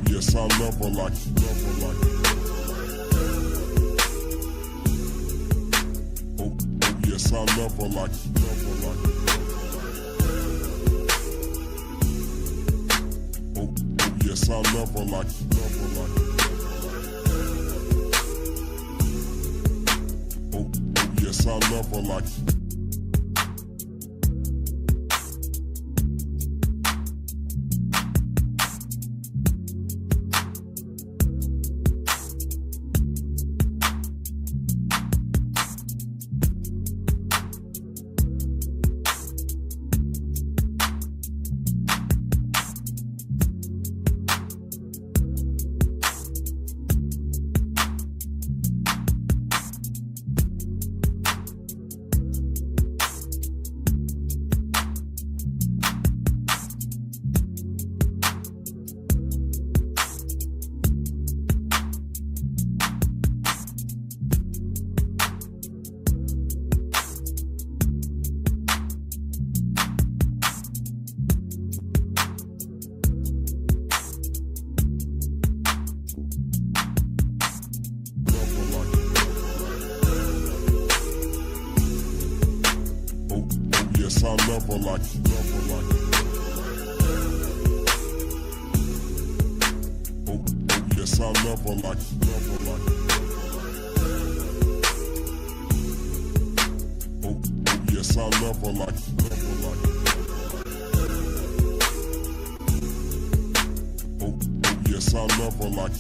Yes, I love her like oh, yes, I love her like oh, yes, I love her like oh, yes, I love her like yes, I love her like oh, yes, I love her like oh, yes, I love her like oh, yes, I love her like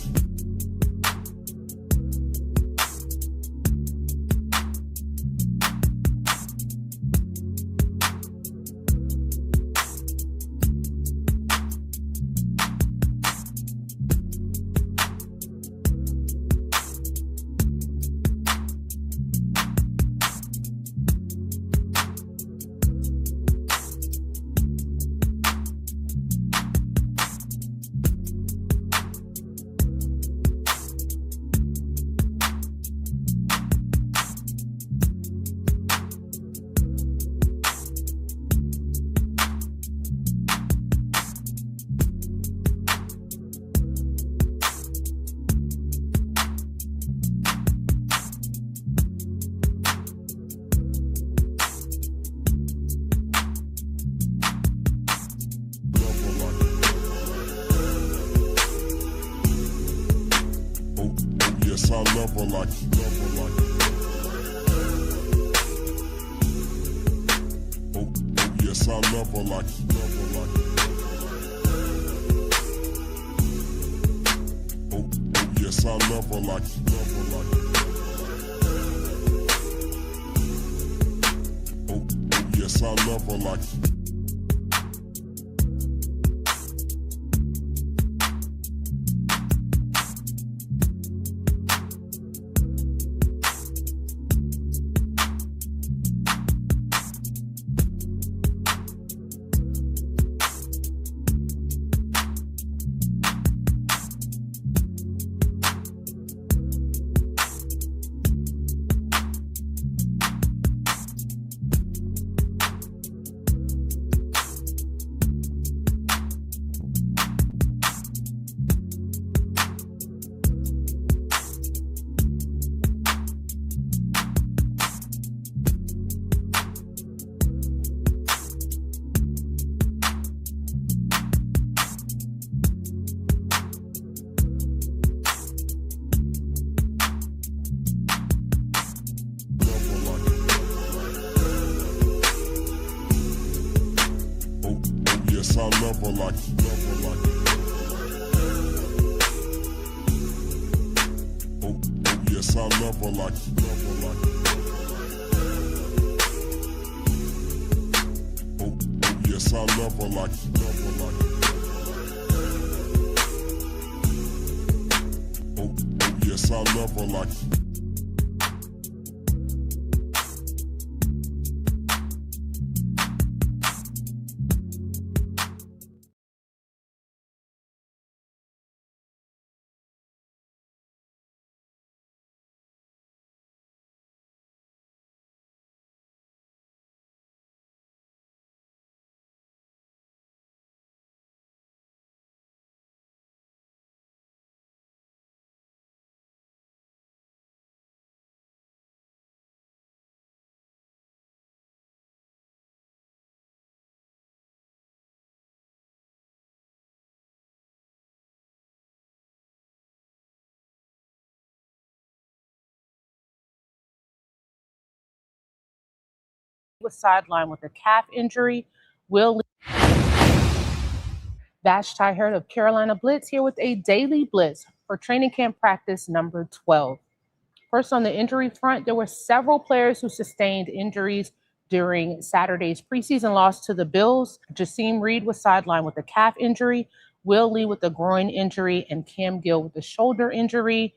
yes, I love her like oh, yes, I love her like oh, yes, I love her like oh, yes, I love her like yes, I love her like oh, yes, I love her like oh, yes, I love her like oh, yes, I love her like was sidelined with a calf injury. Will Vashti Hurd of Carolina Blitz here with a daily blitz for training camp practice number 12. First, on the injury front, there were several players who sustained injuries during Saturday's preseason loss to the Bills. Jasim Reed was sidelined with a calf injury, Will Lee with a groin injury, and Cam Gill with a shoulder injury.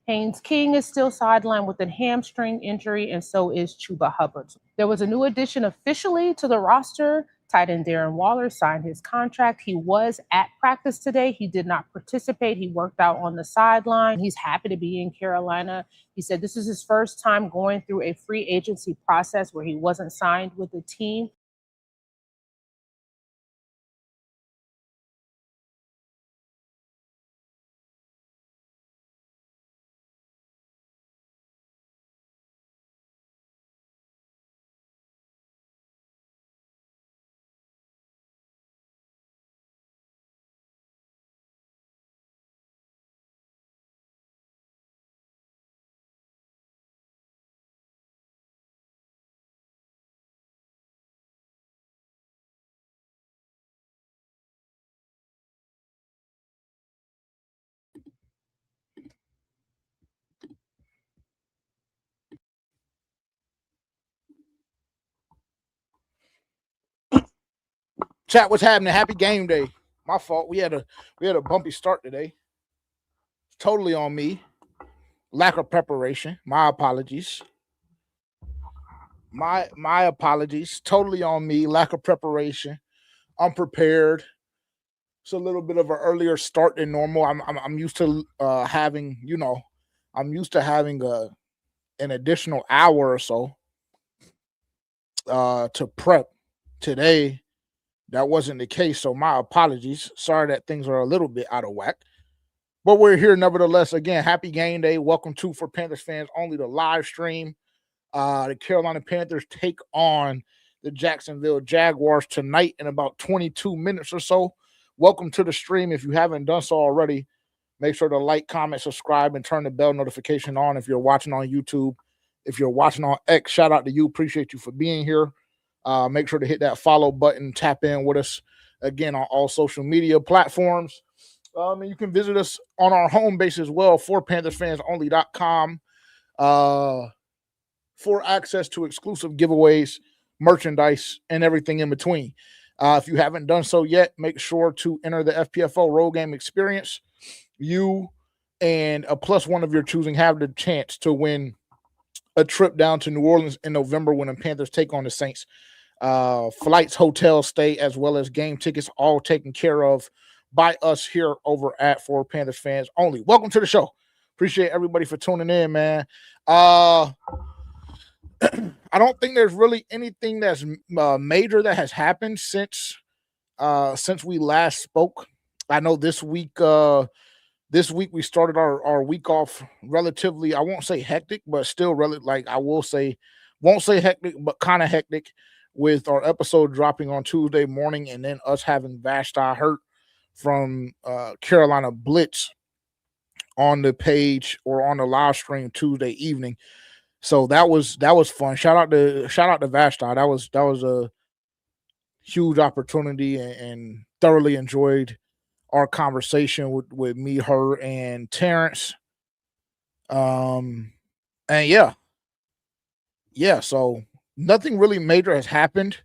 Haynes King is still sidelined with a hamstring injury, and so is Chuba Hubbard. There was a new addition officially to the roster. Tight end Darren Waller signed his contract. He was at practice today. He did not participate. He worked out on the sideline. He's happy to be in Carolina. He said this is his first time going through a free agency process where he wasn't signed with the team. Chat, what's happening? Happy game day. My fault. We had a bumpy start today. Totally on me. Lack of preparation. My apologies. My apologies. Totally on me. Lack of preparation. Unprepared. It's a little bit of an earlier start than normal. I'm used to having, I'm used to having an additional hour or so to prep. Today, that wasn't the case, so my apologies. Sorry that things are a little bit out of whack. But we're here nevertheless. Again, happy game day. Welcome to For Panthers Fans Only, the live stream. The Carolina Panthers take on the Jacksonville Jaguars tonight in about 22 minutes or so. Welcome to the stream. If you haven't done so already, make sure to like, comment, subscribe, and turn the bell notification on if you're watching on YouTube. If you're watching on X, shout out to you. Appreciate you for being here. Make sure to hit that follow button, tap in with us again on all social media platforms. And you can visit us on our home base as well, for PanthersFansOnly.com, for access to exclusive giveaways, merchandise, and everything in between. If you haven't done so yet, make sure to enter the FPFO Road Game Experience. You and a plus one of your choosing have the chance to win a trip down to New Orleans in November when the Panthers take on the Saints. Flights, hotel stay, as well as game tickets, all taken care of by us here over at For Panthers Fans Only. Welcome to the show. Appreciate everybody for tuning in, man. I don't think there's really anything that's major that has happened since we last spoke. I know this week we started our week off relatively, I won't say hectic, but still won't say hectic, but kind of hectic, with our episode dropping on Tuesday morning and then us having Vashti Hurt from Carolina Blitz on the page or on the live stream Tuesday evening. So that was fun. Shout out to Vashti. That was a huge opportunity, and thoroughly enjoyed our conversation with me, her, and Terrence. And yeah, so nothing really major has happened.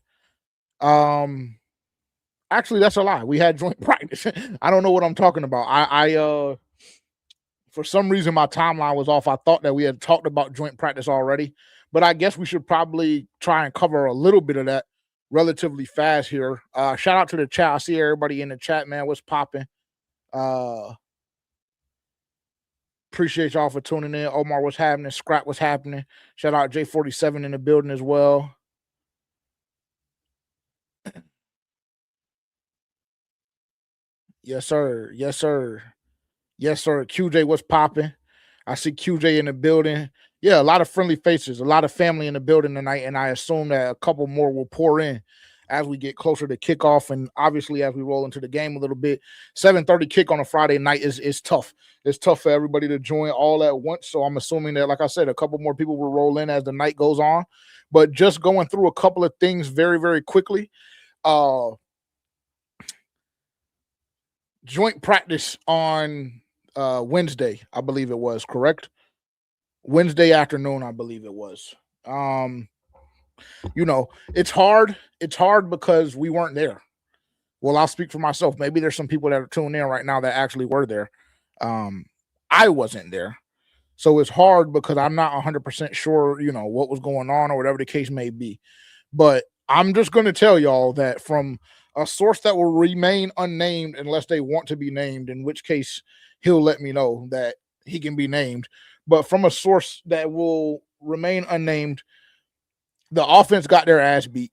Actually, that's a lie. We had joint practice. I don't know what I'm talking about. I for some reason my timeline was off. I thought that we had talked about joint practice already, but I guess we should probably try and cover a little bit of that relatively fast here. Shout out to the chat. I see everybody in the chat, man. What's popping? Appreciate y'all for tuning in. Omar, what's happening? Scrap, what's happening? Shout out J47 in the building as well. Yes, sir. Yes, sir. Yes, sir. QJ, what's popping? I see QJ in the building. Yeah, a lot of friendly faces, a lot of family in the building tonight, and I assume that a couple more will pour in as we get closer to kickoff, and obviously as we roll into the game a little bit. 7:30 kick on a Friday night is tough. It's tough for everybody to join all at once. So I'm assuming that, like I said, a couple more people will roll in as the night goes on. But just going through a couple of things very, very quickly. Joint practice on Wednesday, I believe it was, correct? Wednesday afternoon, I believe it was. It's hard. It's hard because we weren't there. Well, I'll speak for myself. Maybe there's some people that are tuning in right now that actually were there. I wasn't there. So it's hard because I'm not 100% sure, what was going on or whatever the case may be. But I'm just going to tell y'all that from a source that will remain unnamed unless they want to be named, in which case he'll let me know that he can be named. But from a source that will remain unnamed, the offense got their ass beat,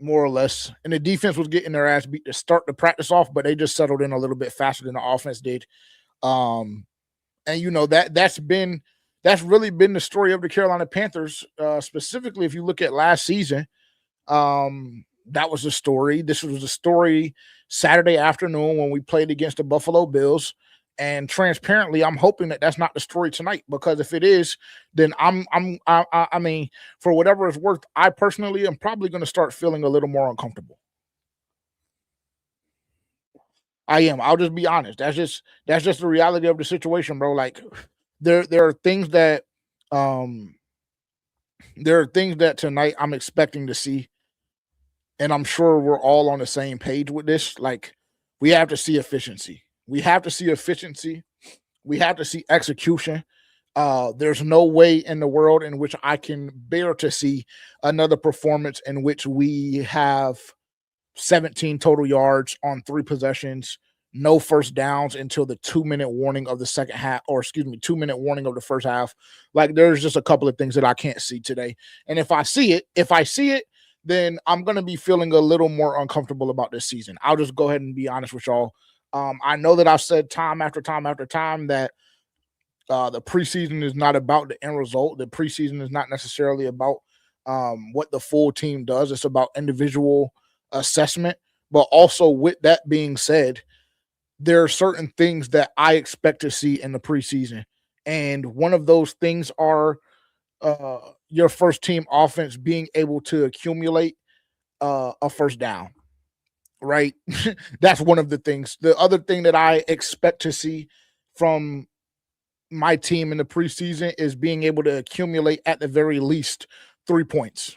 more or less. And the defense was getting their ass beat to start the practice off, but they just settled in a little bit faster than the offense did. And that's really been the story of the Carolina Panthers. Specifically, if you look at last season, that was the story. This was the story Saturday afternoon when we played against the Buffalo Bills. And transparently, I'm hoping that that's not the story tonight, because if it is, then I mean, for whatever it's worth, I personally am probably going to start feeling a little more uncomfortable. I am. I'll just be honest. That's just the reality of the situation, bro. Like there are things that tonight I'm expecting to see, and I'm sure we're all on the same page with this. Like, we have to see efficiency. We have to see efficiency. We have to see execution. There's no way in the world in which I can bear to see another performance in which we have 17 total yards on 3 possessions, no first downs until the 2-minute warning of the second half, or 2-minute warning of the first half. Like, there's just a couple of things that I can't see today. And if I see it, then I'm going to be feeling a little more uncomfortable about this season. I'll just go ahead and be honest with y'all. I know that I've said time after time after time that the preseason is not about the end result. The preseason is not necessarily about what the full team does. It's about individual assessment. But also, with that being said, there are certain things that I expect to see in the preseason. And one of those things are your first team offense being able to accumulate a first down. Right? That's one of the things. The other thing that I expect to see from my team in the preseason is being able to accumulate at the very least 3 points.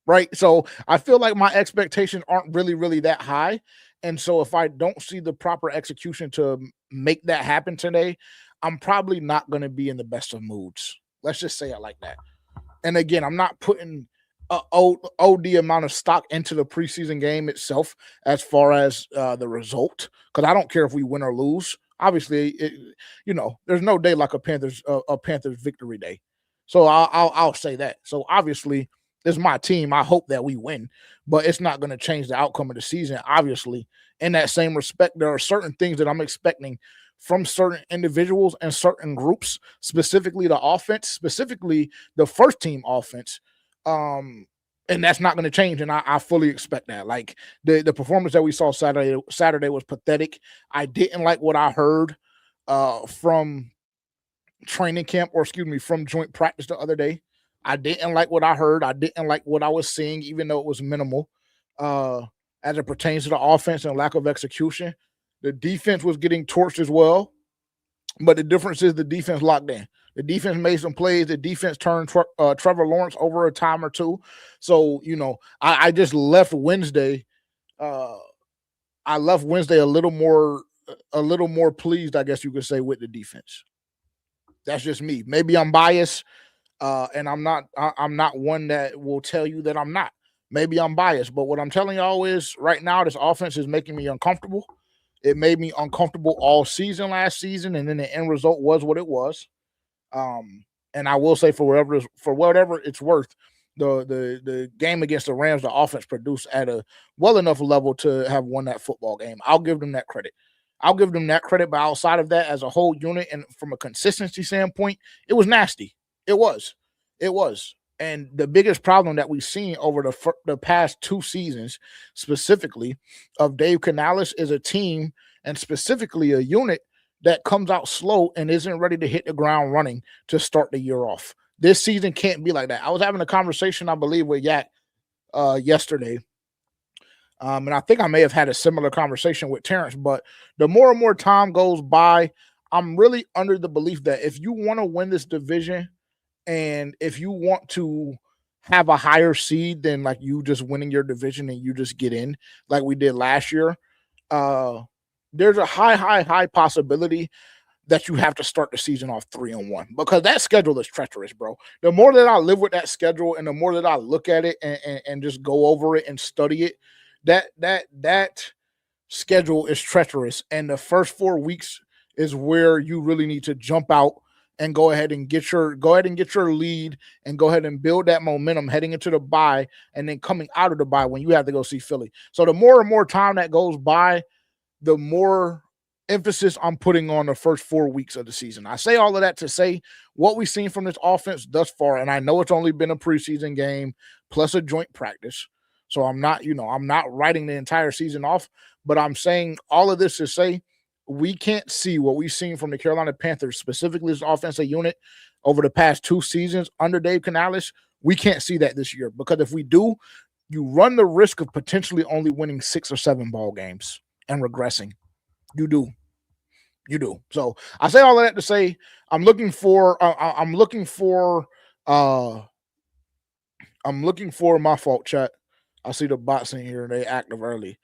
Right? So I feel like my expectations aren't really, really that high. And so if I don't see the proper execution to make that happen today, I'm probably not going to be in the best of moods. Let's just say it like that. And again, I'm not putting OD amount of stock into the preseason game itself as far as the result, because I don't care if we win or lose. Obviously, there's no day like a Panthers victory day. So I'll say that. So obviously, it's my team. I hope that we win, but it's not going to change the outcome of the season. Obviously, in that same respect, there are certain things that I'm expecting from certain individuals and certain groups, specifically the offense, specifically the first team offense. And that's not going to change. And I fully expect that. Like the performance that we saw Saturday was pathetic. I didn't like what I heard from training camp, from joint practice the other day. I didn't like what I heard. I didn't like what I was seeing, even though it was minimal as it pertains to the offense and lack of execution. The defense was getting torched as well. But the difference is the defense locked in. The defense made some plays. The defense turned Trevor Lawrence over a time or two. So, I just left Wednesday. I left Wednesday a little more pleased, I guess you could say, with the defense. That's just me. Maybe I'm biased, and I'm not one that will tell you that I'm not. Maybe I'm biased, but what I'm telling y'all is right now this offense is making me uncomfortable. It made me uncomfortable all season last season, and then the end result was what it was. And I will say, for whatever it's worth, the game against the Rams, the offense produced at a well enough level to have won that football game. I'll give them that credit. But outside of that, as a whole unit and from a consistency standpoint, it was nasty. It was. And the biggest problem that we've seen over the past 2 seasons, specifically of Dave Canales, is a team and specifically a unit that comes out slow and isn't ready to hit the ground running to start the year off. This season can't be like that. I was having a conversation, I believe, with Yak yesterday. And I think I may have had a similar conversation with Terrence, but the more and more time goes by, I'm really under the belief that if you want to win this division and if you want to have a higher seed than like you just winning your division and you just get in like we did last year, there's a high possibility that you have to start the season off 3-1 because that schedule is treacherous, bro. The more that I live with that schedule and the more that I look at it and just go over it and study it, that schedule is treacherous. And the first 4 weeks is where you really need to jump out and go ahead and get your lead and go ahead and build that momentum heading into the bye and then coming out of the bye when you have to go see Philly. So the more and more time that goes by, the more emphasis I'm putting on the first 4 weeks of the season. I say all of that to say what we've seen from this offense thus far, and I know it's only been a preseason game plus a joint practice. So I'm not writing the entire season off, but I'm saying all of this to say we can't see what we've seen from the Carolina Panthers, specifically this offensive unit over the past 2 seasons under Dave Canales. We can't see that this year because if we do, you run the risk of potentially only winning 6 or 7 ball games and regressing. You do. So I say all of that to say I'm looking for my fault, chat. I see the bots in here and they active early.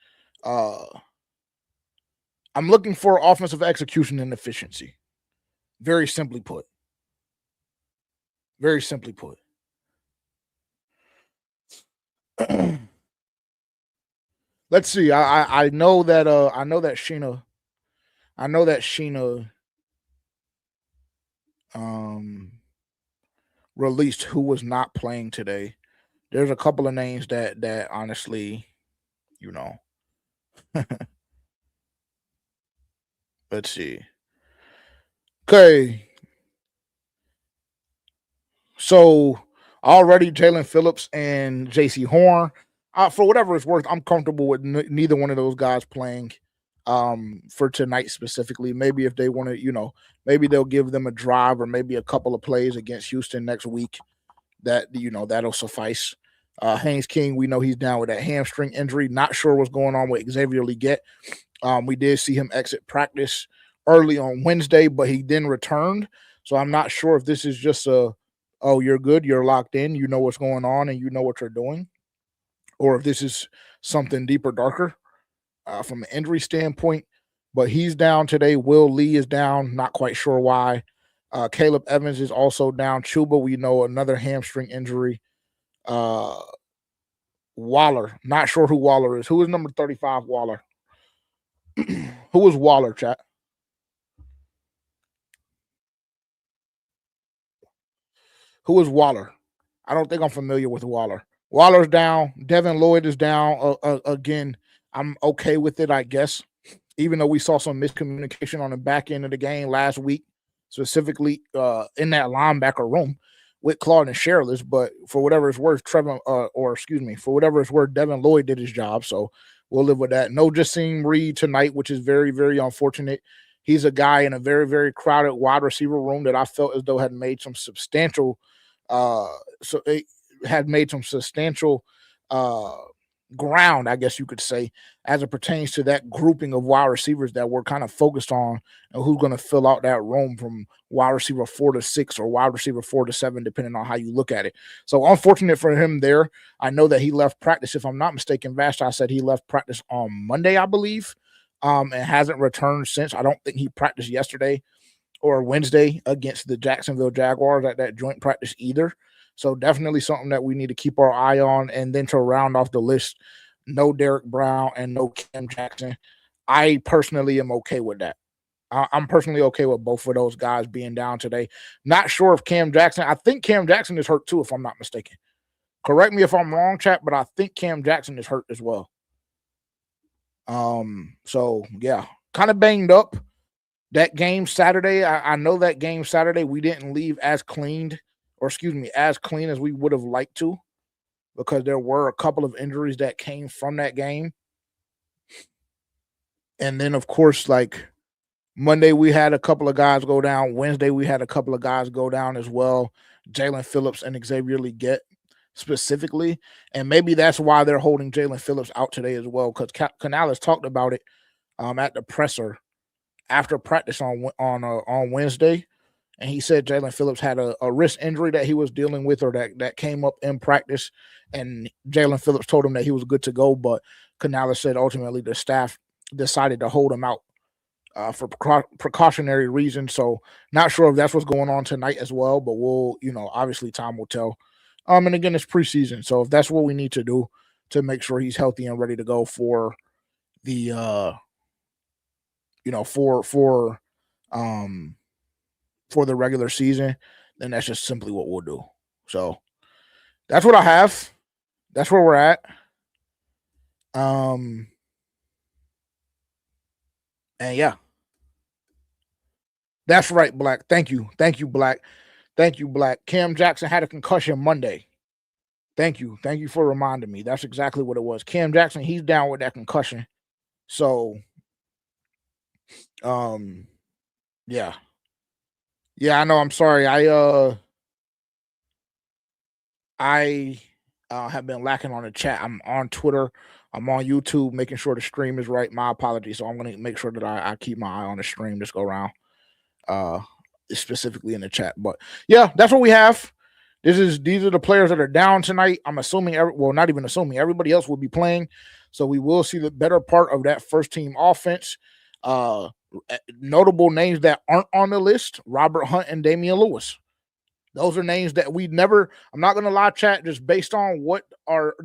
I'm looking for offensive execution and efficiency. Very simply put. Let's see. I know that Sheena released who was not playing today. There's a couple of names that honestly, let's see. Okay. So already Jalen Phillips and JC Horn. For whatever it's worth, I'm comfortable with neither one of those guys playing for tonight specifically. Maybe if they want to, maybe they'll give them a drive or maybe a couple of plays against Houston next week. That'll suffice. Haynes King, we know he's down with that hamstring injury. Not sure what's going on with Xavier Leggett. We did see him exit practice early on Wednesday, but he then returned. So I'm not sure if this is just you're good, you're locked in, you know what's going on, and you know what you're doing, or if this is something deeper, darker from an injury standpoint. But he's down today. Will Lee is down. Not quite sure why. Caleb Evans is also down. Chuba, we know, another hamstring injury. Waller, not sure who Waller is. Who is number 35 Waller? Who is Waller, chat? Who is Waller? I don't think I'm familiar with Waller. Waller's down. Devin Lloyd is down. Again, I'm okay with it, I guess. Even though we saw some miscommunication on the back end of the game last week, specifically in that linebacker room with Claude and Sherlis. But for whatever it's worth, for whatever it's worth, Devin Lloyd did his job. So we'll live with that. No Jassim Reed tonight, which is very, very unfortunate. He's a guy in a very, very crowded wide receiver room that I felt as though had made some substantial ground, I guess you could say, as it pertains to that grouping of wide receivers that we're kind of focused on and who's going to fill out that room from wide receiver 4 to 6 or wide receiver 4 to 7, depending on how you look at it. So unfortunate for him there. I know that he left practice. If I'm not mistaken, Vashti said he left practice on Monday, I believe, and hasn't returned since. I don't think he practiced yesterday or Wednesday against the Jacksonville Jaguars at that joint practice either. So definitely something that we need to keep our eye on. And then to round off the list, no Derek Brown and no Cam Jackson. I personally am okay with that. I'm personally okay with both of those guys being down today. Not sure if Cam Jackson, I think Cam Jackson is hurt too, if I'm not mistaken. Correct me if I'm wrong, chat, but I think Cam Jackson is hurt as well. So yeah, kind of banged up. That game Saturday, I know that game Saturday we didn't leave as cleaned as clean as we would have liked to, because there were a couple of injuries that came from that game. And then, of course, like Monday, we had a couple of guys go down. Wednesday, we had a couple of guys go down as well. Jalen Phillips and Xavier Legette specifically. And maybe that's why they're holding Jalen Phillips out today as well, because Canales talked about it at the presser after practice on Wednesday. And he said Jalen Phillips had a wrist injury that he was dealing with, or that came up in practice. And Jalen Phillips told him that he was good to go. But Canales said ultimately the staff decided to hold him out for precautionary reasons. So not sure if that's what's going on tonight as well, but we'll, obviously time will tell. And again, it's preseason. So if that's what we need to do to make sure he's healthy and ready to go for the, for the regular season, then that's just simply what we'll do. So that's what I have. That's where we're at. And yeah. That's right, Black. Thank you. Thank you, Black. Thank you, Black. Cam Jackson had a concussion Monday. Thank you. Thank you for reminding me. That's exactly what it was. Cam Jackson, he's down with that concussion. So, yeah. Yeah, I know. I'm sorry. I have been lacking on the chat. I'm on Twitter. I'm on YouTube, making sure the stream is right. My apologies. So I'm going to make sure that I keep my eye on the stream this go around. Specifically in the chat. But yeah, that's what we have. These are the players that are down tonight. I'm assuming not even assuming, everybody else will be playing. So we will see the better part of that first team offense. Notable names that aren't on the list: Robert Hunt and Damian Lewis. Those are names that we never, I'm not going to lie, chat, just based on what our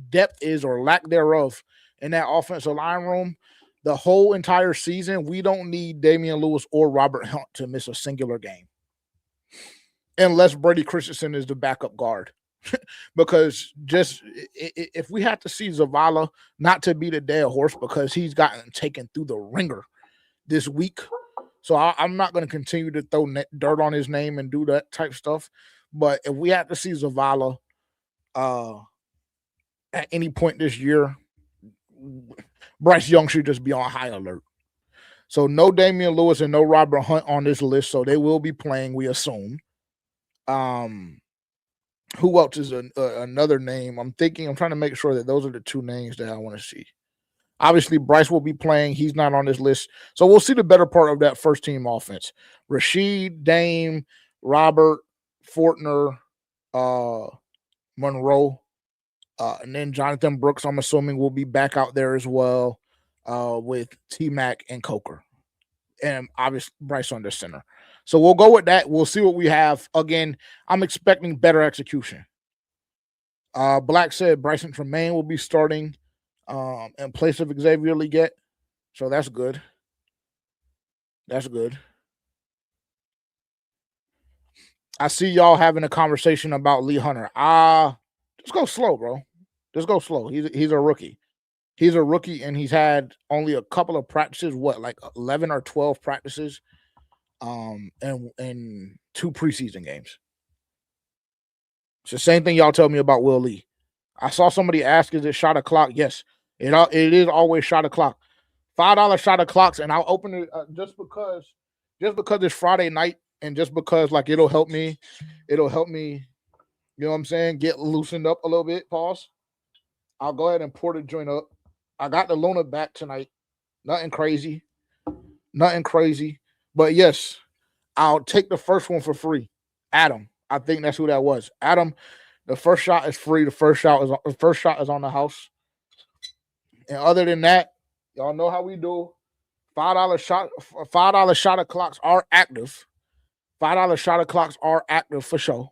depth is or lack thereof in that offensive line room. The whole entire season, we don't need Damian Lewis or Robert Hunt to miss a singular game. Unless Brady Christensen is the backup guard. Because just if we have to see Zavala, not to beat a dead horse, because he's gotten taken through the ringer this week. So I'm not going to continue to throw dirt on his name and do that type stuff. But if we have to see Zavala at any point this year, Bryce Young should just be on high alert. So no Damian Lewis and no Robert Hunt on this list, so they will be playing, we assume. Who else is another name? I'm trying to make sure that those are the two names that I want to see. Obviously, Bryce will be playing. He's not on this list. So we'll see the better part of that first team offense. Rashid, Dame, Robert, Fortner, Monroe, and then Jonathan Brooks, I'm assuming, will be back out there as well with T-Mac and Coker. And obviously Bryce on the center. So we'll go with that. We'll see what we have. Again, I'm expecting better execution. Black said Bryson Tremaine will be starting in place of Xavier Legette. So that's good. That's good. I see y'all having a conversation about Lee Hunter. Just go slow, bro. Just go slow. He's a rookie. He's a rookie, and he's had only a couple of practices, like 11 or 12 practices, and 2 preseason games. It's the same thing y'all tell me about Will Lee. I saw somebody ask, is it shot o'clock? Yes, it is always shot o'clock. $5 shot o'clocks, and I'll open it just because it's Friday night, and just because like it'll help me, you know what I'm saying, get loosened up a little bit. Pause. I'll go ahead and pour the joint up. I got the Luna back tonight. Nothing crazy. But yes, I'll take the first one for free. Adam, I think that's who that was. Adam, the first shot is free. The first shot is on the house. And other than that, y'all know how we do. $5 shot o'clocks are active. $5 shot o'clocks are active for sure.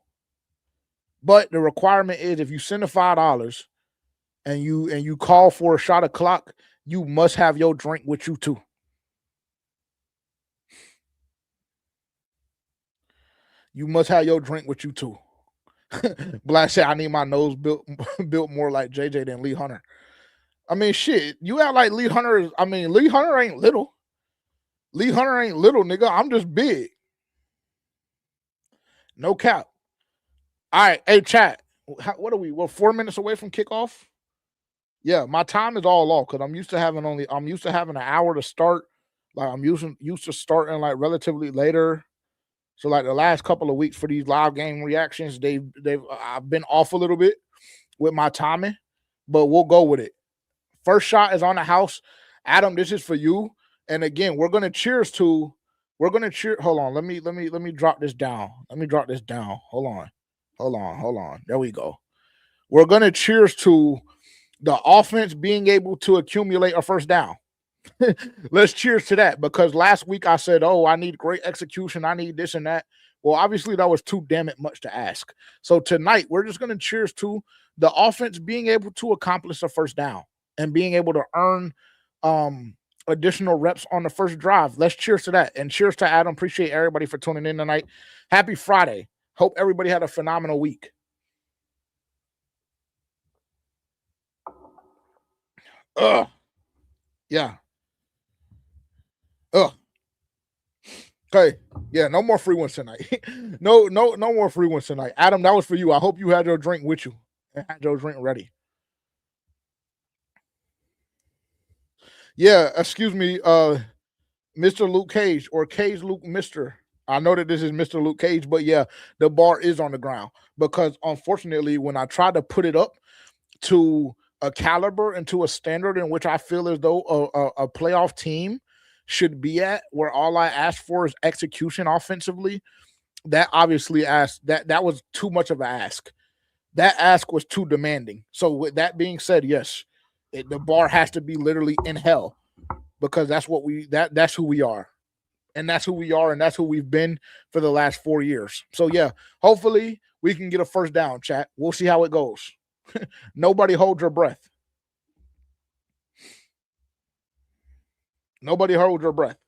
But the requirement is if you send the $5 and you call for a shot o'clock, you must have your drink with you too. You must have your drink with you too. Black said, I need my nose built more like JJ than Lee Hunter. I mean, shit, you act like Lee Hunter Lee Hunter ain't little. Lee Hunter ain't little, nigga. I'm just big. No cap. All right, hey chat. What are we? We're 4 minutes away from kickoff. Yeah, my time is all off because I'm used to having an hour to start. Like I'm used to starting like relatively later. So like the last couple of weeks for these live game reactions, they've I've been off a little bit with my timing, but we'll go with it. First shot is on the house. Adam, this is for you. And again, we're gonna cheer. Hold on. Let me drop this down. Let me drop this down. Hold on. There we go. We're gonna cheers to the offense being able to accumulate a first down. Let's cheers to that because last week I said, oh, I need great execution. I need this and that. Well, obviously that was too damn it much to ask. So tonight we're just going to cheers to the offense being able to accomplish a first down and being able to earn additional reps on the first drive. Let's cheers to that. And cheers to Adam. Appreciate everybody for tuning in tonight. Happy Friday. Hope everybody had a phenomenal week. Yeah. Okay. Yeah, no more free ones tonight. no more free ones tonight. Adam, that was for you. I hope you had your drink with you and had your drink ready. Yeah, excuse me, Mr. Luke Cage or Cage Luke Mr. I know that this is Mr. Luke Cage, but yeah, the bar is on the ground because unfortunately, when I try to put it up to a caliber and to a standard in which I feel as though a playoff team should be at, where all I ask for is execution offensively, that obviously that was too much of an ask. That ask was too demanding. So with that being said, yes, the bar has to be literally in hell because that's who we are. And that's who we are, and that's who we've been for the last 4 years. So yeah, hopefully we can get a first down, chat. We'll see how it goes. Nobody hold your breath. Nobody hold your breath.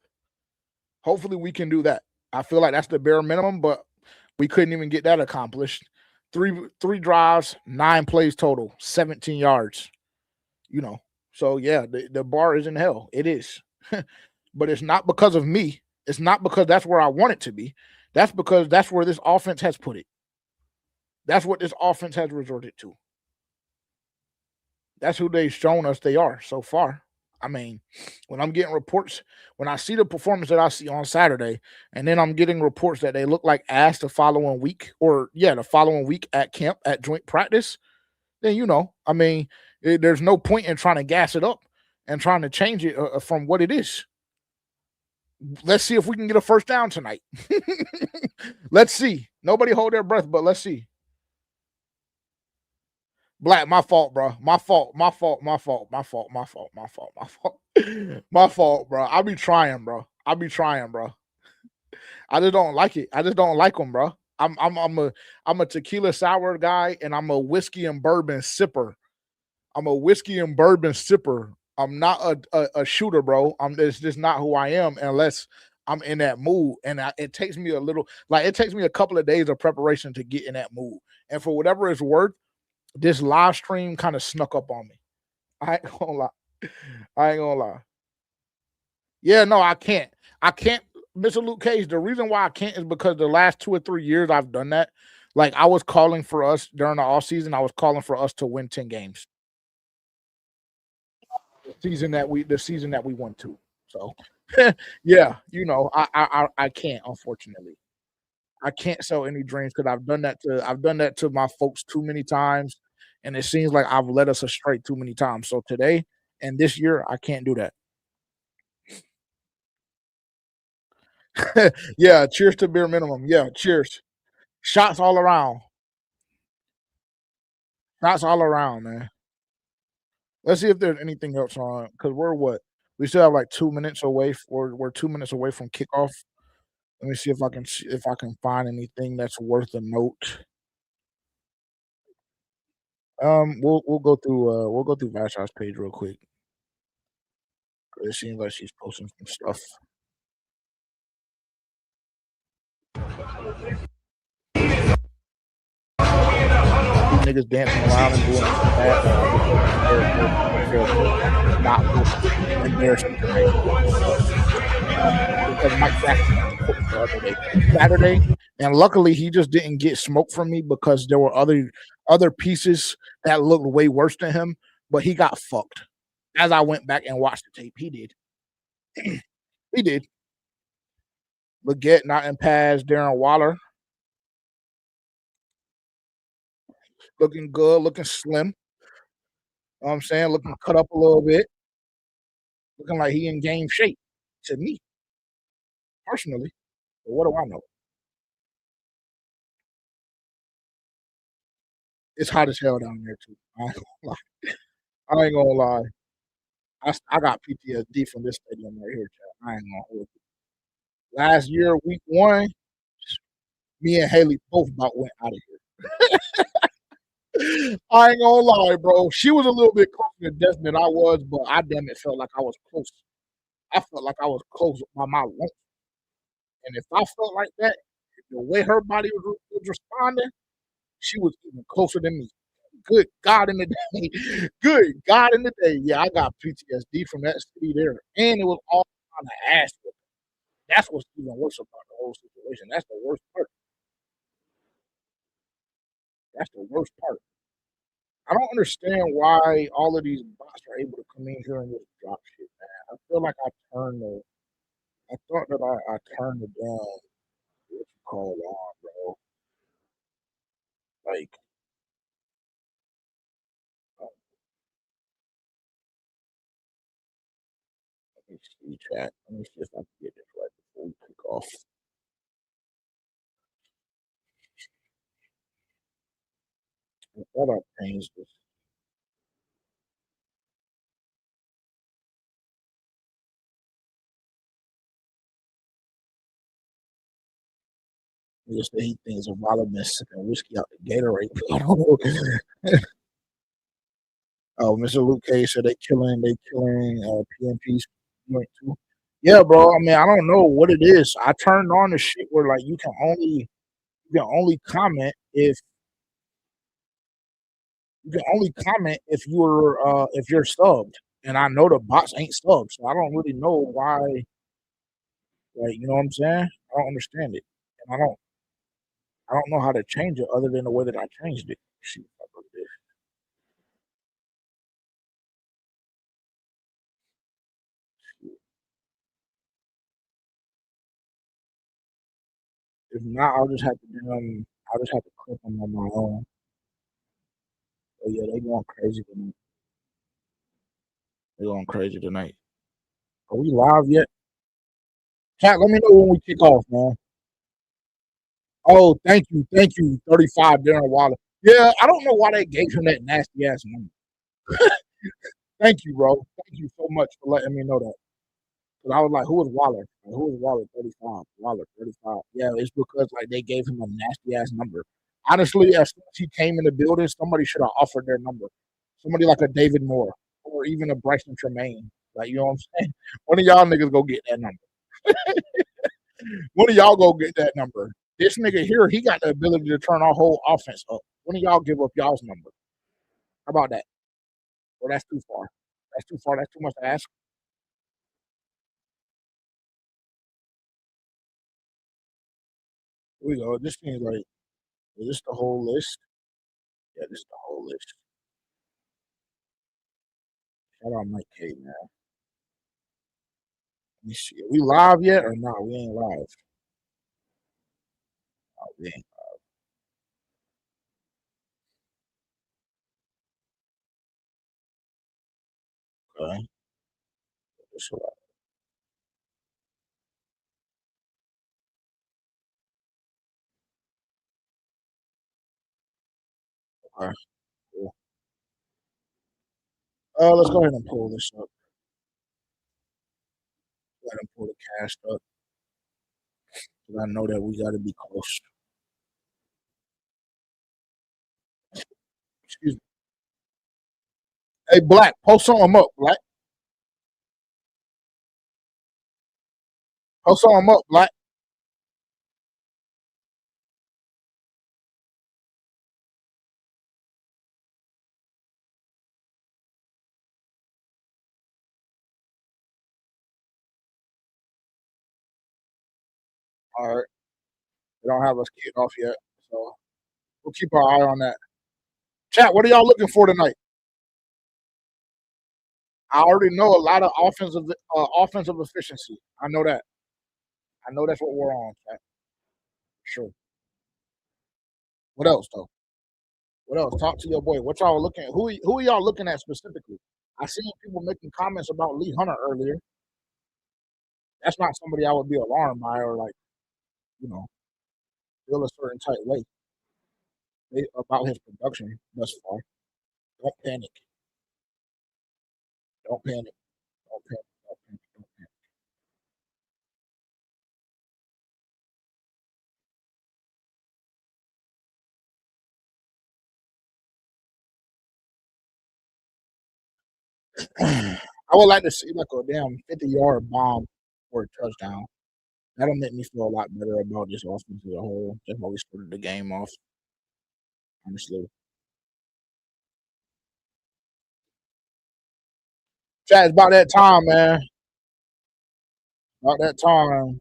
Hopefully we can do that. I feel like that's the bare minimum, but we couldn't even get that accomplished. Three drives, 9 plays total, 17 yards. So yeah, the bar is in hell. It is. But it's not because of me. It's not because that's where I want it to be. That's because that's where this offense has put it. That's what this offense has resorted to. That's who they've shown us they are so far. I mean, when I'm getting reports, when I see the performance that I see on Saturday, and then I'm getting reports that they look like ass the following week, the following week at camp, at joint practice, then, I mean, there's no point in trying to gas it up and trying to change it from what it is. Let's see if we can get a first down tonight. Let's see. Nobody hold their breath, but let's see. Black, my fault, bro. My fault, bro. I be trying, bro. I just don't like it. I just don't like them, bro. I'm a tequila sour guy, and I'm a whiskey and bourbon sipper. I'm not a shooter, bro. It's just not who I am unless I'm in that mood. And it takes me a couple of days of preparation to get in that mood. And for whatever it's worth, this live stream kind of snuck up on me. I ain't gonna lie. Yeah, no, I can't. Mr. Luke Cage, the reason why I can't is because the last 2 or 3 years I've done that. Like I was calling for us during the off season. I was calling for us to win 10 games. The season that we won 2. So yeah, I can't, unfortunately. I can't sell any dreams because I've done that to my folks too many times, and it seems like I've led us astray too many times. So today and this year, I can't do that. Yeah, cheers to bare minimum. Yeah, cheers. Shots all around. Shots all around, man. Let's see if there's anything else on because we're what? We still have like 2 minutes away. We're 2 minutes away from kickoff. Let me see if I can find anything that's worth a note. We'll go through Vash's page real quick. It seems like she's posting some stuff. Niggas dancing around and doing that. Not embarrassing tonight. Because Mike Jackson the other day, Saturday, And luckily, he just didn't get smoked from me because there were other pieces that looked way worse than him, but he got fucked. As I went back and watched the tape, he did. He did. Leggett not in pass, Darren Waller looking good, looking slim. You know what I'm saying? Looking cut up a little bit, looking like he in game shape to me, personally. But what do I know? It's hot as hell down there too. I ain't gonna lie. I ain't gonna lie. I got PTSD from this stadium right here, Chad. I ain't gonna hold you. Last year, week one, me and Haley both about went out of here. I ain't gonna lie, bro. She was a little bit closer to death than I was, but I damn it felt like I was close. I felt like I was close by my lunch. And if I felt like that, the way her body was responding, she was even closer than me. Good God in the day. Good God in the day. Yeah, I got PTSD from that city there. And it was all on the ass. That's what's even worse about the whole situation. That's the worst part. That's the worst part. I don't understand why all of these bots are able to come in here and just drop shit, man. I feel like I thought that I turned the damn, what you call it on, bro. Like, uh, let me see, chat. Let me see if I can get this right before we kick off. I thought I changed this. Just that he thinks a while been sipping whiskey out the Gatorade. I don't know. Oh, Mr. Luke K said they killing PMP's joint too. Yeah, bro. I mean, I don't know what it is. I turned on the shit where like you can only comment if you're subbed. And I know the bots ain't subbed, so I don't really know why. Like, you know what I'm saying? I don't understand it, and I don't know how to change it other than the way that I changed it. Shoot, if not, I'll just have to click them on my own. But yeah, they going crazy tonight. They going crazy tonight. Are we live yet? Chat, let me know when we kick off, man. Oh, thank you, 35 Darren Waller. Yeah, I don't know why they gave him that nasty ass number. Thank you, bro. Thank you so much for letting me know that. Because I was like, who was Waller? Like, who was Waller? 35. Waller, 35. Yeah, it's because like they gave him a nasty ass number. Honestly, as soon as he came in the building, somebody should have offered their number. Somebody like a David Moore or even a Bryson Tremaine. Like, you know what I'm saying? One of y'all niggas go get that number. One of y'all go get that number. This nigga here, he got the ability to turn our whole offense up. One of y'all give up y'all's number. How about that? Well, that's too far. That's too far. That's too much to ask. Here we go. This thing's like, is this the whole list? Yeah, this is the whole list. Shout out Mike K, man. Let me see. Are we live yet or not? We ain't live. Oh, we ain't. Okay. This one, okay. Cool. Let's go ahead and pull this up. Go ahead and pull the cast up. Because I know that we got to be close. Excuse me. Hey, Black, post something up, Black. Post something up, Black. All right. They don't have us kicked off yet, so we'll keep our eye on that. Chat, what are y'all looking for tonight? I already know a lot of offensive efficiency. I know that. I know that's what we're on, chat. Sure. What else though? What else? Talk to your boy. What y'all looking at? Who are y'all looking at specifically? I seen people making comments about Lee Hunter earlier. That's not somebody I would be alarmed by or like, you know, feel a certain type way about his production thus far. Don't panic. Don't panic. Don't panic. Don't panic. Don't panic. I would like to see like a damn 50-yard bomb or a touchdown. That'll make me feel a lot better about this offense as a whole. That's why we started the game off, honestly. Chat, it's about that time, man. About that time.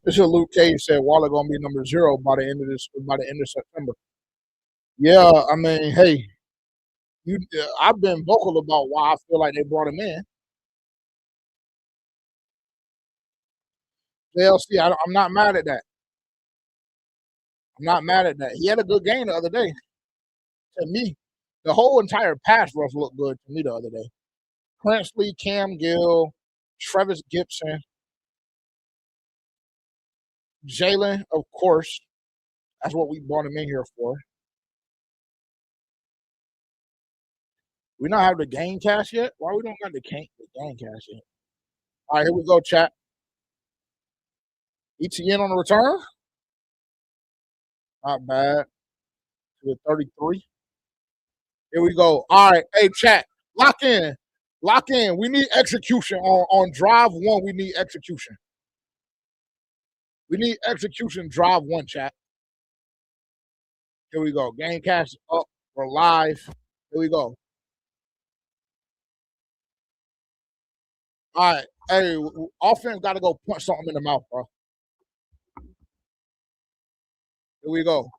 This is Luke Cage said Waller gonna be number 0 by the end of September. Yeah, I mean, hey, I've been vocal about why I feel like they brought him in. JLC, I'm not mad at that. I'm not mad at that. He had a good game the other day. To me, the whole entire pass rush looked good to me the other day. Princely, Cam Gill, Travis Gibson, Jalen, of course. That's what we brought him in here for. We not have the game cast yet. Why we don't got the game cast yet? All right, here we go, chat. ETN on the return. Not bad. To the 33. Here we go. All right. Hey, chat. Lock in. Lock in. We need execution on drive 1. We need execution. We need execution drive 1, chat. Here we go. Game cast up. We're live. Here we go. All right. Hey, offense got to go punch something in the mouth, bro. Here we go.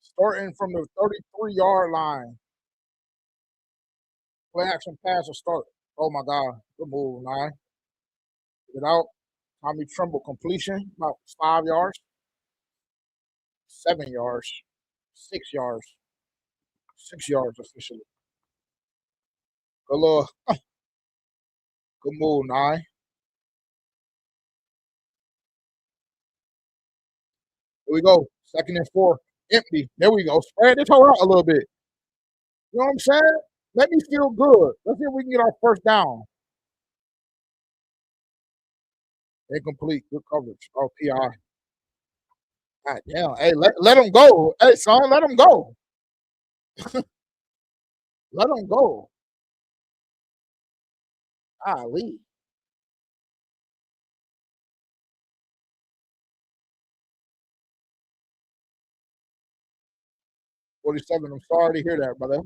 Starting from the 33-yard line. Play action pass or start. Oh my God. Good move, 9. Get out. Tommy Tremble completion. About 5 yards. 7 yards. 6 yards. 6 yards officially. Good little. Good move, 9. Here we go. 2nd and 4. Empty. There we go. Spread this whole out a little bit. You know what I'm saying? Let me feel good. Let's see if we can get our first down. Incomplete. Good coverage. Oh, PI. God damn. Hey, let him go. Hey, son, let him go. Let him go. Golly. $47. I'm sorry to hear that, brother.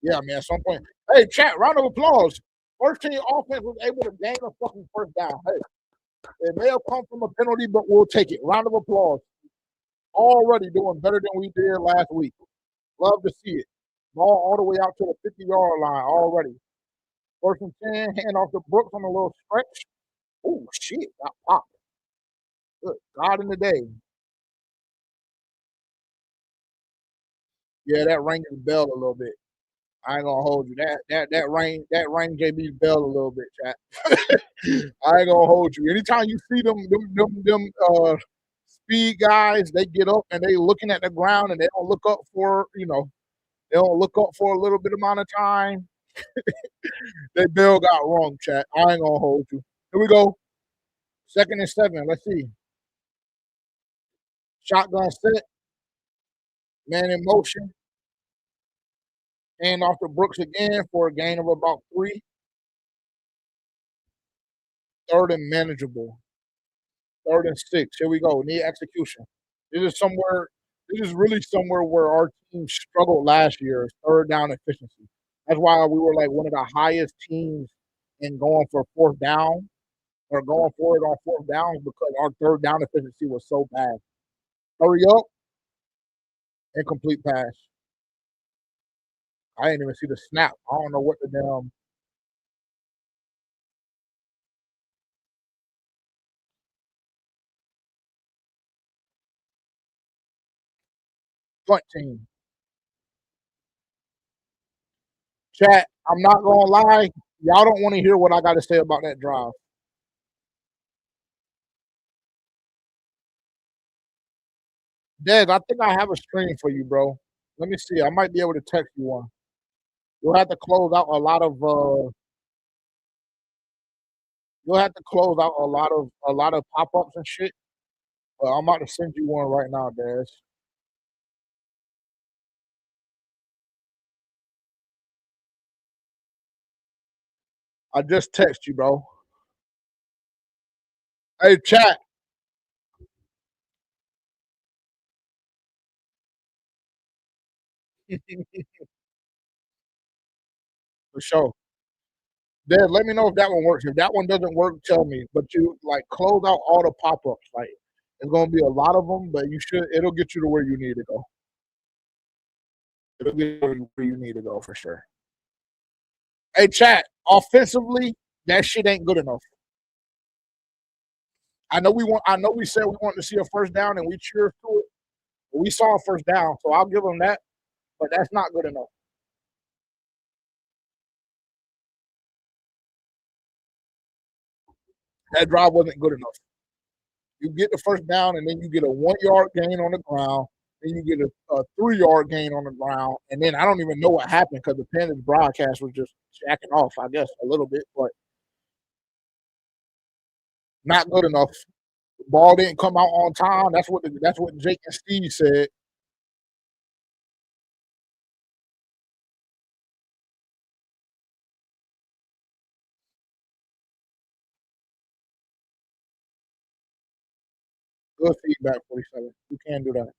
Yeah, I mean, at some point. Hey, chat, round of applause. First team offense was able to gain a fucking first down. Hey, it may have come from a penalty, but we'll take it. Round of applause. Already doing better than we did last week. Love to see it. Ball all the way out to the 50-yard line already. 1st and 10, hand off to Brooks on a little stretch. Oh, shit, got popped. Good God in the day. Yeah, that rang his bell a little bit. I ain't gonna hold you. That rang JB's bell a little bit, chat. I ain't gonna hold you. Anytime you see them speed guys, they get up and they looking at the ground and they don't look up for, they don't look up for a little bit amount of time. That bell got wrong, chat. I ain't gonna hold you. Here we go. 2nd and 7. Let's see. Shotgun set. Man in motion. Hand off to Brooks again for a gain of about 3. 3rd and manageable. 3rd and 6. Here we go. Need execution. This is somewhere This is really somewhere where our team struggled last year, third down efficiency. That's why we were like one of the highest teams in going for fourth down or going for it on fourth downs because our third down efficiency was so bad. Hurry up, incomplete pass. I didn't even see the snap. I don't know what the damn punt team. Chat, I'm not gonna lie. Y'all don't want to hear what I got to say about that drive. Dez, I think I have a screen for you, bro. Let me see. I might be able to text you one. You'll have to close out a lot of you'll have to close out a lot of pop-ups and shit. But I'm about to send you one right now, Dez. I just text you, bro. Hey, chat. For sure. Dez, let me know if that one works. If that one doesn't work, tell me. But you like close out all the pop-ups. Like it's gonna be a lot of them, but it'll get you to where you need to go. It'll get you where you need to go for sure. Hey, chat. Offensively, that shit ain't good enough. I know we said we wanted to see a first down and we cheered to it. But we saw a first down, so I'll give them that. But that's not good enough. That drive wasn't good enough. You get the first down, and then you get a 1 yard gain on the ground. Then you get a 3 yard gain on the ground, and then I don't even know what happened because the Panthers broadcast was just jacking off, I guess, a little bit, but not good enough. The ball didn't come out on time. That's what Jake and Steve said. Good feedback, 47. You can do that.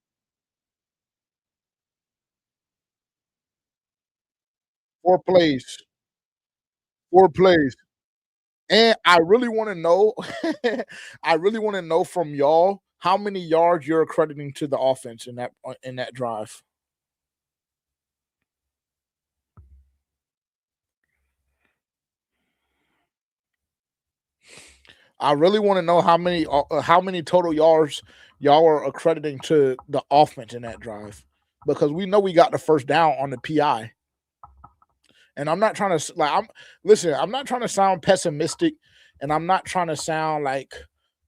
4 plays. 4 plays. And I really want to know, I really want to know from y'all how many yards you're accrediting to the offense in that drive. I really want to know how many total yards y'all are accrediting to the offense in that drive because we know we got the first down on the PI. And I'm not trying to like I'm not trying to sound pessimistic and I'm not trying to sound like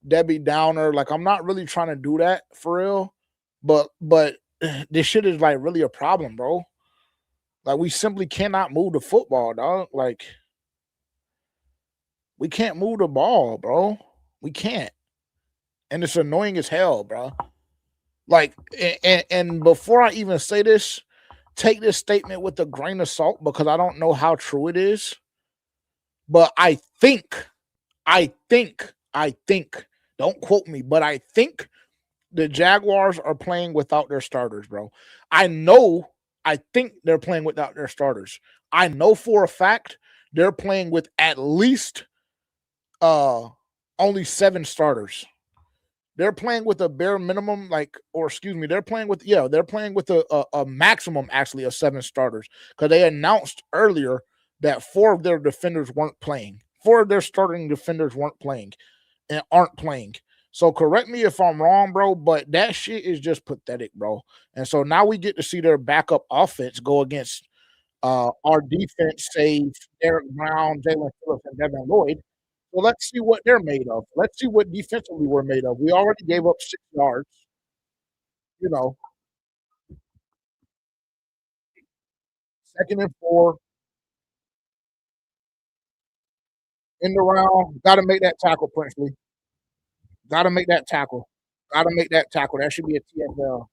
Debbie Downer. Like I'm not really trying to do that for real. But this shit is like really a problem, bro. Like we simply cannot move the football, dog. Like we can't move the ball, bro. We can't. And it's annoying as hell, bro. Like and before I even say this, take this statement with a grain of salt because I don't know how true it is. But I think, don't quote me, but I think the Jaguars are playing without their starters, bro. I think they're playing without their starters. I know for a fact they're playing with at least uh only 7 starters. They're playing with a bare minimum, they're playing with a maximum actually of 7 starters because they announced earlier that 4 of their defenders weren't playing. 4 of their starting defenders weren't playing and aren't playing. So correct me if I'm wrong, bro, but that shit is just pathetic, bro. And so now we get to see their backup offense go against our defense, save Derek Brown, Jalen Phillips, and Devin Lloyd. So let's see what they're made of. Let's see what defensively we're made of. We already gave up 6 yards. You know, 2nd and 4 in the round. Got to make that tackle, Princely. Got to make that tackle. Got to make that tackle. That should be a TFL.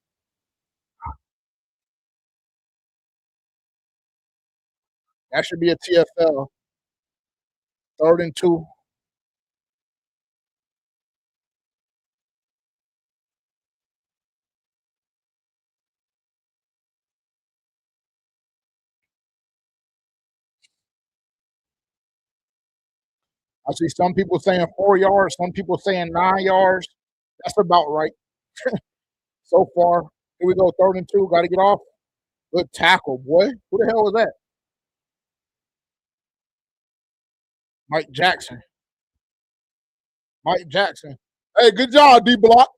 That should be a TFL. 3rd and 2. I see some people saying 4 yards, some people saying 9 yards. That's about right so far. Here we go, 3rd and 2. Got to get off. Good tackle, boy. Who the hell was that? Mike Jackson. Mike Jackson. Hey, good job, D Block.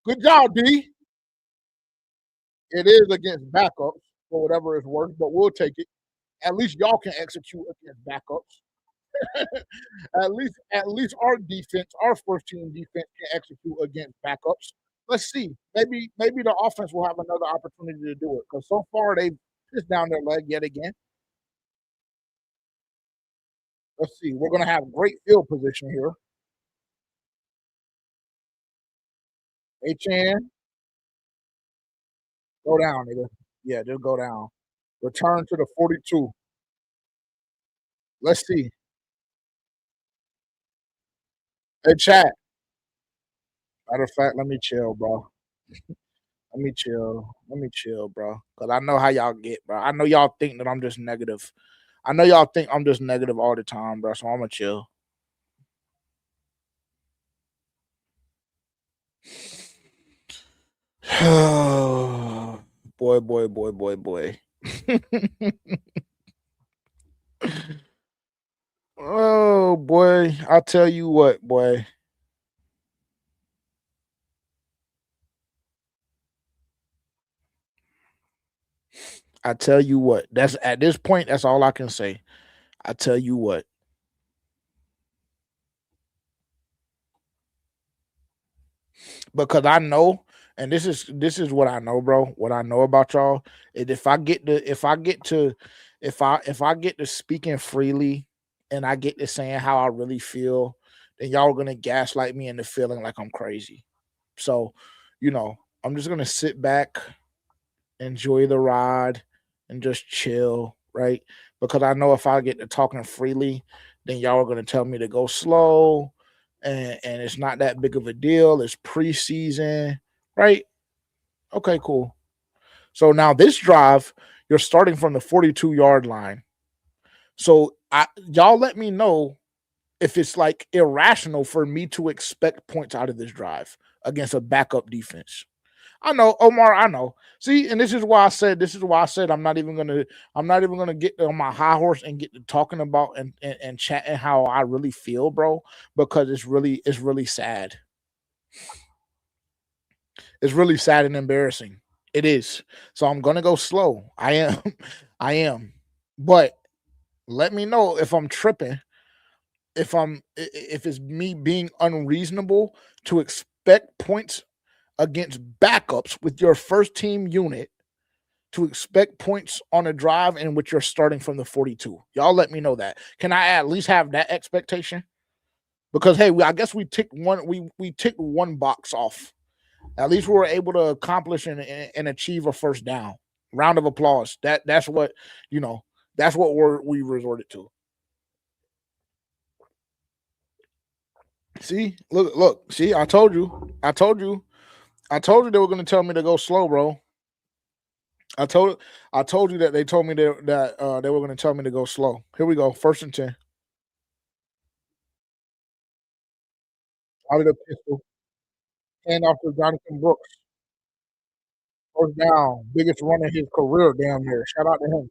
Good job, D. It is against backups for whatever it's worth, but we'll take it. At least y'all can execute against backups. at least our defense, our first team defense, can execute against backups. Let's see. Maybe the offense will have another opportunity to do it because so far they've pissed down their leg yet again. Let's see. We're gonna have great field position here. HN, go down, nigga. Yeah, just go down. Return to the 42. Let's see. Hey, chat. Matter of fact, let me chill, bro. Let me chill. Let me chill, bro. Cause I know how y'all get, bro. I know y'all think that I'm just negative. I know y'all think I'm just negative all the time, bro. So I'm gonna chill. Boy, boy, boy, boy, boy. Oh boy, I'll tell you what, boy. I tell you what. That's at this point. That's all I can say. I tell you what. Because I know, and this is what I know, bro. What I know about y'all is if I get to speaking freely and I get to saying how I really feel, then y'all are gonna gaslight me into feeling like I'm crazy. So, I'm just gonna sit back, enjoy the ride, and just chill, right? Because I know if I get to talking freely, then y'all are gonna tell me to go slow, and it's not that big of a deal. It's preseason, right? Okay, cool. So now this drive, you're starting from the 42-yard line. So y'all let me know if it's like irrational for me to expect points out of this drive against a backup defense. I know, Omar. I know. See, and this is why I said I'm not even gonna get on my high horse and get to talking about and chatting how I really feel, bro. Because it's really sad. It's really sad and embarrassing. It is. So I'm gonna go slow. I am. I am. But let me know if I'm tripping. If it's me being unreasonable to expect points against backups with your first team unit, to expect points on a drive in which you're starting from the 42. Y'all let me know that. Can I at least have that expectation? Because hey, I guess we ticked one box off. At least we were able to accomplish and achieve a first down. Round of applause. That's what you know. That's what we resorted to. See, look. See, I told you. I told you they were going to tell me to go slow, bro. I told I told you that they told me that they were going to tell me to go slow. Here we go. 1st and 10. Out of the pistol. Hand off to Jonathan Brooks. First down. Biggest run in his career, damn near. Shout out to him.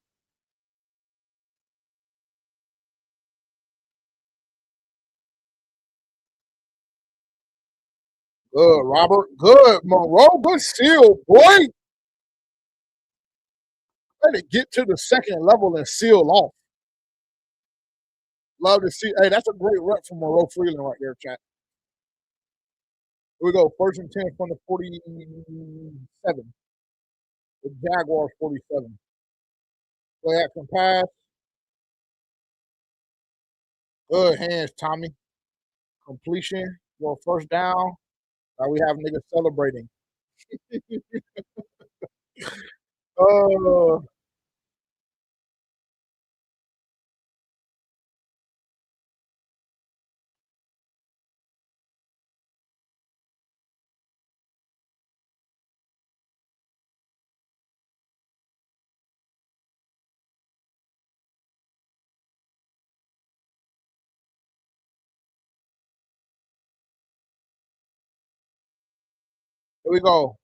Good, Robert. Good, Monroe. Good seal, boy. Let it get to the second level and seal off. Love to see. Hey, that's a great rep from Monroe Freeland right there, chat. Here we go. 1st and 10 from the 47. The Jaguars 47. Play action pass. Good hands, Tommy. Completion. Well, first down. Now we have niggas celebrating. Oh, Here we go.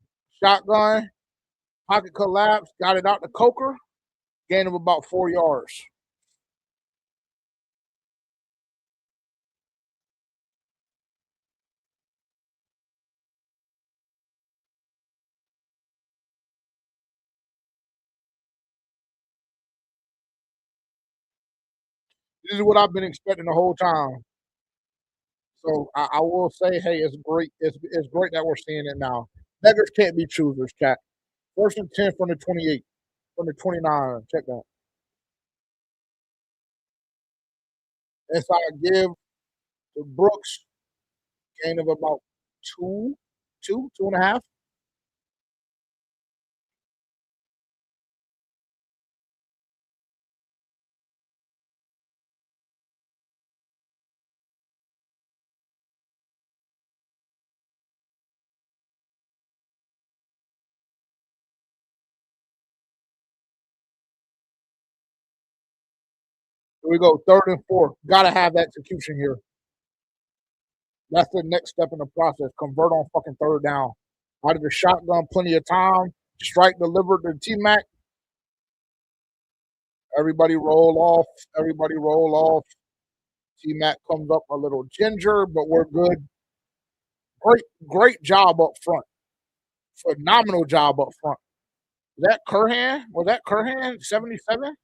Shotgun, pocket collapse, got it out the Coker, gain of about 4 yards. This is what I've been expecting the whole time. So I will say, hey, it's great. It's great that we're seeing it now. Beggars can't be choosers, chat. 1st and 10 from the 28, from the 29. Check that. Inside give to Brooks, gain of about two and a half. Here we go. 3rd and 4. Gotta have execution here. That's the next step in the process. Convert on fucking 3rd down. Out of the shotgun, plenty of time. Strike delivered to T Mac. Everybody roll off. Everybody roll off. T Mac comes up a little ginger, but we're good. Great job up front. Phenomenal job up front. Is that Curhan? Was that Curhan? 77?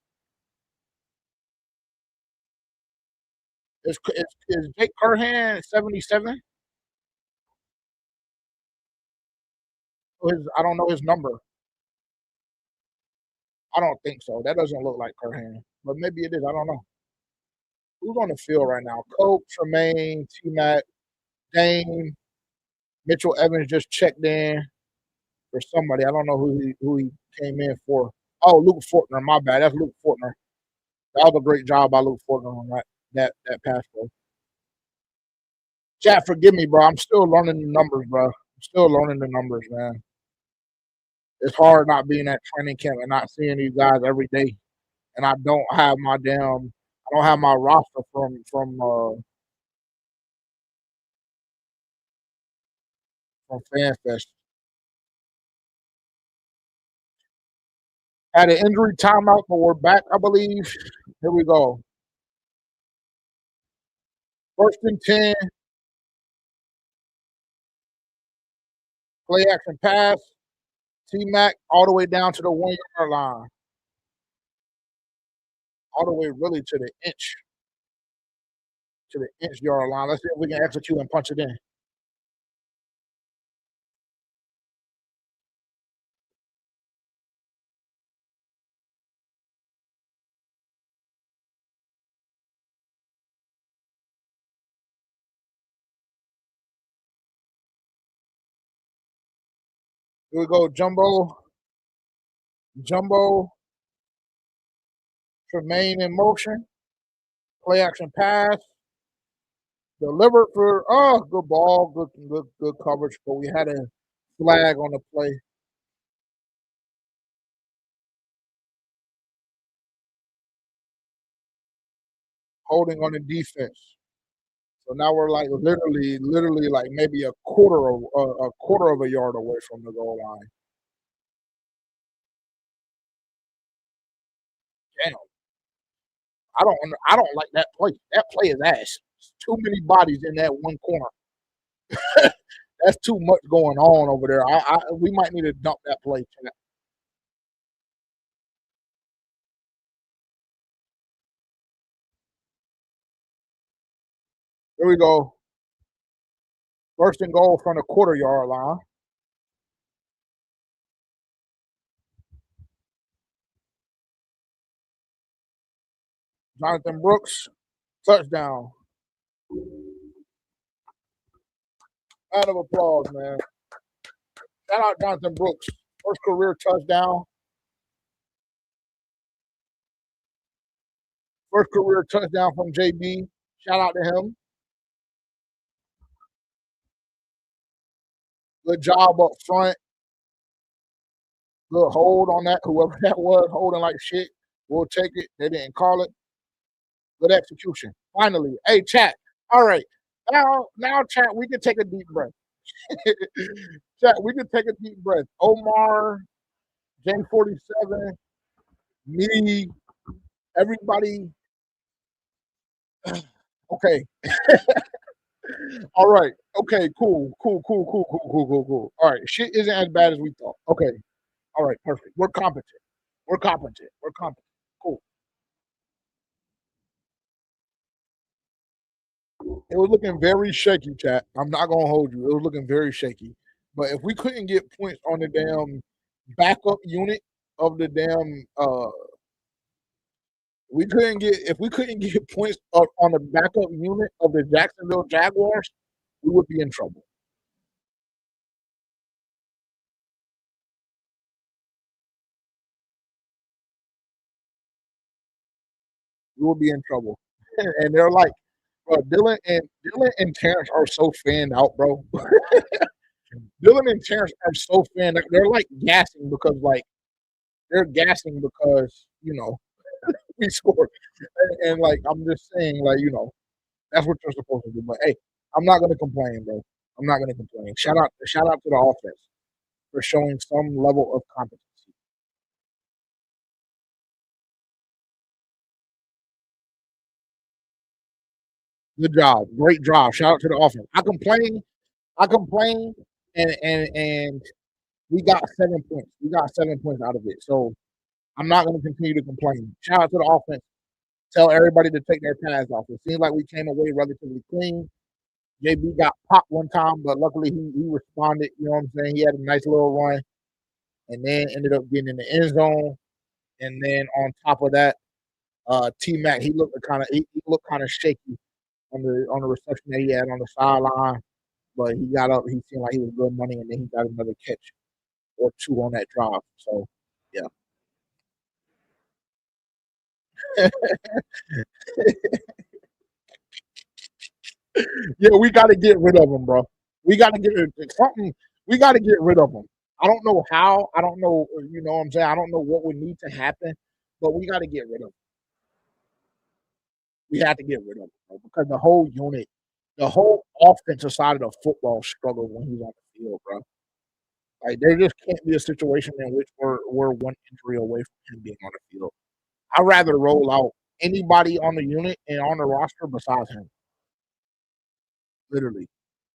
Is Jake Curhan 77? I don't know his number. I don't think so. That doesn't look like Curhan, but maybe it is. I don't know. Who's on the field right now? Cope, Tremaine, T Mac, Dane, Mitchell Evans just checked in for somebody. I don't know who he came in for. Oh, Luke Fortner. My bad. That's Luke Fortner. That was a great job by Luke Fortner on that pass play. Chat, forgive me, bro. I'm still learning the numbers, bro. I'm still learning the numbers, man. It's hard not being at training camp and not seeing these guys every day. And I don't have my roster from FanFest. Had an injury timeout, but we're back, I believe. Here we go. 1st and 10. Play action pass. T-Mac all the way down to the 1 yard line. All the way really to the inch. To the inch yard line. Let's see if we can execute and punch it in. Here we go, Jumbo. Tremaine in motion. Play action pass. Delivered for good ball, good coverage, but we had a flag on the play. Holding on the defense. So now we're like literally like maybe a quarter of a yard away from the goal line. Damn. I don't like that play. That play is ass. It's too many bodies in that one corner. That's too much going on over there. We might need to dump that play. Here we go. 1st and goal from the quarter yard line. Jonathan Brooks, touchdown. Round of applause, man. Shout out Jonathan Brooks. 1st career touchdown. 1st career touchdown from JB. Shout out to him. Good job up front. Good hold on that. Whoever that was, holding like shit. We'll take it. They didn't call it. Good execution. Finally. Hey, chat. All right. Now, chat, we can take a deep breath. Chat, we can take a deep breath. Omar, J47, me, everybody. Okay. All right. Okay. Cool. Cool. Cool. Cool. Cool. Cool. Cool. Cool. All right. Shit isn't as bad as we thought. Okay. All right. Perfect. We're competent. We're competent. We're competent. Cool. It was looking very shaky, chat. I'm not gonna hold you. It was looking very shaky. But if we couldn't get points on the damn backup unit of the damn we couldn't get if we couldn't get points on the backup unit of the Jacksonville Jaguars, we would be in trouble. We would be in trouble. And they're like, bro, Dylan and Terrence are so fanned out, bro. Dylan and Terrence are so fanned out. They're like gassing because they're gassing because we scored. And like I'm just saying, like, that's what you're supposed to do. But hey, I'm not gonna complain, bro. I'm not gonna complain. Shout out to the offense for showing some level of competency. Good job. Great job. Shout out to the offense. I complain and we got 7 points. We got 7 points out of it. So I'm not gonna continue to complain. Shout out to the offense. Tell everybody to take their pads off. It seems like we came away relatively clean. JB got popped one time, but luckily he responded. You know what I'm saying? He had a nice little run, and then ended up getting in the end zone. And then on top of that, T Mac he looked kind of shaky on the reception that he had on the sideline, but he got up. He seemed like he was good money, and then he got another catch or two on that drive. So yeah, yeah, we got to get rid of him, bro. We got to get something. We got to get rid of him. I don't know how. I don't know. You know what I'm saying? I don't know what would need to happen, but we got to get rid of him. We had to get rid of him, bro, because the whole offensive side of the football struggled when he's on the field, bro. Like there just can't be a situation in which we're one injury away from him being on the field. I'd rather roll out anybody on the unit and on the roster besides him. Literally.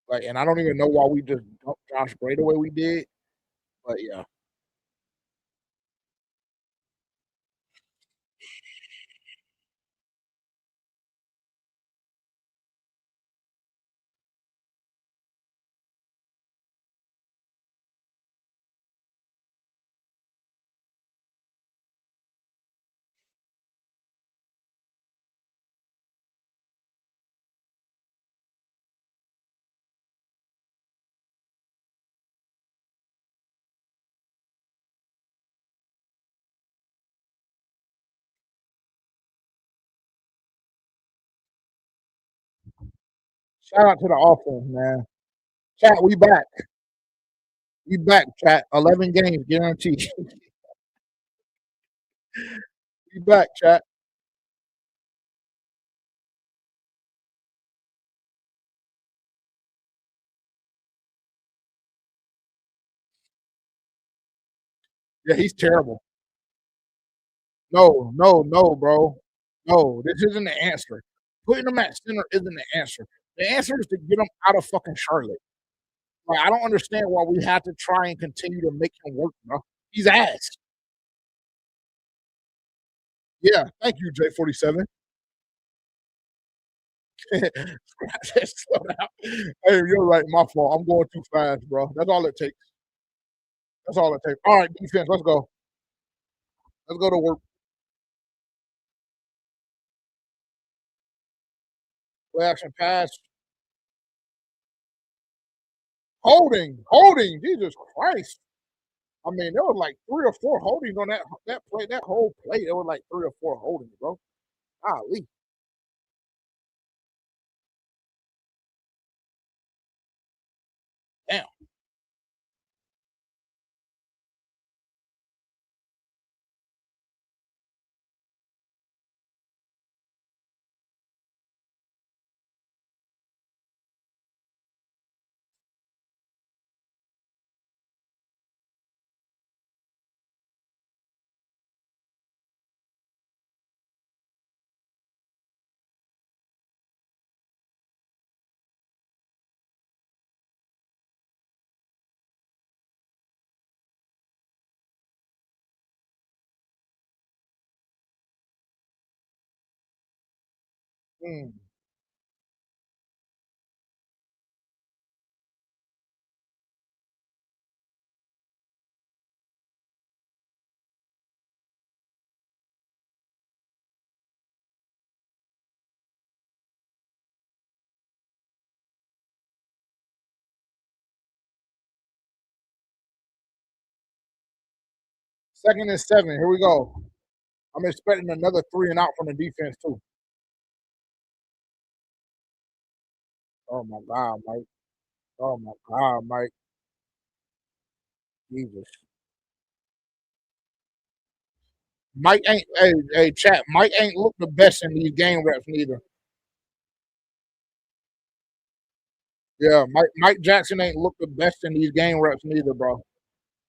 Like, and I don't even know why we just dumped Josh Gray the way we did. But yeah. Shout out to the offense, man. Chat, we back. We back, chat. 11 games guaranteed. We back, chat. Yeah, he's terrible. No, no, no, bro. No, this isn't the answer. Putting him at center isn't the answer. The answer is to get him out of fucking Charlotte. Like, I don't understand why we have to try and continue to make him work, bro. He's ass. Yeah, thank you, J47. Slow down. Hey, you're right. My fault. I'm going too fast, bro. That's all it takes. That's all it takes. All right, defense. Let's go. Let's go to work. Play action pass. Holding. Holding. Jesus Christ. I mean, there was like 3 or 4 holdings on that play, that whole play. There was like 3 or 4 holdings, bro. Golly. Damn. Mm. Second and 7. Here we go. I'm expecting another 3 and out from the defense too. Oh my God, Mike. Oh my God, Mike. Jesus. Mike ain't hey chat. Mike ain't looked the best in these game reps neither. Yeah, Mike Jackson ain't looked the best in these game reps neither, bro.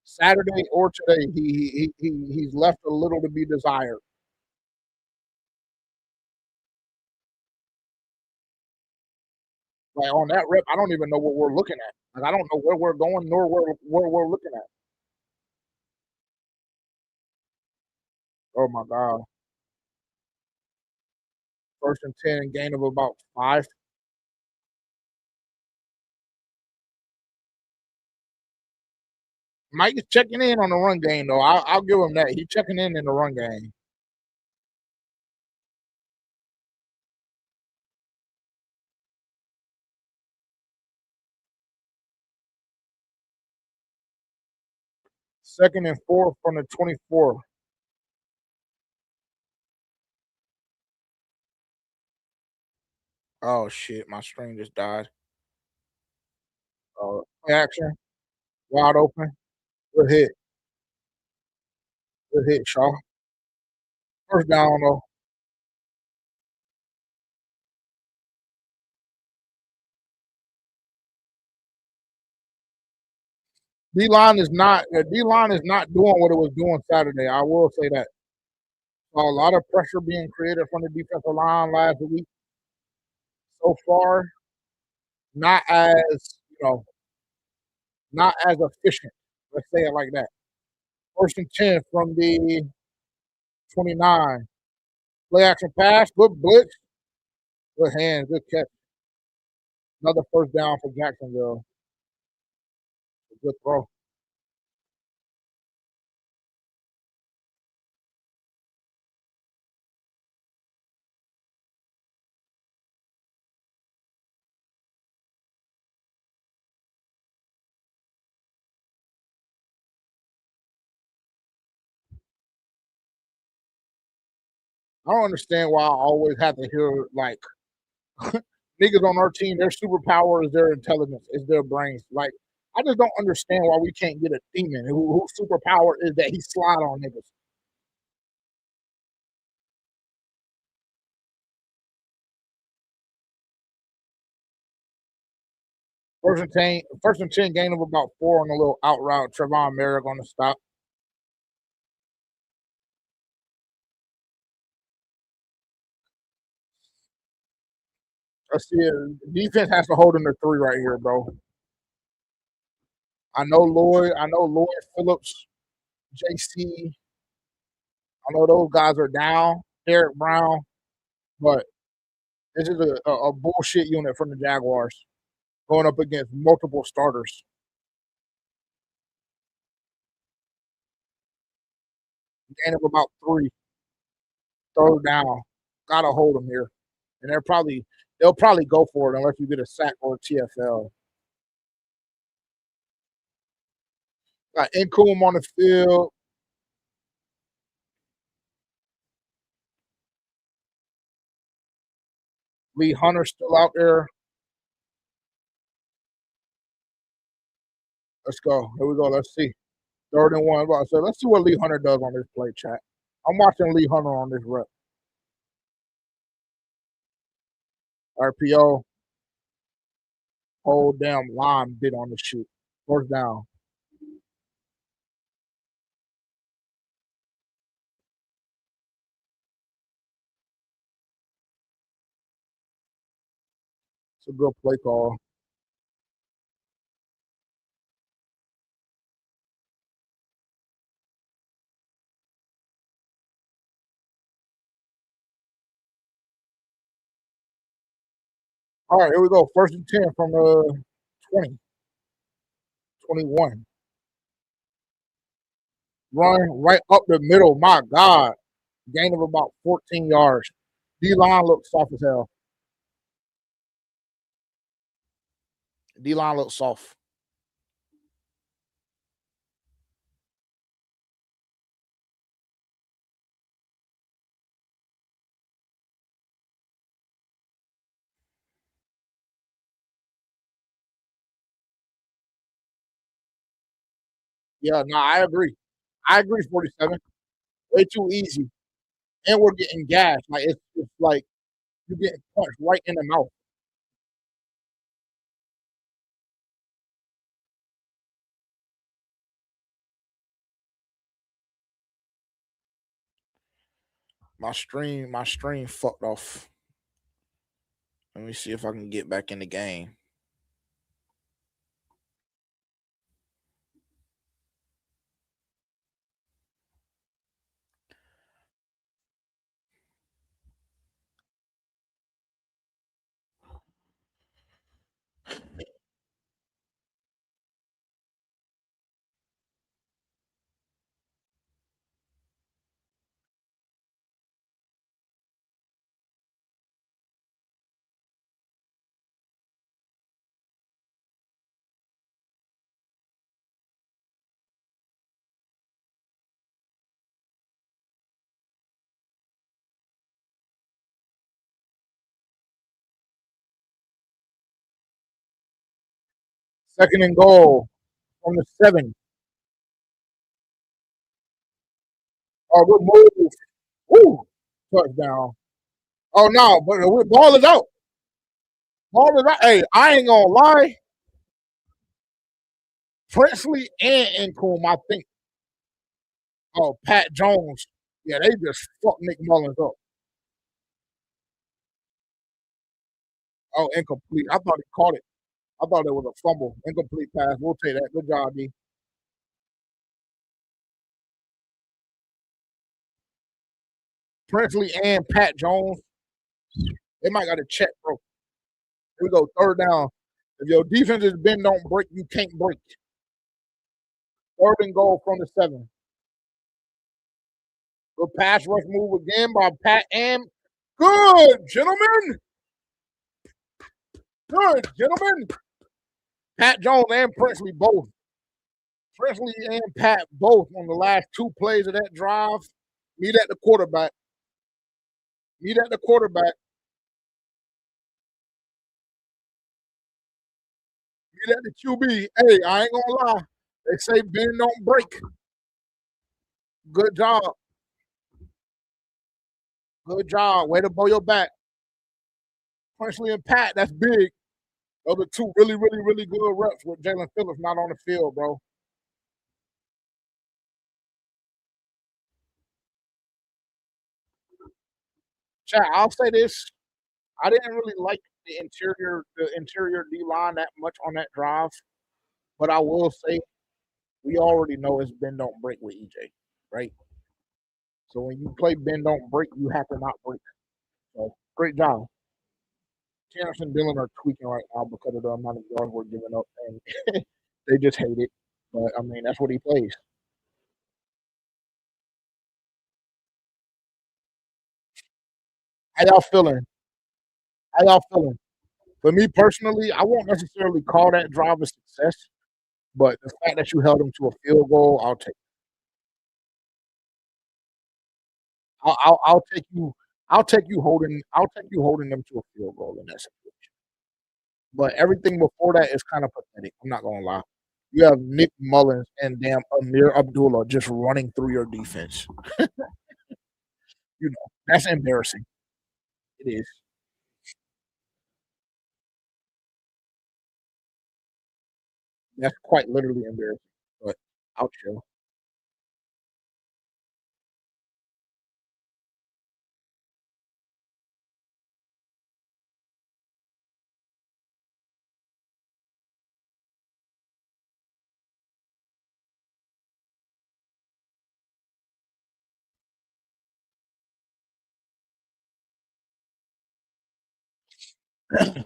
Saturday or today, he's left a little to be desired. Like on that rep, I don't even know what we're looking at. Like I don't know where we're going nor where we're looking at. Oh my God. First and 10 and gain of about 5. Mike is checking in on the run game though. I'll give him that. He's checking in the run game. Second and 4 from the 24. Oh shit, my screen just died. Action, wide open, good hit, good hit, Shaw. First down though. D line is not doing what it was doing Saturday. I will say that. Saw a lot of pressure being created from the defensive line last week. So far, not as not as efficient. Let's say it like that. First and 10 from the 29. Play action pass, good blitz, good hands, good catch. Another first down for Jacksonville. Good throw. I don't understand why I always have to hear like niggas on our team, their superpower is their intelligence, is their brains. Like, I just don't understand why we can't get a demon whose superpower is that he slide on niggas. First and 10, gain of about 4 on a little out route. Trevon Merrick on the stop. Let's see it. Defense has to hold in the 3 right here, bro. I know Lloyd Phillips, JC. I know those guys are down. Derek Brown, but this is a bullshit unit from the Jaguars going up against multiple starters. Gain of about 3. Throw down. Gotta hold them here. And they'll probably go for it unless you get a sack or a TFL. Got Incoom on the field. Lee Hunter still out there. Let's go. Here we go. Let's see. Third and 1. So let's see what Lee Hunter does on this play, chat. I'm watching Lee Hunter on this rep. RPO. Whole damn line bit on the shoot. First down. It's a good play call. All right, here we go. First and 10 from 20, 21. Run right up the middle. My God. Gain of about 14 yards. D-line looks soft as hell. D-line looks soft. Yeah, no, I agree. I agree, 47. Way too easy. And we're getting gas. Like it's like you're getting punched right in the mouth. My stream fucked off. Let me see if I can get back in the game. Second and goal from the 7. Oh, good move. Woo! Touchdown. Oh no, but the ball is out. Ball is out. Hey, I ain't gonna lie. Princely and Incoom, I think. Oh, Pat Jones. Yeah, they just fucked Nick Mullins up. Oh, incomplete. I thought he caught it. I thought it was a fumble. Incomplete pass. We'll take that. Good job, D. Princely and Pat Jones. They might got to check, bro. Here we go. Third down. If your defense is bend don't break, you can't break. Third and goal from the 7. Good pass rush move again by Pat and good, gentlemen. Good, gentlemen. Pat Jones and Princely both. Princely and Pat both on the last 2 plays of that drive. Meet at the quarterback. Meet at the quarterback. Meet at the QB. Hey, I ain't gonna lie. They say bend don't break. Good job. Good job. Way to blow your back. Princely and Pat, that's big. Those are 2 really, really, really good reps with Jalen Phillips not on the field, bro. Chat, I'll say this. I didn't really like the interior D line that much on that drive, but I will say we already know it's bend don't break with EJ, right? So when you play bend don't break, you have to not break. So great job. Terrence and Dylan are tweaking right now because of the amount of yards we're giving up, and they just hate it. But I mean, that's what he plays. How y'all feeling? How y'all feeling? For me personally, I won't necessarily call that drive a success, but the fact that you held them to a field goal, I'll take. I'll take you. I'll take you holding them to a field goal in that situation. But everything before that is kind of pathetic. I'm not gonna lie. You have Nick Mullins and damn Amir Abdullah just running through your defense. You know that's embarrassing. It is. That's quite literally embarrassing. But I'll chill.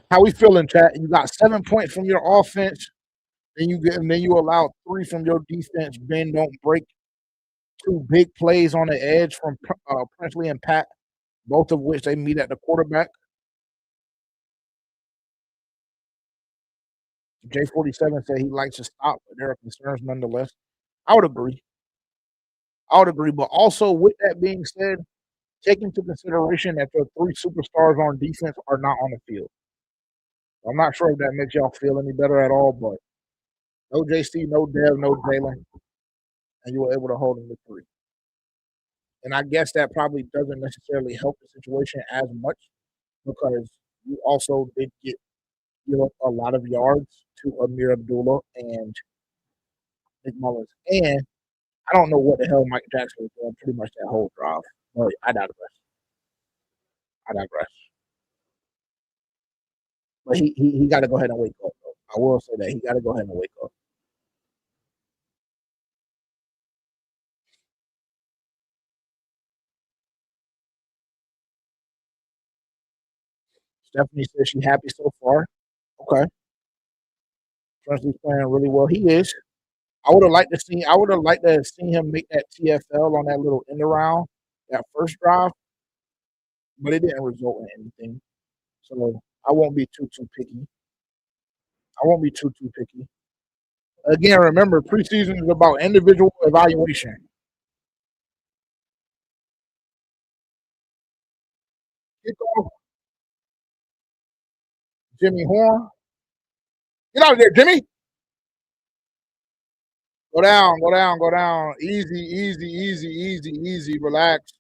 How we feeling, chat? You got 7 points from your offense, then you allow 3 from your defense. Ben don't break 2 big plays on the edge from Princely and Pat, both of which they meet at the quarterback. J47 said he likes to stop, but there are concerns nonetheless. I would agree. But also with that being said, take into consideration that your 3 superstars on defense are not on the field. I'm not sure if that makes y'all feel any better at all, but no JC, no Dev, no Jalen, and you were able to hold them to 3. And I guess that probably doesn't necessarily help the situation as much because you also did get a lot of yards to Amir Abdullah and Nick Mullins. And I don't know what the hell Mike Jackson was doing pretty much that whole drive. But I digress. But he got to go ahead and wake up. Though. I will say that he got to go ahead and wake up. Stephanie says she's happy so far. Okay. Presley's playing really well. He is. I would have liked to see. I would have liked to have seen him make that TFL on that little end around that first drive, but it didn't result in anything. So I won't be too picky. Again, remember preseason is about individual evaluation. Kickoff, Jimmy Horn. Get out of there, Jimmy. Go down. Easy. Relax.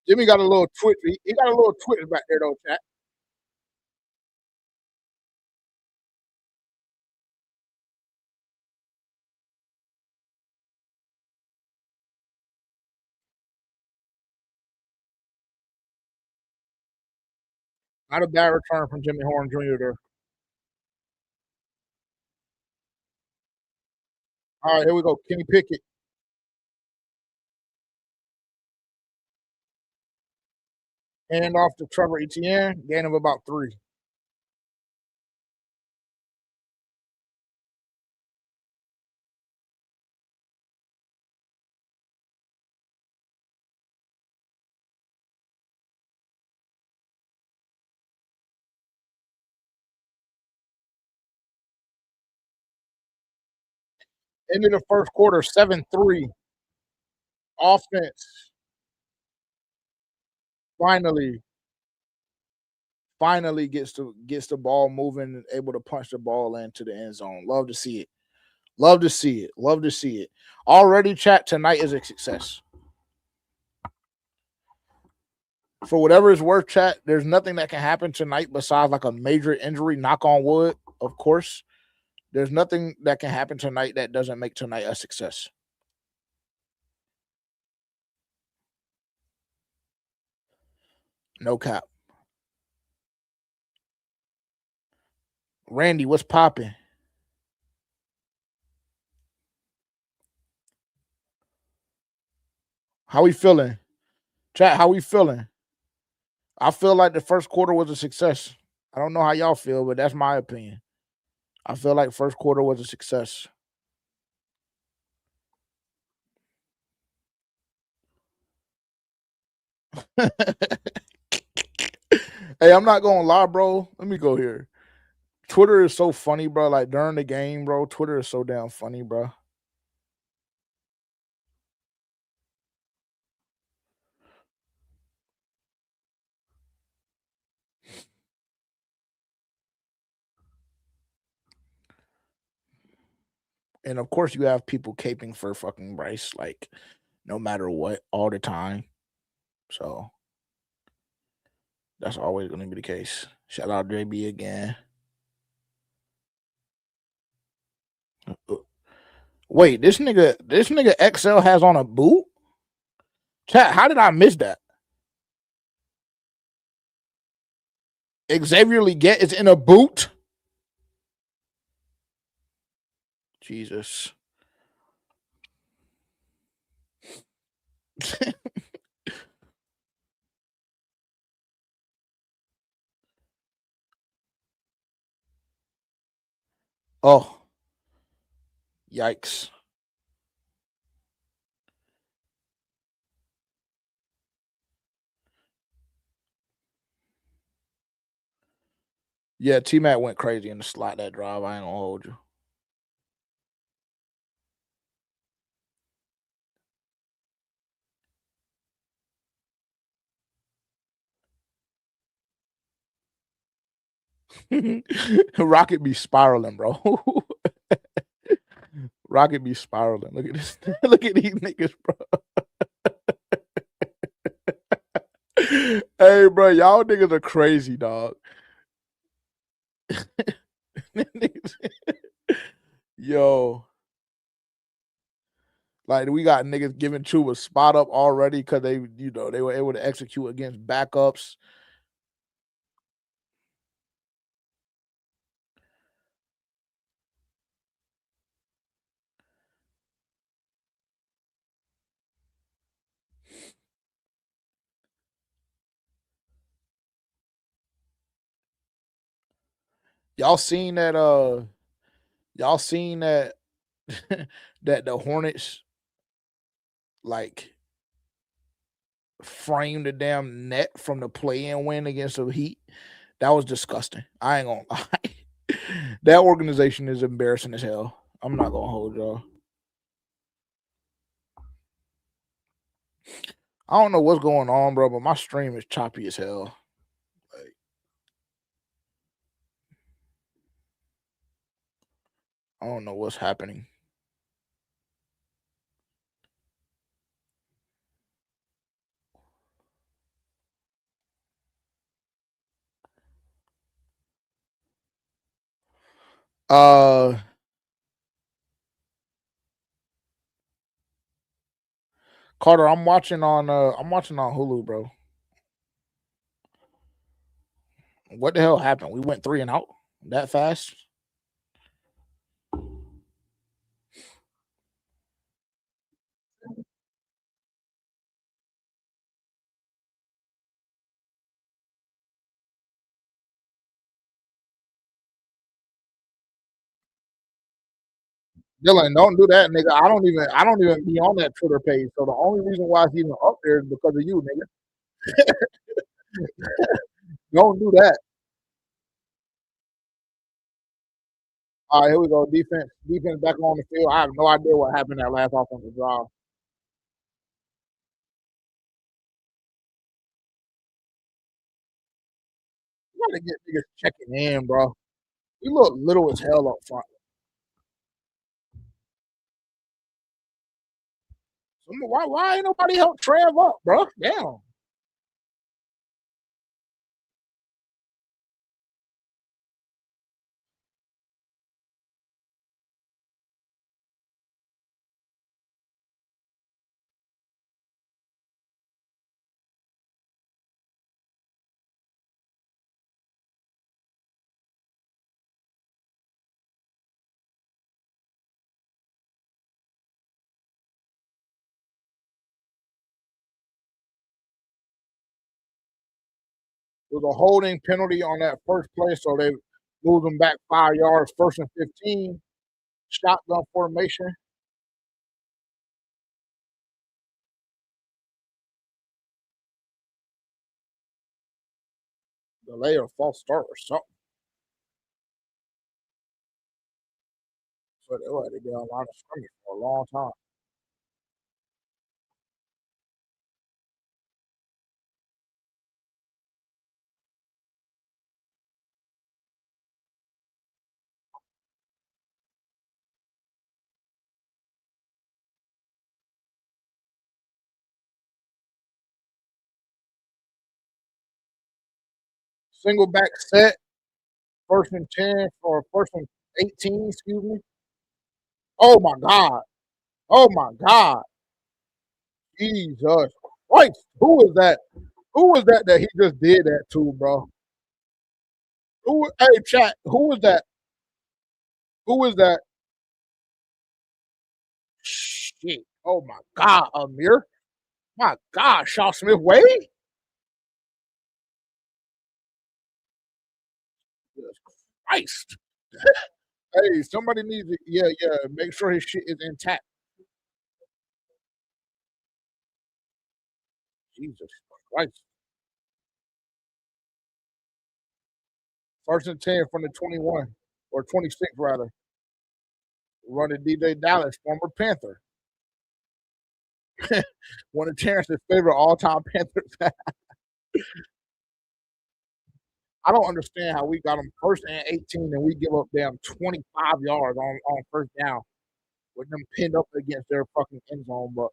Jimmy got a little twitch. He got a little twitch back there, though, chat. Not a bad return from Jimmy Horn Jr. there. All right, here we go. Kenny Pickett. Hand off to Trevor Etienne. Gain of about 3. End of the first quarter, 7-3. Offense. Finally gets the ball moving and able to punch the ball into the end zone. Love to see it. Already, chat, tonight is a success. For whatever it's worth, chat, there's nothing that can happen tonight besides like a major injury, knock on wood, of course. There's nothing that can happen tonight that doesn't make tonight a success. No cap. Randy, what's popping? How we feeling? Chat, how we feeling? I feel like the first quarter was a success. I don't know how y'all feel, but that's my opinion. I feel like first quarter was a success. Hey, I'm not gonna lie, bro. Let me go here. Twitter is so funny, bro. Like during the game, bro. Twitter is so damn funny, bro. And of course, you have people caping for fucking Bryce, like no matter what, all the time. So that's always going to be the case. Shout out JB again. Wait, this nigga XL has on a boot? Chat, how did I miss that? Xavier Leggett is in a boot? Jesus. Oh, yikes. Yeah, T-Mac went crazy in the slot that drive. I ain't gonna hold you. Rocket be spiraling, bro. Rocket be spiraling. Look at this. Look at these niggas, bro. Hey, bro, y'all niggas are crazy, dog. Yo, like we got niggas giving Chuba a spot up already because they were able to execute against backups. Y'all seen that? Y'all seen that? That the Hornets like framed the damn net from the play-in win against the Heat. That was disgusting. I ain't gonna lie. That organization is embarrassing as hell. I'm not gonna hold y'all. I don't know what's going on, bro, but my stream is choppy as hell. Like, I don't know what's happening. Carter, I'm watching on Hulu, bro. What the hell happened? We went 3 and out that fast? Dylan, don't do that, nigga. I don't even be on that Twitter page. So the only reason why it's even up there is because of you, nigga. Don't do that. All right, here we go. Defense back on the field. I have no idea what happened that last offensive drive. You gotta get niggas checking in, bro. You look little as hell up front. So why ain't nobody help Trev up, bro? Damn. It was a holding penalty on that first play, so they moved them back 5 yards, 1st and 15. Shotgun formation. Delay or false start or something. So they had to be on line of scrimmage for a long time. Single back set, 1st and 10 or 1st and 18, excuse me. Oh my God. Oh my God. Jesus Christ. Who was that? Who was that he just did that to, bro? Hey, chat, who was that? Who was that? Shit. Oh my God, Amir. My God, Shaw Smith Wade? Jesus Christ. Hey, somebody needs to, yeah, make sure his shit is intact. Jesus Christ. 1st and 10 from the 21 or 26 rather. Running DJ Dallas, former Panther. One of Terrence's favorite all-time Panthers. I don't understand how we got them 1st and 18 and we give up damn 25 yards on 1st down with them pinned up against their fucking end zone. But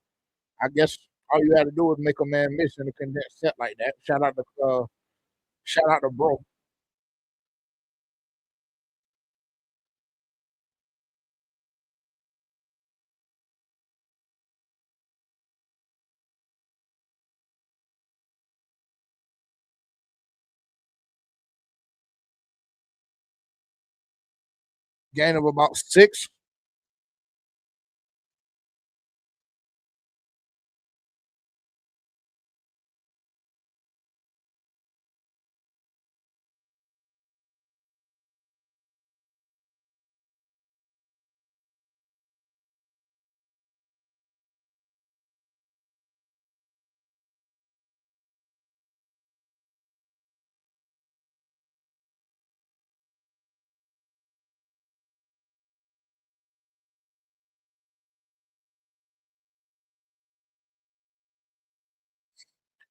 I guess all you had to do was make a man miss in a condensed set like that. Shout out to bro. Gain of about 6.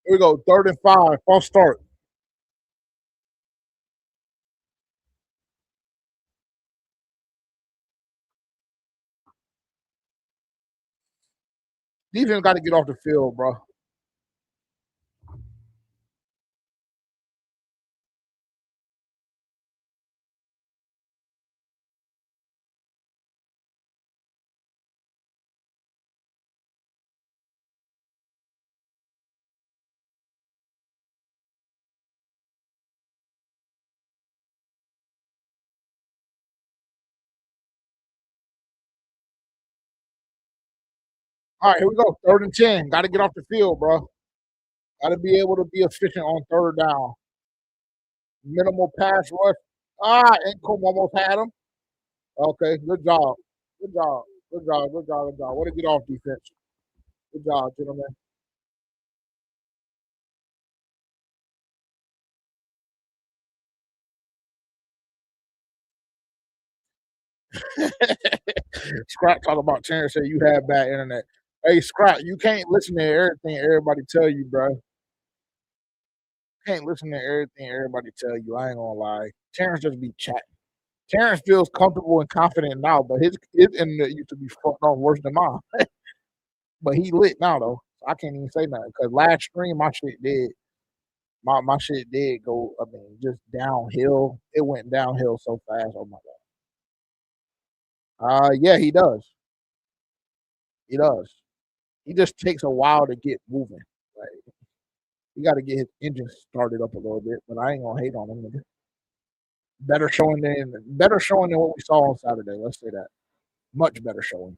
Here we go, 3rd and 5, false start. Defense got to get off the field, bro. All right, here we go. 3rd and 10. Got to get off the field, bro. Got to be able to be efficient on 3rd down. Minimal pass rush. Income almost had him. Okay, good job. Good job. Good job. Good job. Good job. Way to get off defense. Good job, gentlemen. Scrap talk about Terrence said you had bad internet. Hey, Scrap, you can't listen to everything everybody tell you, bro. You can't listen to everything everybody tell you. I ain't gonna lie. Terrence just be chatting. Terrence feels comfortable and confident now, but his internet used to be fucked off worse than mine. But he lit now though. I can't even say nothing because last stream my shit did. My shit did go. I mean, just downhill. It went downhill so fast. Oh my god. Yeah, he does. He does. He just takes a while to get moving. Like he got to get his engine started up a little bit. But I ain't gonna hate on him. Better showing than what we saw on Saturday. Let's say that. Much better showing.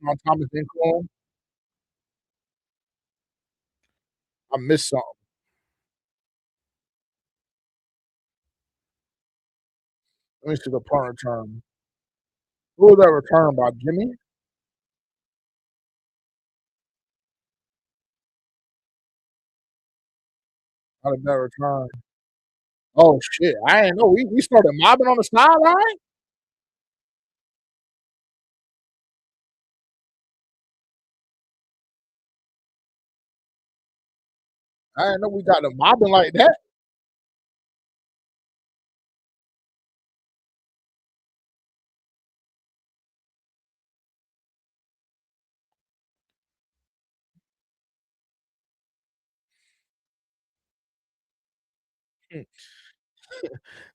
On Thomas Inclone, I missed something. Let me see the punt return. Who was that return by Jimmy? Not a bad return. Oh shit! I didn't know we started mobbing on the sideline. I didn't know we got the mobbing like that.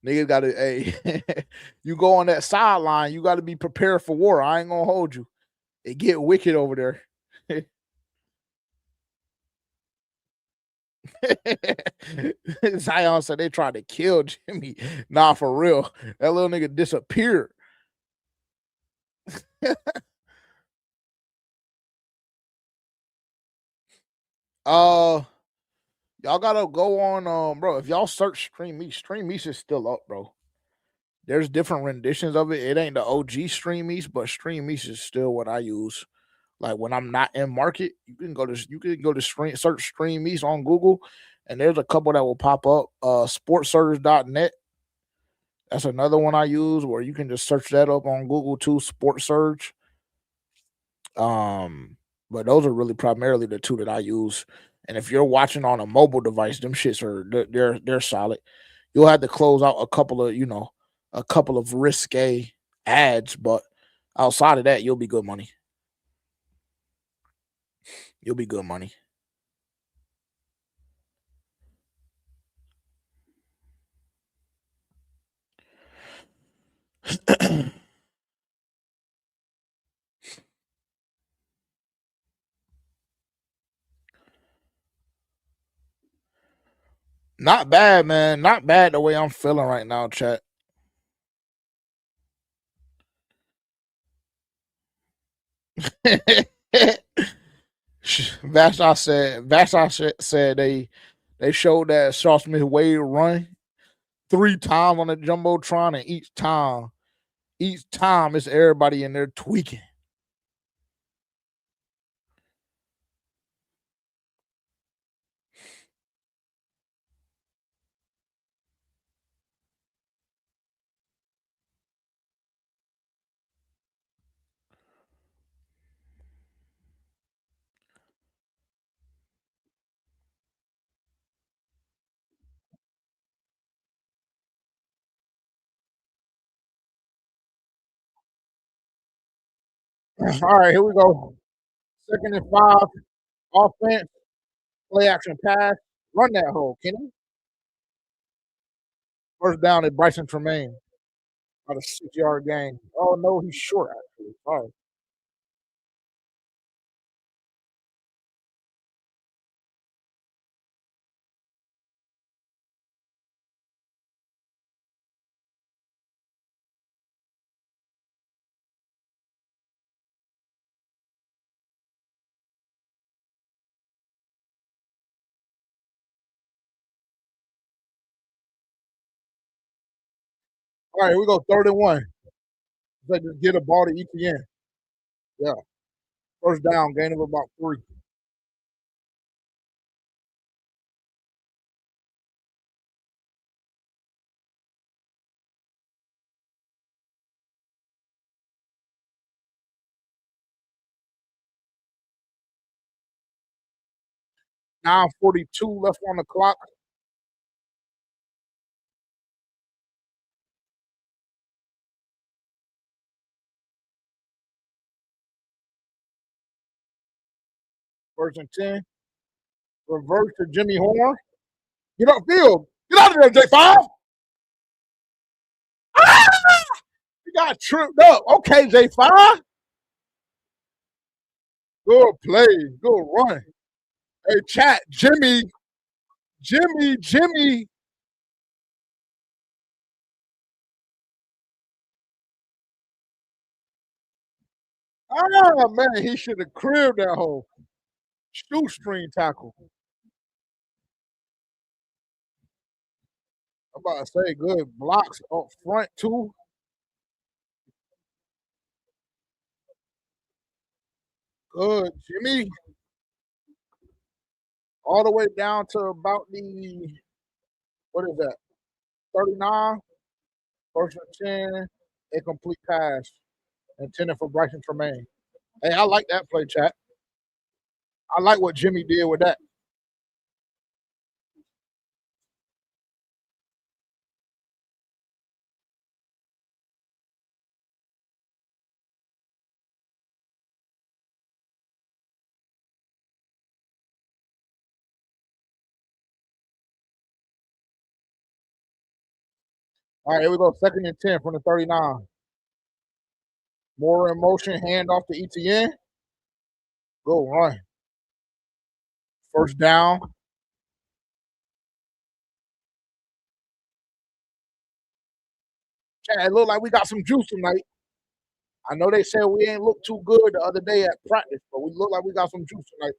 Niggas got to, hey, you go on that sideline, you got to be prepared for war. I ain't gonna hold you. It get wicked over there. Zion said they tried to kill Jimmy. Nah, for real. That little nigga disappeared. uh y'all gotta go on bro. If y'all search Stream East is still up, bro. There's different renditions of it. It ain't the OG Stream East, but Stream East is still what I use. Like when I'm not in market, you can go to search Stream East on Google, and there's a couple that will pop up. Sportsurge.net. That's another one I use where you can just search that up on Google too, Sports Surge. But those are really primarily the two that I use. And if you're watching on a mobile device, them shits they're solid. You'll have to close out a couple of risque ads, but outside of that, you'll be good money. You'll be good money. Not bad, man. Not bad the way I'm feeling right now, chat. Vashon said they showed that Shaw Smith Wade run 3 times on the jumbotron, and each time it's everybody in there tweaking. All right, here we go. 2nd and 5, offense, play action pass, run that hole, Kenny. First down at Bryson Tremaine. About a 6-yard gain. Oh no, he's short actually. Sorry. All right, here we go. 3rd and 1. Like just get a ball to ETN. Yeah. First down, gain of about 3. Now 42 left on the clock. First and 10. Reverse to Jimmy Horn. Get upfield. Get out of there, J5. Ah! He got tripped up. Okay, J5. Good play. Good run. Hey, chat. Jimmy. Ah, man, he should have cribbed that whole shoestring tackle. I'm about to say good blocks up front, too. Good, Jimmy. All the way down to about what is that, 39? First and 10, a complete pass. Intended for Bryson Tremaine. Hey, I like that play, chat. I like what Jimmy did with that. All right, here we go. 2nd and 10 from the 39. More in motion, hand off to ETN. Go run. First down. It look like we got some juice tonight. I know they said we ain't look too good the other day at practice, but we look like we got some juice tonight.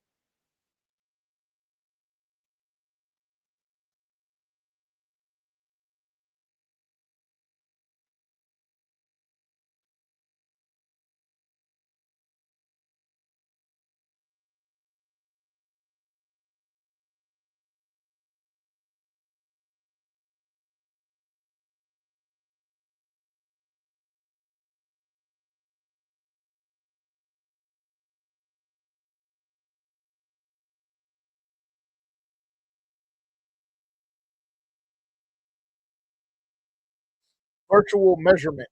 Virtual measurement.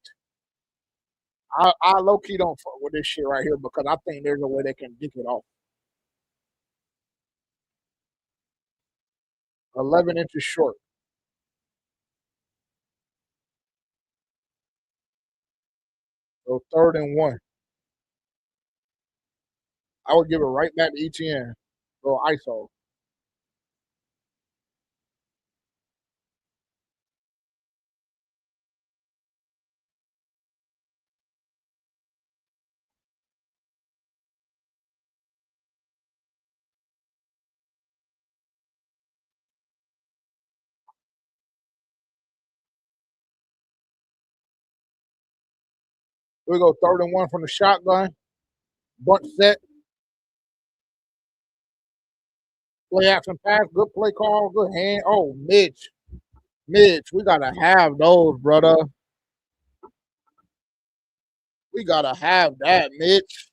I low key don't fuck with this shit right here because I think there's a way they can dig it off. 11 inches short. So 3rd and 1. I would give it right back to ETN. Go ISO. Here we go 3rd and 1 from the shotgun. Bunch set. Play action pass. Good play call. Good hand. Oh, Mitch. Mitch, we gotta have those, brother. We gotta have that, Mitch.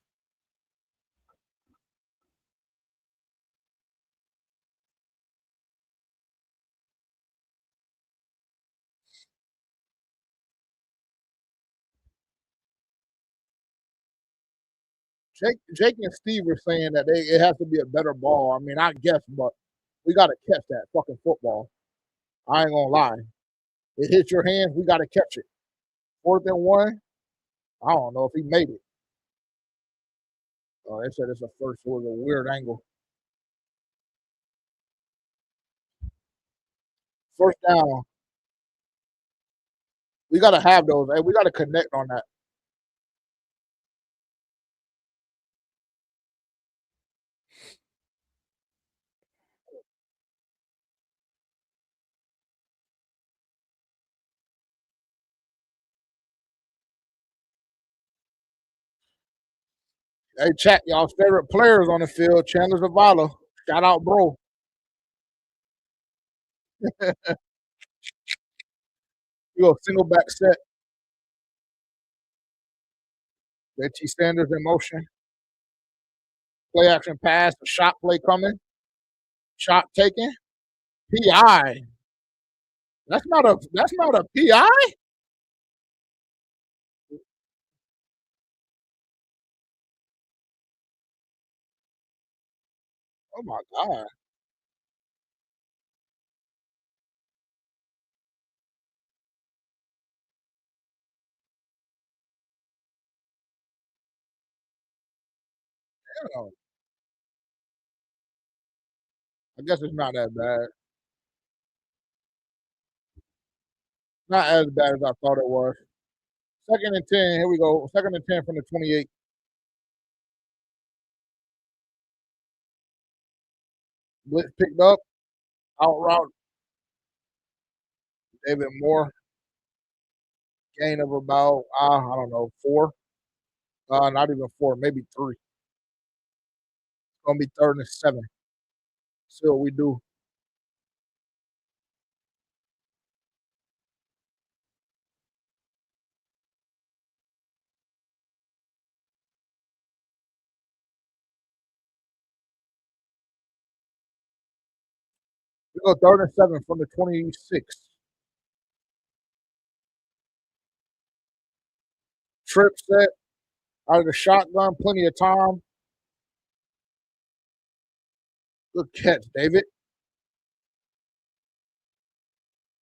Jake and Steve are saying that it has to be a better ball. I mean, I guess, but we gotta catch that fucking football. I ain't gonna lie. It hits your hands, we gotta catch it. 4th and 1. I don't know if he made it. Oh, they said it's a first. It was a weird angle. 1st down. We gotta have those. Hey, we gotta connect on that. Hey, chat, y'all's favorite players on the field. Chandler Zavala. Shout out, bro. You go single back set. Reggie Sanders in motion. Play action pass. Shot play coming. Shot taken. PI. That's not a PI. Oh my god. Damn. I guess it's not that bad. Not as bad as I thought it was. 2nd and 10. Here we go. 2nd and 10 from the 28. Blitz picked up. Out route. David Moore. Gain of about I don't know 4. Not even 4. Maybe 3. It's gonna be 3rd and 7. See what we do. We go 3rd and 7 from the 26. Trip set. Out of the shotgun. Plenty of time. Good catch, David.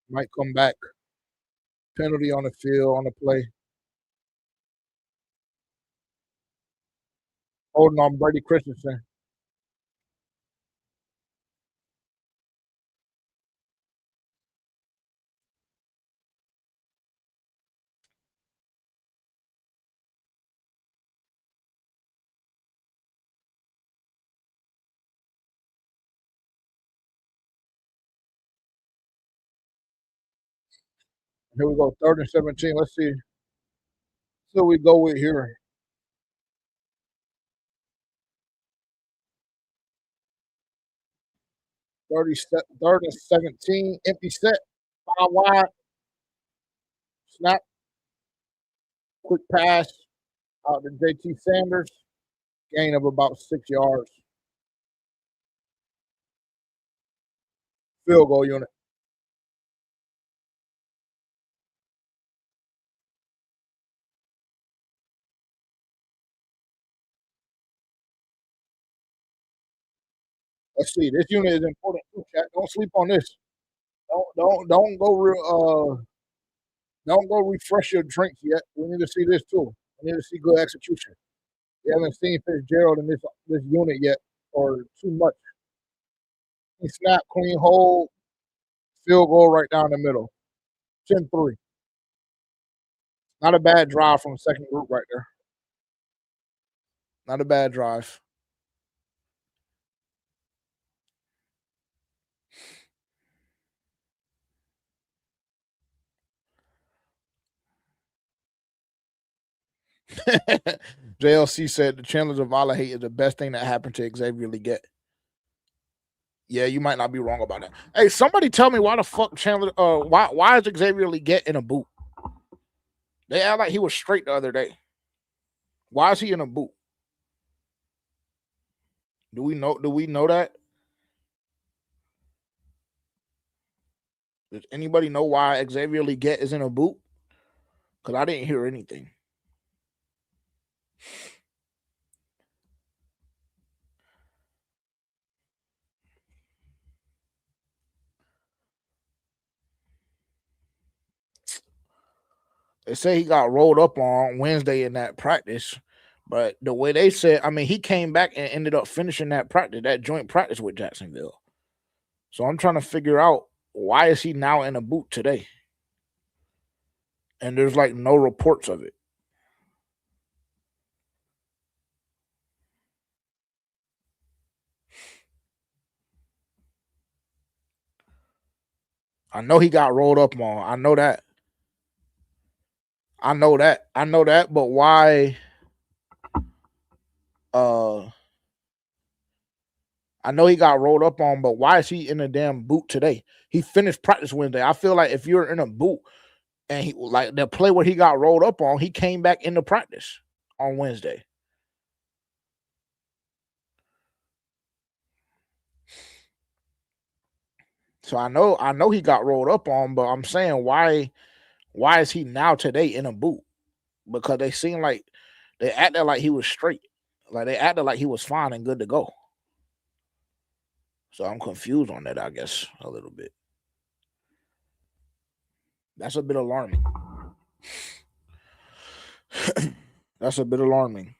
Might come back. Penalty on the field on the play. Holding on Brady Christensen. Here we go, 3rd and 17. Let's see. So we go with here. 3rd and 17. Empty set. 5 wide. Snap. Quick pass out to JT Sanders. Gain of about 6 yards. Field goal unit. Let's see. This unit is important too, chat. Don't sleep on this. Don't go don't go refresh your drinks yet. We need to see this too. We need to see good execution. We haven't seen Fitzgerald in this unit yet, or too much. Clean snap, clean hold, field goal right down the middle. 10-3. Not a bad drive from the second group right there. Not a bad drive. JLC said the Chandler's of Valahate is the best thing that happened to Xavier Leggett. Yeah, you might not be wrong about that. Hey, somebody tell me why the fuck Chandler why is Xavier Leggett in a boot? They act like he was straight the other day. Why is he in a boot? Do we know that? Does anybody know why Xavier Leggett is in a boot? Because I didn't hear anything. They say he got rolled up on Wednesday in that practice, but the way they said, I mean, he came back and ended up finishing that practice, that joint practice with Jacksonville. So I'm trying to figure out why is he now in a boot today? And there's like no reports of it. I know he got rolled up on. I know that. But why? I know he got rolled up on, but why is he in a damn boot today? He finished practice Wednesday. I feel like if you're in a boot and he like the play where he got rolled up on, he came back into practice on Wednesday. So I know he got rolled up on, but I'm saying why is he now today in a boot? Because they seem like they acted like he was straight. Like they acted like he was fine and good to go. So I'm confused on that, I guess, a little bit. That's a bit alarming. That's a bit alarming.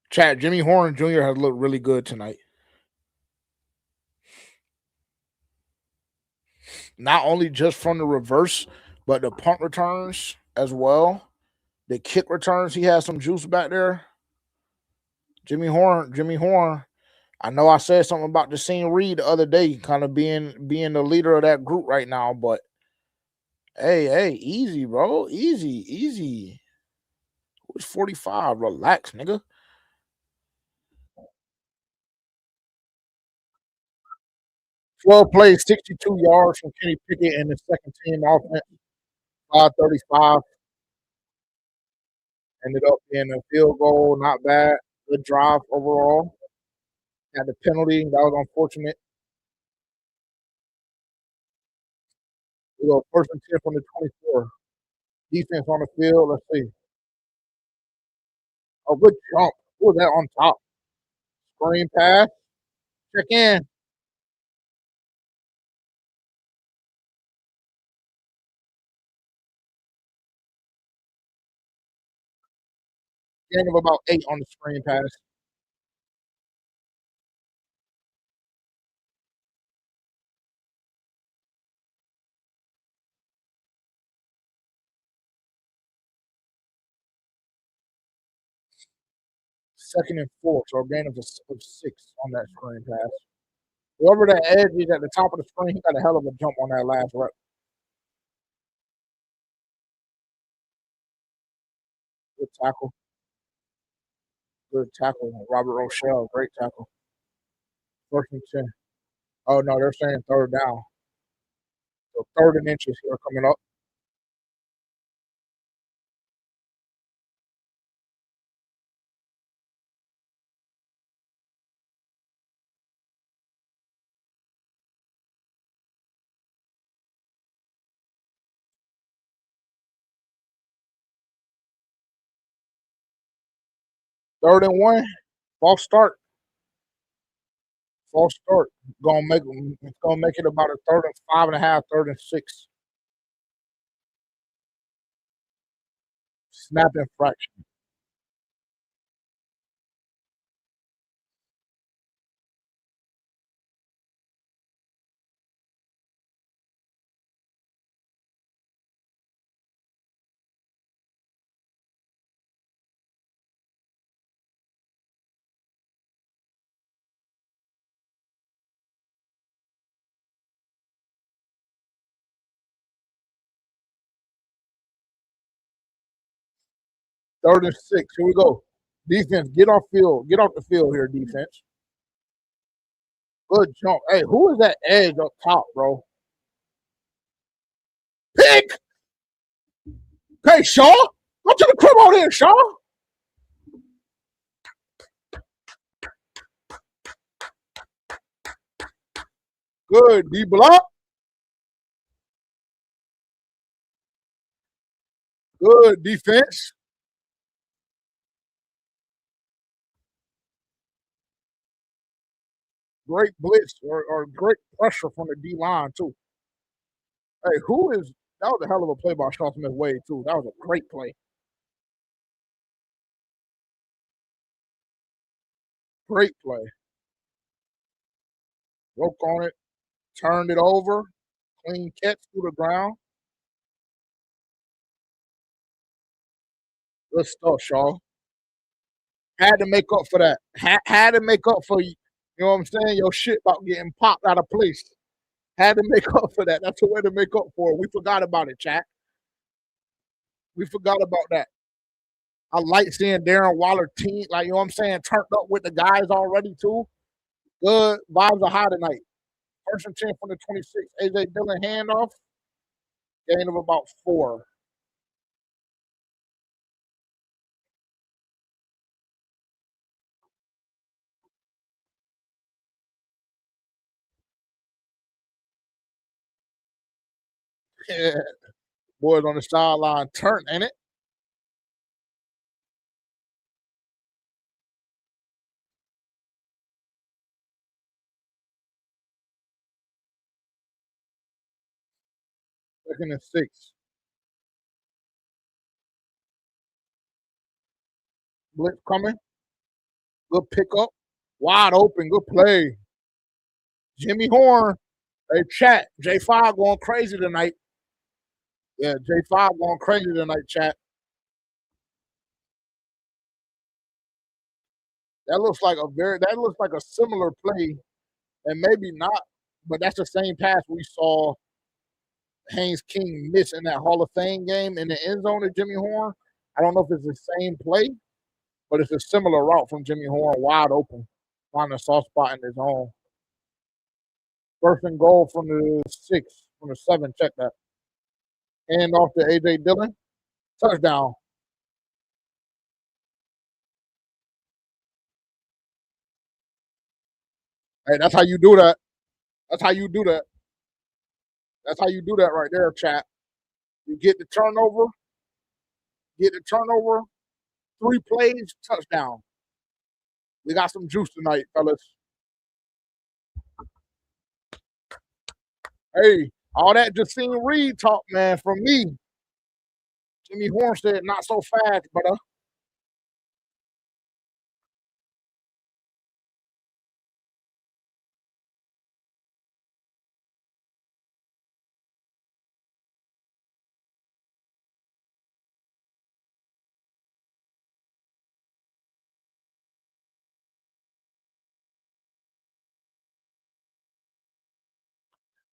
Chad, Jimmy Horn Jr. has looked really good tonight. Not only just from the reverse, but the punt returns as well. The kick returns, he has some juice back there. Jimmy Horn. I know I said something about the scene Reed the other day, kind of being the leader of that group right now, but hey, easy, bro. Easy. Who's 45? Relax, nigga. 12 plays, 62 yards from Kenny Pickett and the second team offense. 535. Ended up being a field goal, not bad. Good drive overall. Had the penalty, that was unfortunate. We go 1st and 10 from the 24. Defense on the field. Let's see. Oh, good jump. Who was that on top? Screen pass. Check in. Gain of about 8 on the screen pass. Second and 4, so a gain of 6 on that screen pass. Whoever that edge is at the top of the screen, he got a hell of a jump on that last rep. Good tackle. Good tackle. Robert Rochelle, great tackle. First and 10. Oh, no, they're saying third down. So third and inches here coming up. Third and 1. False start. False start. It's gonna make it about a third and 5.5, third and 6. Snap infraction. Third and 6. Here we go. Defense, get off field. Get off the field here, defense. Good jump. Hey, who is that edge up top, bro? Pick! Hey, Shaw! Go to the crib out here, Shaw! Good, D block. Good defense. Great blitz or great pressure from the D line, too. Hey, who is that? Was a hell of a play by Sean Smith Wade, too. That was a great play. Great play. Broke on it, turned it over, clean catch through the ground. Good stuff, Shaw. Had to make up for that. Had to make up for you. You know what I'm saying? Your shit about getting popped out of place. Had to make up for that. That's a way to make up for it. We forgot about it, chat. We forgot about that. I like seeing Darren Waller team, like, you know what I'm saying, turned up with the guys already, too. Good vibes are high tonight. First and 10 from the 26. AJ Dillon handoff. Gain of about 4. Yeah. Boys on the sideline turn, ain't it? Second and 6. Blitz coming. Good pickup. Wide open. Good play. Jimmy Horn. Hey, chat. J5 going crazy tonight. Yeah, J5 going crazy tonight, chat. That looks like a similar play, and maybe not, but that's the same pass we saw Haynes King miss in that Hall of Fame game in the end zone to Jimmy Horn. I don't know if it's the same play, but it's a similar route from Jimmy Horn, wide open, finding a soft spot in his own. First and goal from the 6, from the 7. Check that. Hand off to AJ Dillon. Touchdown. Hey, that's how you do that. That's how you do that. That's how you do that right there, chat. You get the turnover, 3 plays, touchdown. We got some juice tonight, fellas. Hey, all that Justine Reed talk, man, from me. Jimmy Horn said, not so fast, brother.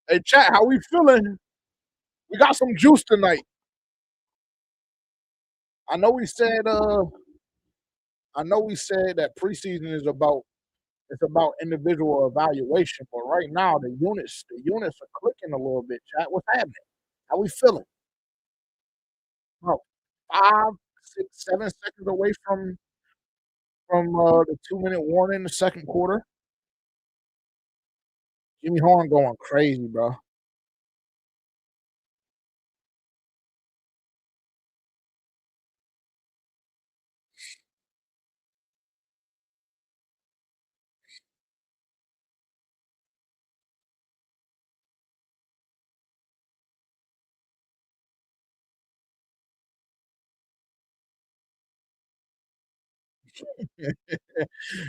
Hey, chat, how we feeling? We got some juice tonight. I know we said that preseason is about individual evaluation, but right now the units are clicking a little bit. Chat, what's happening? How we feeling? About 5, 6, 7 seconds away from the 2 minute warning in the second quarter. Jimmy Horn going crazy, bro.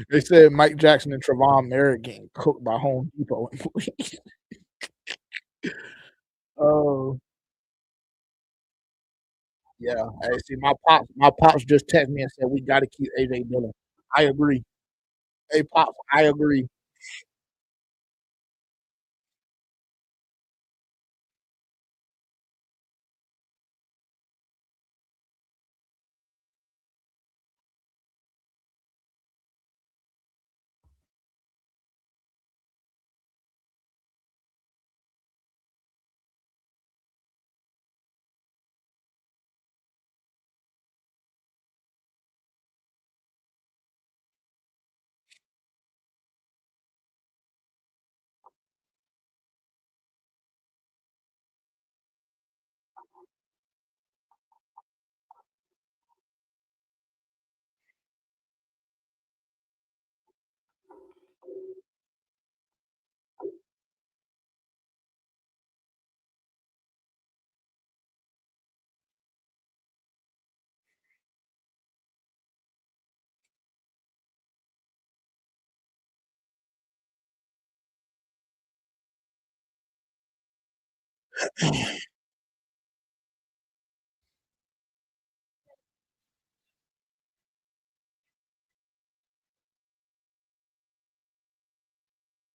They said Mike Jackson and Trevon Merritt getting cooked by Home Depot. Oh, yeah. Hey, see, my pops just texted me and said we got to keep AJ Dillon. I agree. Hey, pops, I agree.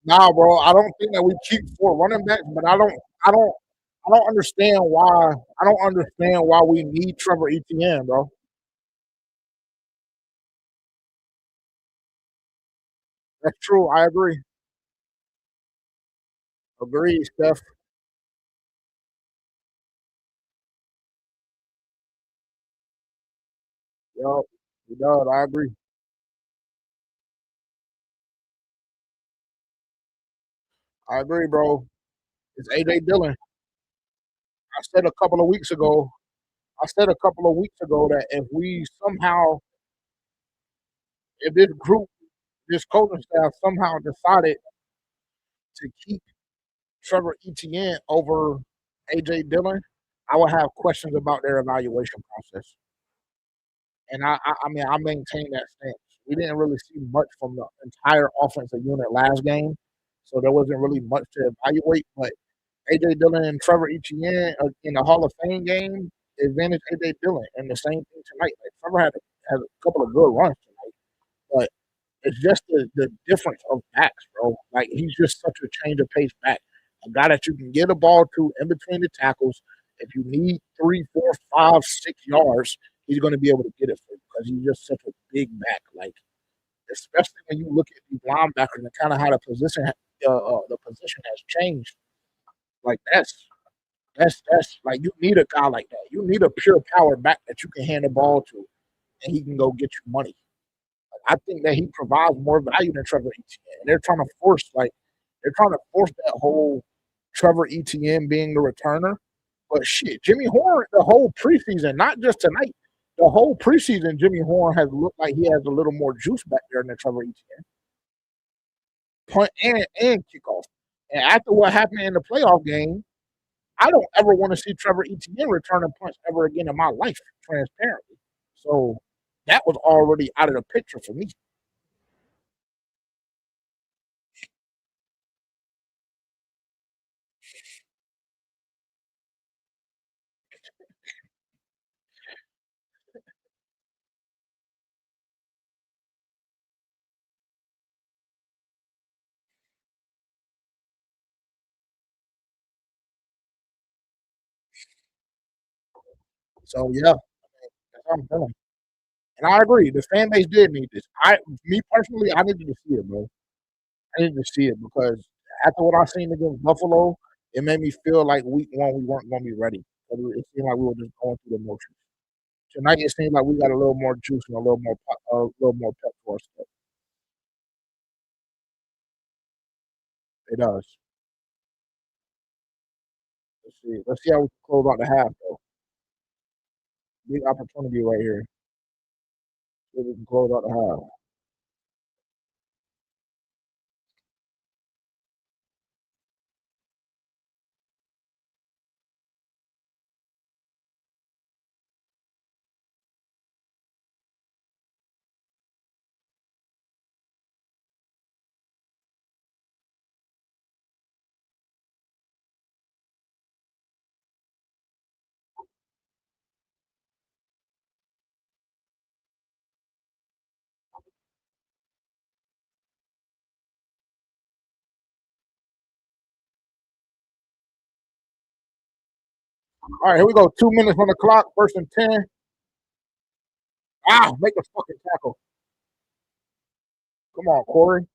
Nah, bro, I don't think that we keep 4 running backs, but I don't understand why. I don't understand why we need Trevor Etienne, bro. That's true. I agree. Agree, Steph. Yup, he does. I agree. I agree, bro. It's AJ Dillon. I said a couple of weeks ago. I said a couple of weeks ago that if we somehow, if this group, this coaching staff somehow decided to keep Trevor Etienne over AJ Dillon, I would have questions about their evaluation process. And I mean, I maintain that stance. We didn't really see much from the entire offensive unit last game, so there wasn't really much to evaluate. But AJ Dillon and Trevor Etienne in the Hall of Fame game advantage AJ Dillon, and the same thing tonight. Like Trevor had a couple of good runs tonight, but it's just the difference of backs, bro. Like he's just such a change of pace back. A guy that you can get a ball to in between the tackles. If you need 3, 4, 5, 6 yards, he's going to be able to get it for you because he's just such a big back. Like especially when you look at these linebackers and kind of how the position has changed. Like that's like you need a guy like that. You need a pure power back that you can hand the ball to and he can go get you money. I think that he provides more value than Trevor Etienne. They're trying to force that whole Trevor Etienne being the returner. But shit, Jimmy Horn, the whole preseason, not just tonight, the whole preseason, Jimmy Horn has looked like he has a little more juice back there than Trevor Etienne. Punt and kickoff. And after what happened in the playoff game, I don't ever want to see Trevor Etienne returning punts ever again in my life, transparently. So that was already out of the picture for me. So yeah, that's how I'm feeling. And I agree, the fan base did need this. Me personally, I needed to see it, bro. I needed to see it because after what I seen against Buffalo, it made me feel like week one we weren't going to be ready. It seemed like we were just going through the motions. Tonight it seemed like we got a little more juice and a little more pep to our step. It does. Let's see. Let's see how we can close out the half though. Big opportunity right here. See if we can close out the half. All right, here we go. 2 minutes on the clock. First and 10. Ah, make the fucking tackle. Come on, Corey.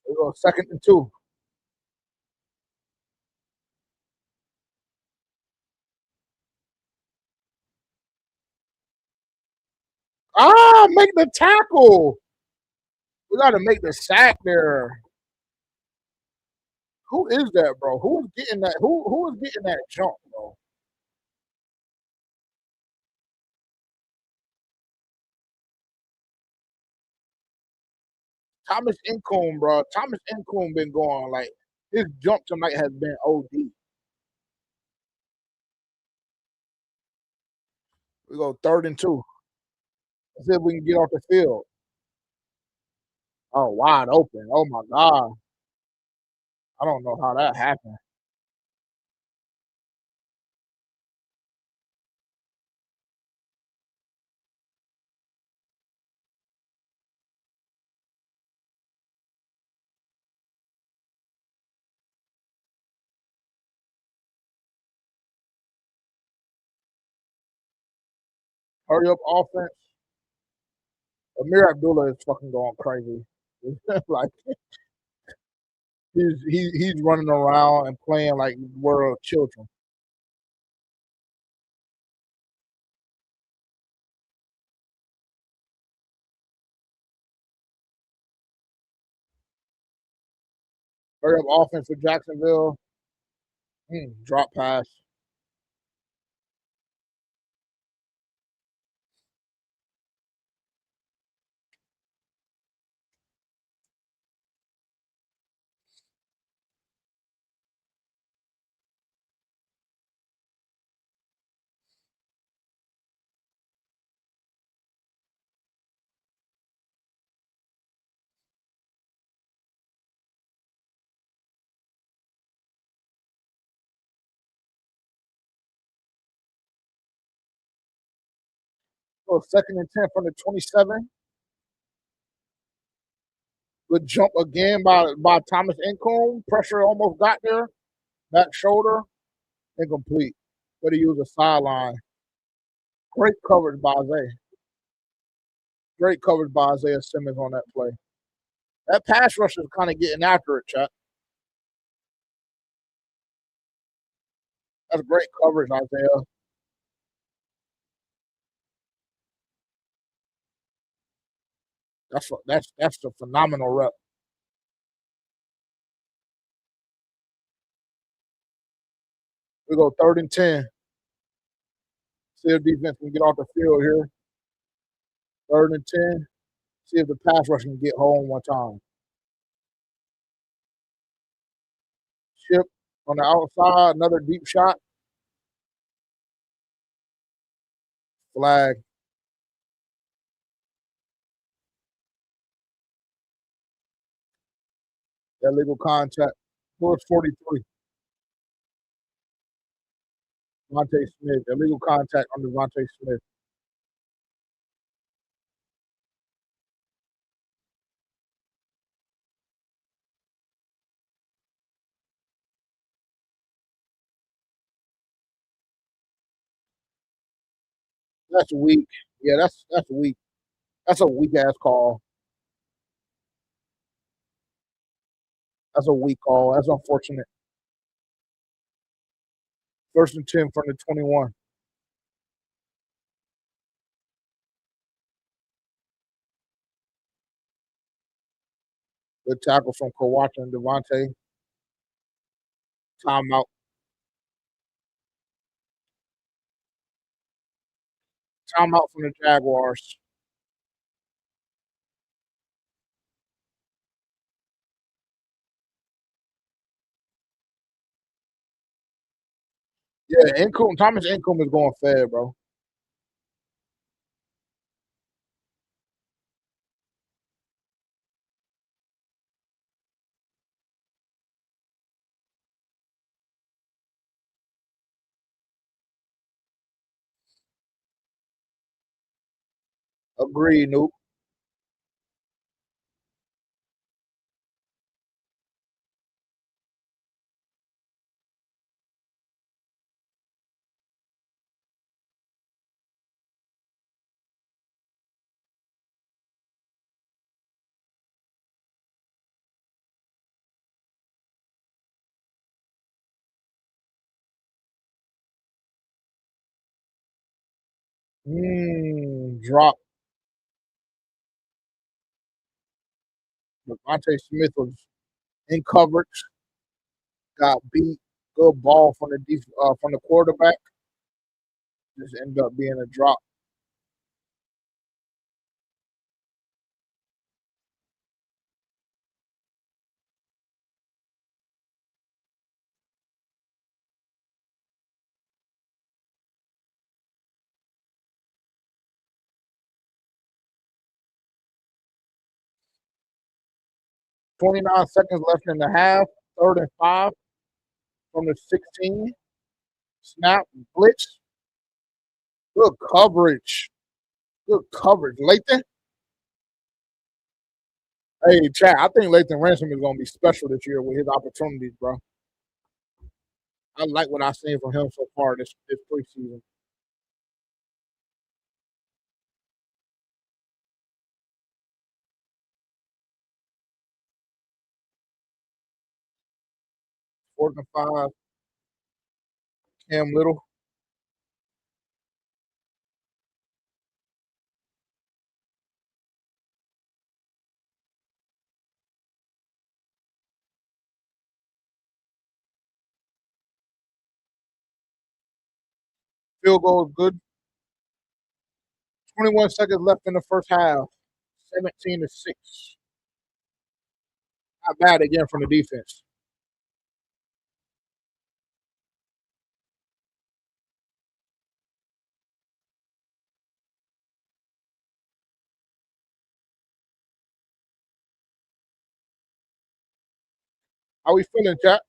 Here we go. Second and 2. Ah, make the tackle. We got to make the sack there. Who is that, bro? Who is getting that? Who is getting that jump, bro? Thomas Incombe, bro. Thomas Incombe been going like his jump tonight has been OD. We go third and 2. Let's see if we can get off the field. Oh, wide open. Oh my god. I don't know how that happened. Hurry up offense. Amir Abdullah is fucking going crazy. Like he's running around and playing like we're children. Hurry up offense for Jacksonville. Drop pass. So second and 10 from the 27. Good jump again by Thomas Incombe. Pressure almost got there. Back shoulder. Incomplete. But he used a sideline. Great coverage by Isaiah. Great coverage by Isaiah Simmons on that play. That pass rush is kind of getting after it, Chuck. That's great coverage, Isaiah. That's a phenomenal rep. We go third and 10. See if defense can get off the field here. Third and 10. See if the pass rush can get home one time. Chip on the outside, another deep shot. Flag. Illegal contact. Score 43. Devontae Smith, illegal contact on Devontae Smith. That's weak. Yeah, that's weak. That's a weak ass call. That's a weak call. That's unfortunate. 1st and 10 from the 21. Good tackle from Kawhi and Devontae. Timeout. Timeout from the Jaguars. Yeah, Income. Thomas Income is going fed, bro. Agreed, Noop. Drop. Devontae Smith was in coverage, got beat. Good ball from from the quarterback. Just ended up being a drop. 29 seconds left in the half. 3rd and 5 from the 16. Snap, blitz. Good coverage. Good coverage. Lathan. Hey, chat. I think Lathan Ransom is going to be special this year with his opportunities, bro. I like what I've seen from him so far this preseason. Fourth and 5. Cam Little. Field goal is good. 21 seconds left in the first half. 17-6. Not bad again from the defense. How we feeling, chat?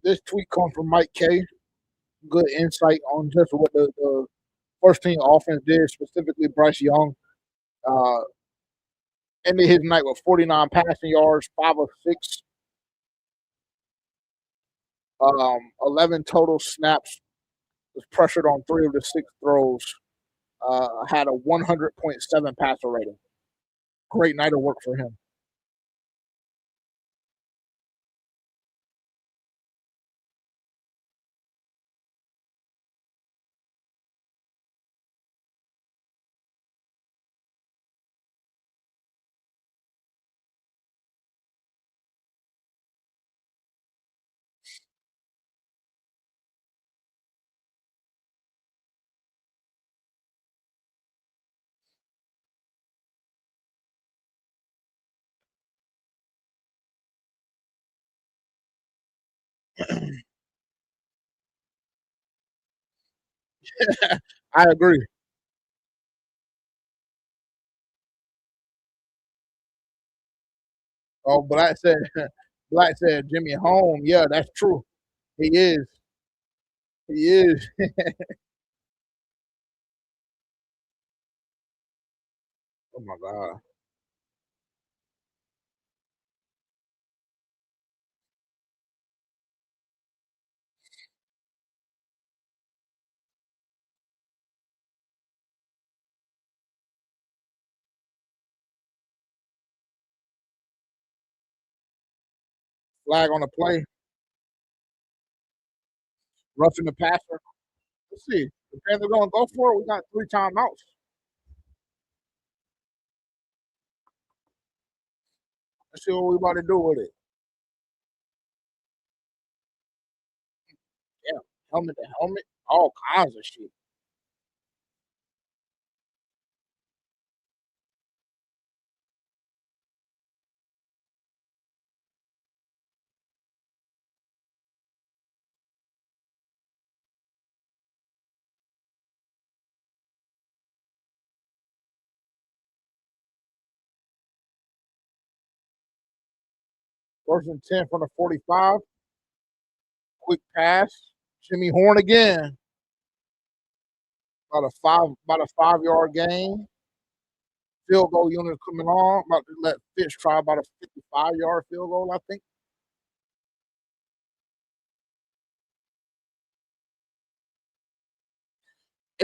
This tweet comes from Mike K. Good insight on just what the first team offense did, specifically Bryce Young. Uh, Ended his night with 49 passing yards, 5 of 6, 11 total snaps. Was pressured on 3 of the 6 throws. Had a 100.7 passer rating. Great night of work for him. I agree. Oh, Black said Black said Jimmy home. Yeah, that's true. He is. He is. Oh my God. Flag on the play. Roughing the passer. Let's see. The Panthers gonna go for it. We got 3 timeouts. Let's see what we about to do with it. Yeah. Helmet to helmet. All kinds of shit. First and 10 from the 45. Quick pass. Jimmy Horn again. About a 5 yard gain. Field goal unit coming on. About to let Fitz try about a 55-yard field goal, I think.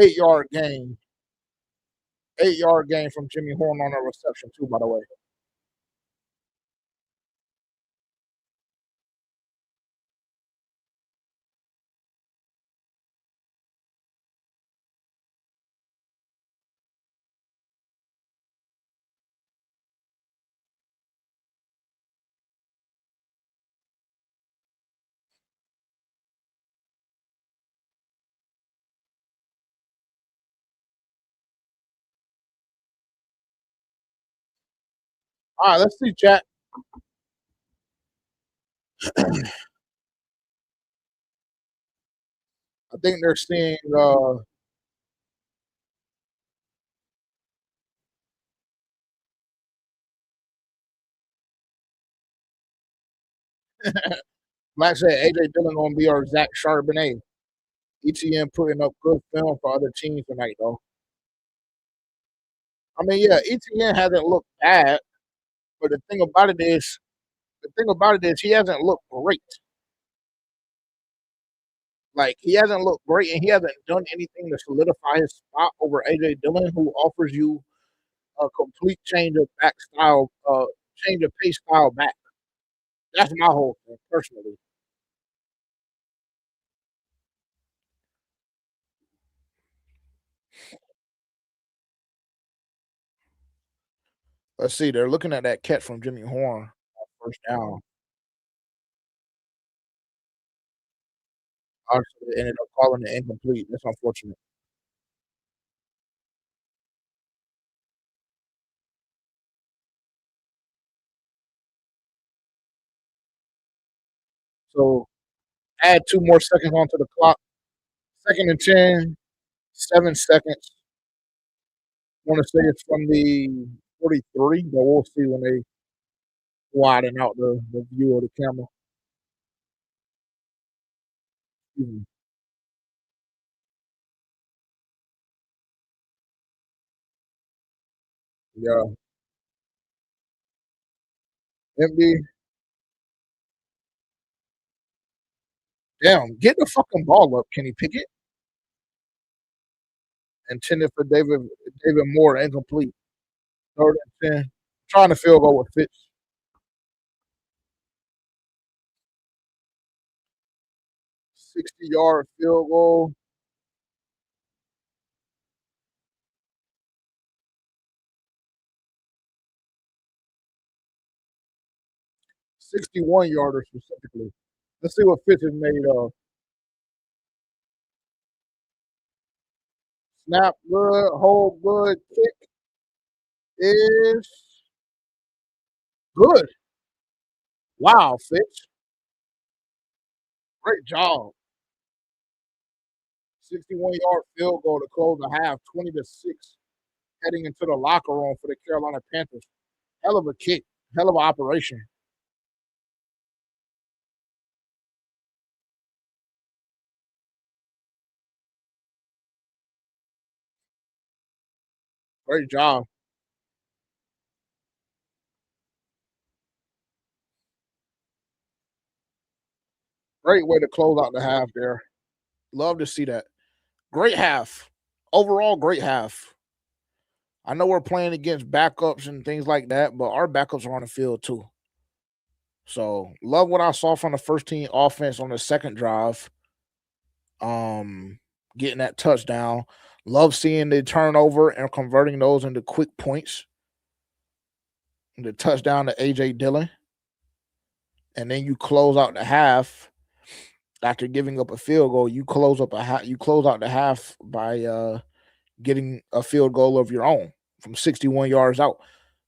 8 yard gain. 8 yard gain from Jimmy Horn on a reception too, by the way. All right, let's see, chat. I think they're seeing Black said AJ Dillon gonna be our Zach Charbonnet. ETN putting up good film for other teams tonight, though. I mean, yeah, ETN hasn't looked bad, but the thing about it is he hasn't looked great. Like he hasn't looked great, and he hasn't done anything to solidify his spot over AJ Dillon, who offers you a complete change of pace style back. That's my whole thing, personally. Let's see. They're looking at that catch from Jimmy Horn, first down. Obviously, they ended up calling it incomplete. That's unfortunate. So add 2 more seconds onto the clock. Second and 10, 7 seconds. Want to say it's from the 43, but we'll see when they widen out the view of the camera. Mhm. Yeah, empty. Damn, get the fucking ball up, Kenny Pickett. Intended for David Moore, incomplete. Third and 10. Trying to field goal with Fitz. 60-yard field goal. 61 yarder specifically. Let's see what Fitz is made of. Snap good, hold good, kick is good. Wow, Fitz. Great job. 61-yard field goal to close the half, 20-6, heading into the locker room for the Carolina Panthers. Hell of a kick. Hell of an operation. Great job. Great way to close out the half there. Love to see that. Great half. Overall, great half. I know we're playing against backups and things like that, but our backups are on the field too. So love what I saw from the first team offense on the second drive. Getting that touchdown. Love seeing the turnover and converting those into quick points. The touchdown to AJ Dillon. And then you close out the half after giving up a field goal. You close out the half by getting a field goal of your own from 61 yards out.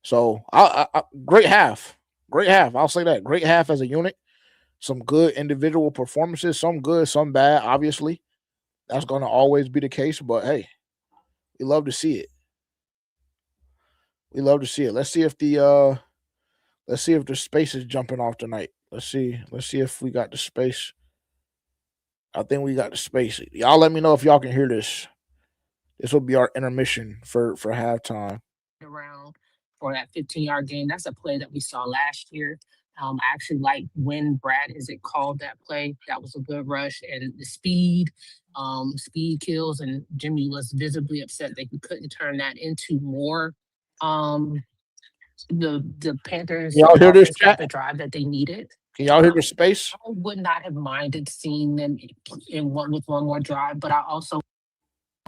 So great half. Great half. I'll say that. Great half as a unit. Some good individual performances, some good, some bad, obviously. That's going to always be the case, but hey, we love to see it. We love to see it. Let's see if the space is jumping off tonight. Let's see if we got the space. I think we got the space. Y'all let me know if y'all can hear this. This will be our intermission for halftime. Around for that 15-yard gain. That's a play that we saw last year. I actually like when Brad called that play. That was a good rush, and the speed kills. And Jimmy was visibly upset that he couldn't turn that into more. The Panthers y'all hear this chat? The drive that they needed. Can y'all hear the space? I would not have minded seeing them with one more drive, but I also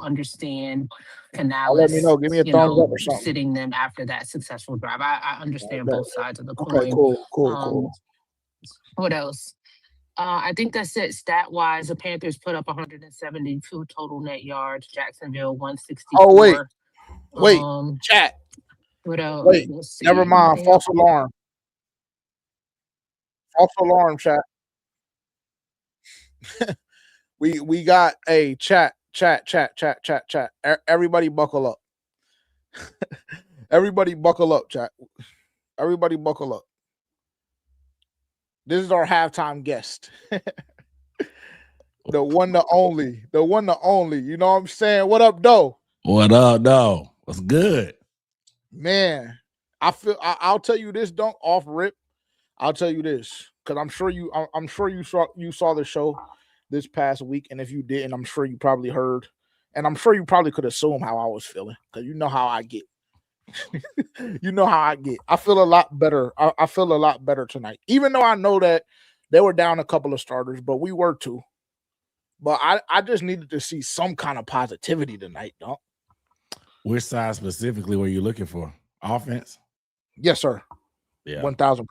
understand Canales. Let me know. Give me a thumbs up or something. Sitting them after that successful drive. I understand both sides of the coin. Okay, cool. What else? I think that's it. Stat-wise, the Panthers put up 172 total net yards. Jacksonville 164. Oh, wait. Chat. What else? Wait, never mind. False alarm. False alarm, chat. we got a chat. Everybody buckle up. Everybody buckle up, chat. Everybody buckle up. This is our halftime guest. The one, the only. You know what I'm saying? What up, Doe? What up, Doe? What's good? Man, I'll tell you this, don't off rip. I'll tell you this, because I'm sure you saw the show this past week, and if you didn't, I'm sure you probably heard, and I'm sure you probably could assume how I was feeling, because you know how I get. You know how I get. I feel a lot better. I feel a lot better tonight, even though I know that they were down a couple of starters, but we were too. But I just needed to see some kind of positivity tonight, dog. Which side specifically were you looking for? Offense? Yes, sir. Yeah, 1,000%.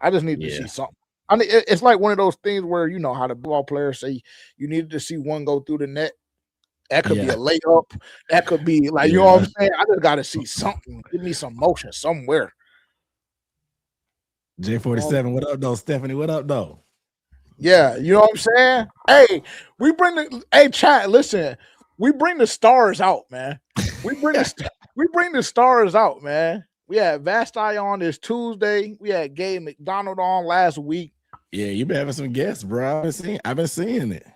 I just need to see something. I mean, it's like one of those things where you know how the ball players say you needed to see one go through the net. That could be a layup. That could be like, you know what I'm saying? I just got to see something. Give me some motion somewhere. J47, what up, though? Stephanie, what up, though? Yeah, you know what I'm saying? Hey, chat, listen. We bring the stars out, man. We bring the stars out, man. We had Vasti on this Tuesday. We had Gabe McDonald on last week. Yeah, you've been having some guests, bro. I've been seeing it.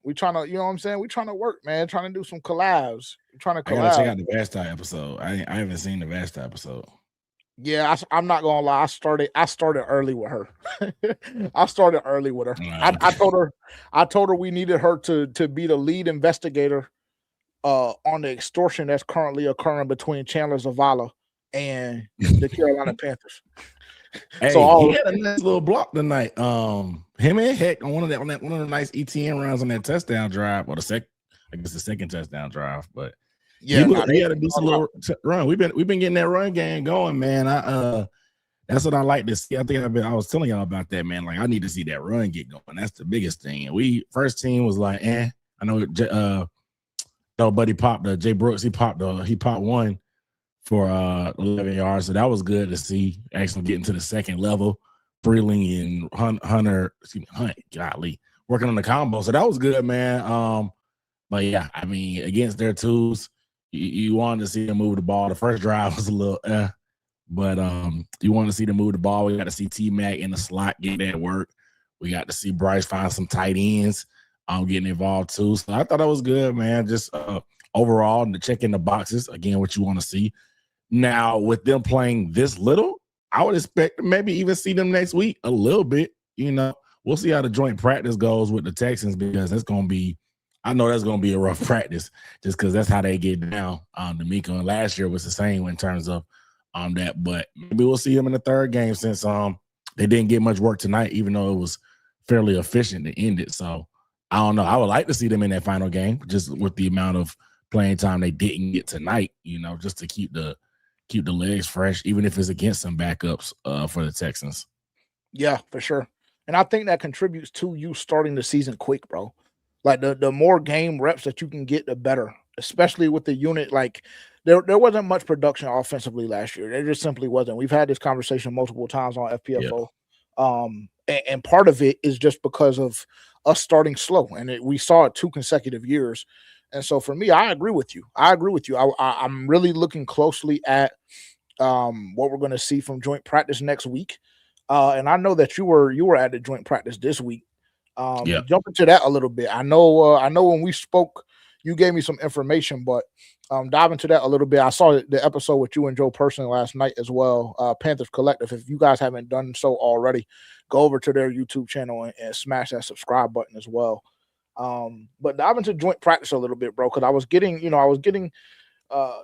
We trying to, you know what I'm saying? We trying to work, man. Trying to do some collabs. I gotta check out the Vasti episode. I haven't seen the Vasti episode. Yeah, I'm not gonna lie. I started early with her. I started early with her. I told her we needed her to be the lead investigator on the extortion that's currently occurring between Chandler Zavala and the Carolina Panthers. Hey, so he had a nice little block tonight. Him and Heck on one of the nice ETN runs on that touchdown drive, or the second touchdown drive. But yeah, he had a decent little run. We've been getting that run game going, man. That's what I like to see. I I was telling y'all about that, man. Like, I need to see that run get going. That's the biggest thing. And first team was like, I know buddy popped Jay Brooks. He popped one for 11 yards. So that was good to see, actually getting to the second level. Freeling and Hunter, Hunt, golly, working on the combo. So that was good, man. But yeah, I mean, against their twos, you wanted to see them move the ball. The first drive was a little but you want to see them move the ball. We got to see T-Mac in the slot get that work. We got to see Bryce find some tight ends getting involved too. So I thought that was good, man. Just overall, to check in the boxes, again, what you want to see. Now, with them playing this little, I would expect to maybe even see them next week a little bit. You know, we'll see how the joint practice goes with the Texans, because that's going to be, I know that's going to be a rough practice just because that's how they get down. D'Amico, and last year was the same in terms of that, but maybe we'll see them in the third game since they didn't get much work tonight, even though it was fairly efficient to end it. So I don't know. I would like to see them in that final game, just with the amount of playing time they didn't get tonight, you know, just to keep the legs fresh, even if it's against some backups for the Texans. Yeah, for sure. And I think that contributes to you starting the season quick, bro. Like the more game reps that you can get, the better, especially with the unit. Like there wasn't much production offensively last year. There just simply wasn't. We've had this conversation multiple times on FPFO. Yeah. And part of it is just because of us starting slow. And we saw it 2 consecutive years. And so for me, I agree with you. I'm really looking closely at what we're going to see from joint practice next week. And I know that you were at the joint practice this week. Jump into that a little bit. I know when we spoke, you gave me some information, but dive into that a little bit. I saw the episode with you and Joe personally last night as well. Panthers Collective. If you guys haven't done so already, go over to their YouTube channel and smash that subscribe button as well. But dive into joint practice a little bit, bro, because I was getting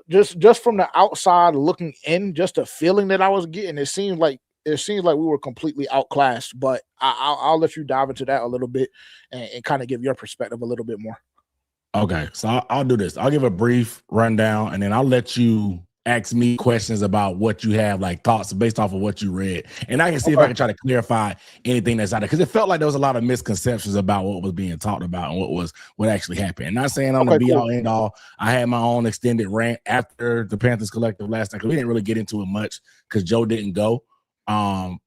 just from the outside looking in, just a feeling that I was getting. It seems like we were completely outclassed, but I'll let you dive into that a little bit and kind of give your perspective a little bit more. Okay, so I'll do this. I'll give a brief rundown, and then I'll let you ask me questions about what you have, like thoughts based off of what you read. And I can see if I can try to clarify anything that's out there, because it felt like there was a lot of misconceptions about what was being talked about and what actually happened. Not saying I'm the be-all, end-all. I had my own extended rant after the Panthers Collective last night, because we didn't really get into it much because Joe didn't go.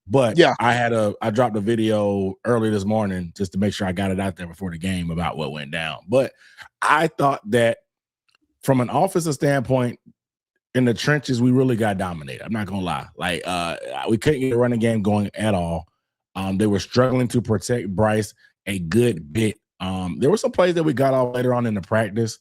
But yeah, I dropped a video early this morning just to make sure I got it out there before the game about what went down. But I thought that from an offensive standpoint, in the trenches, we really got dominated. I'm not gonna lie. Like we couldn't get a running game going at all. They were struggling to protect Bryce a good bit. There were some plays that we got off later on in the practice,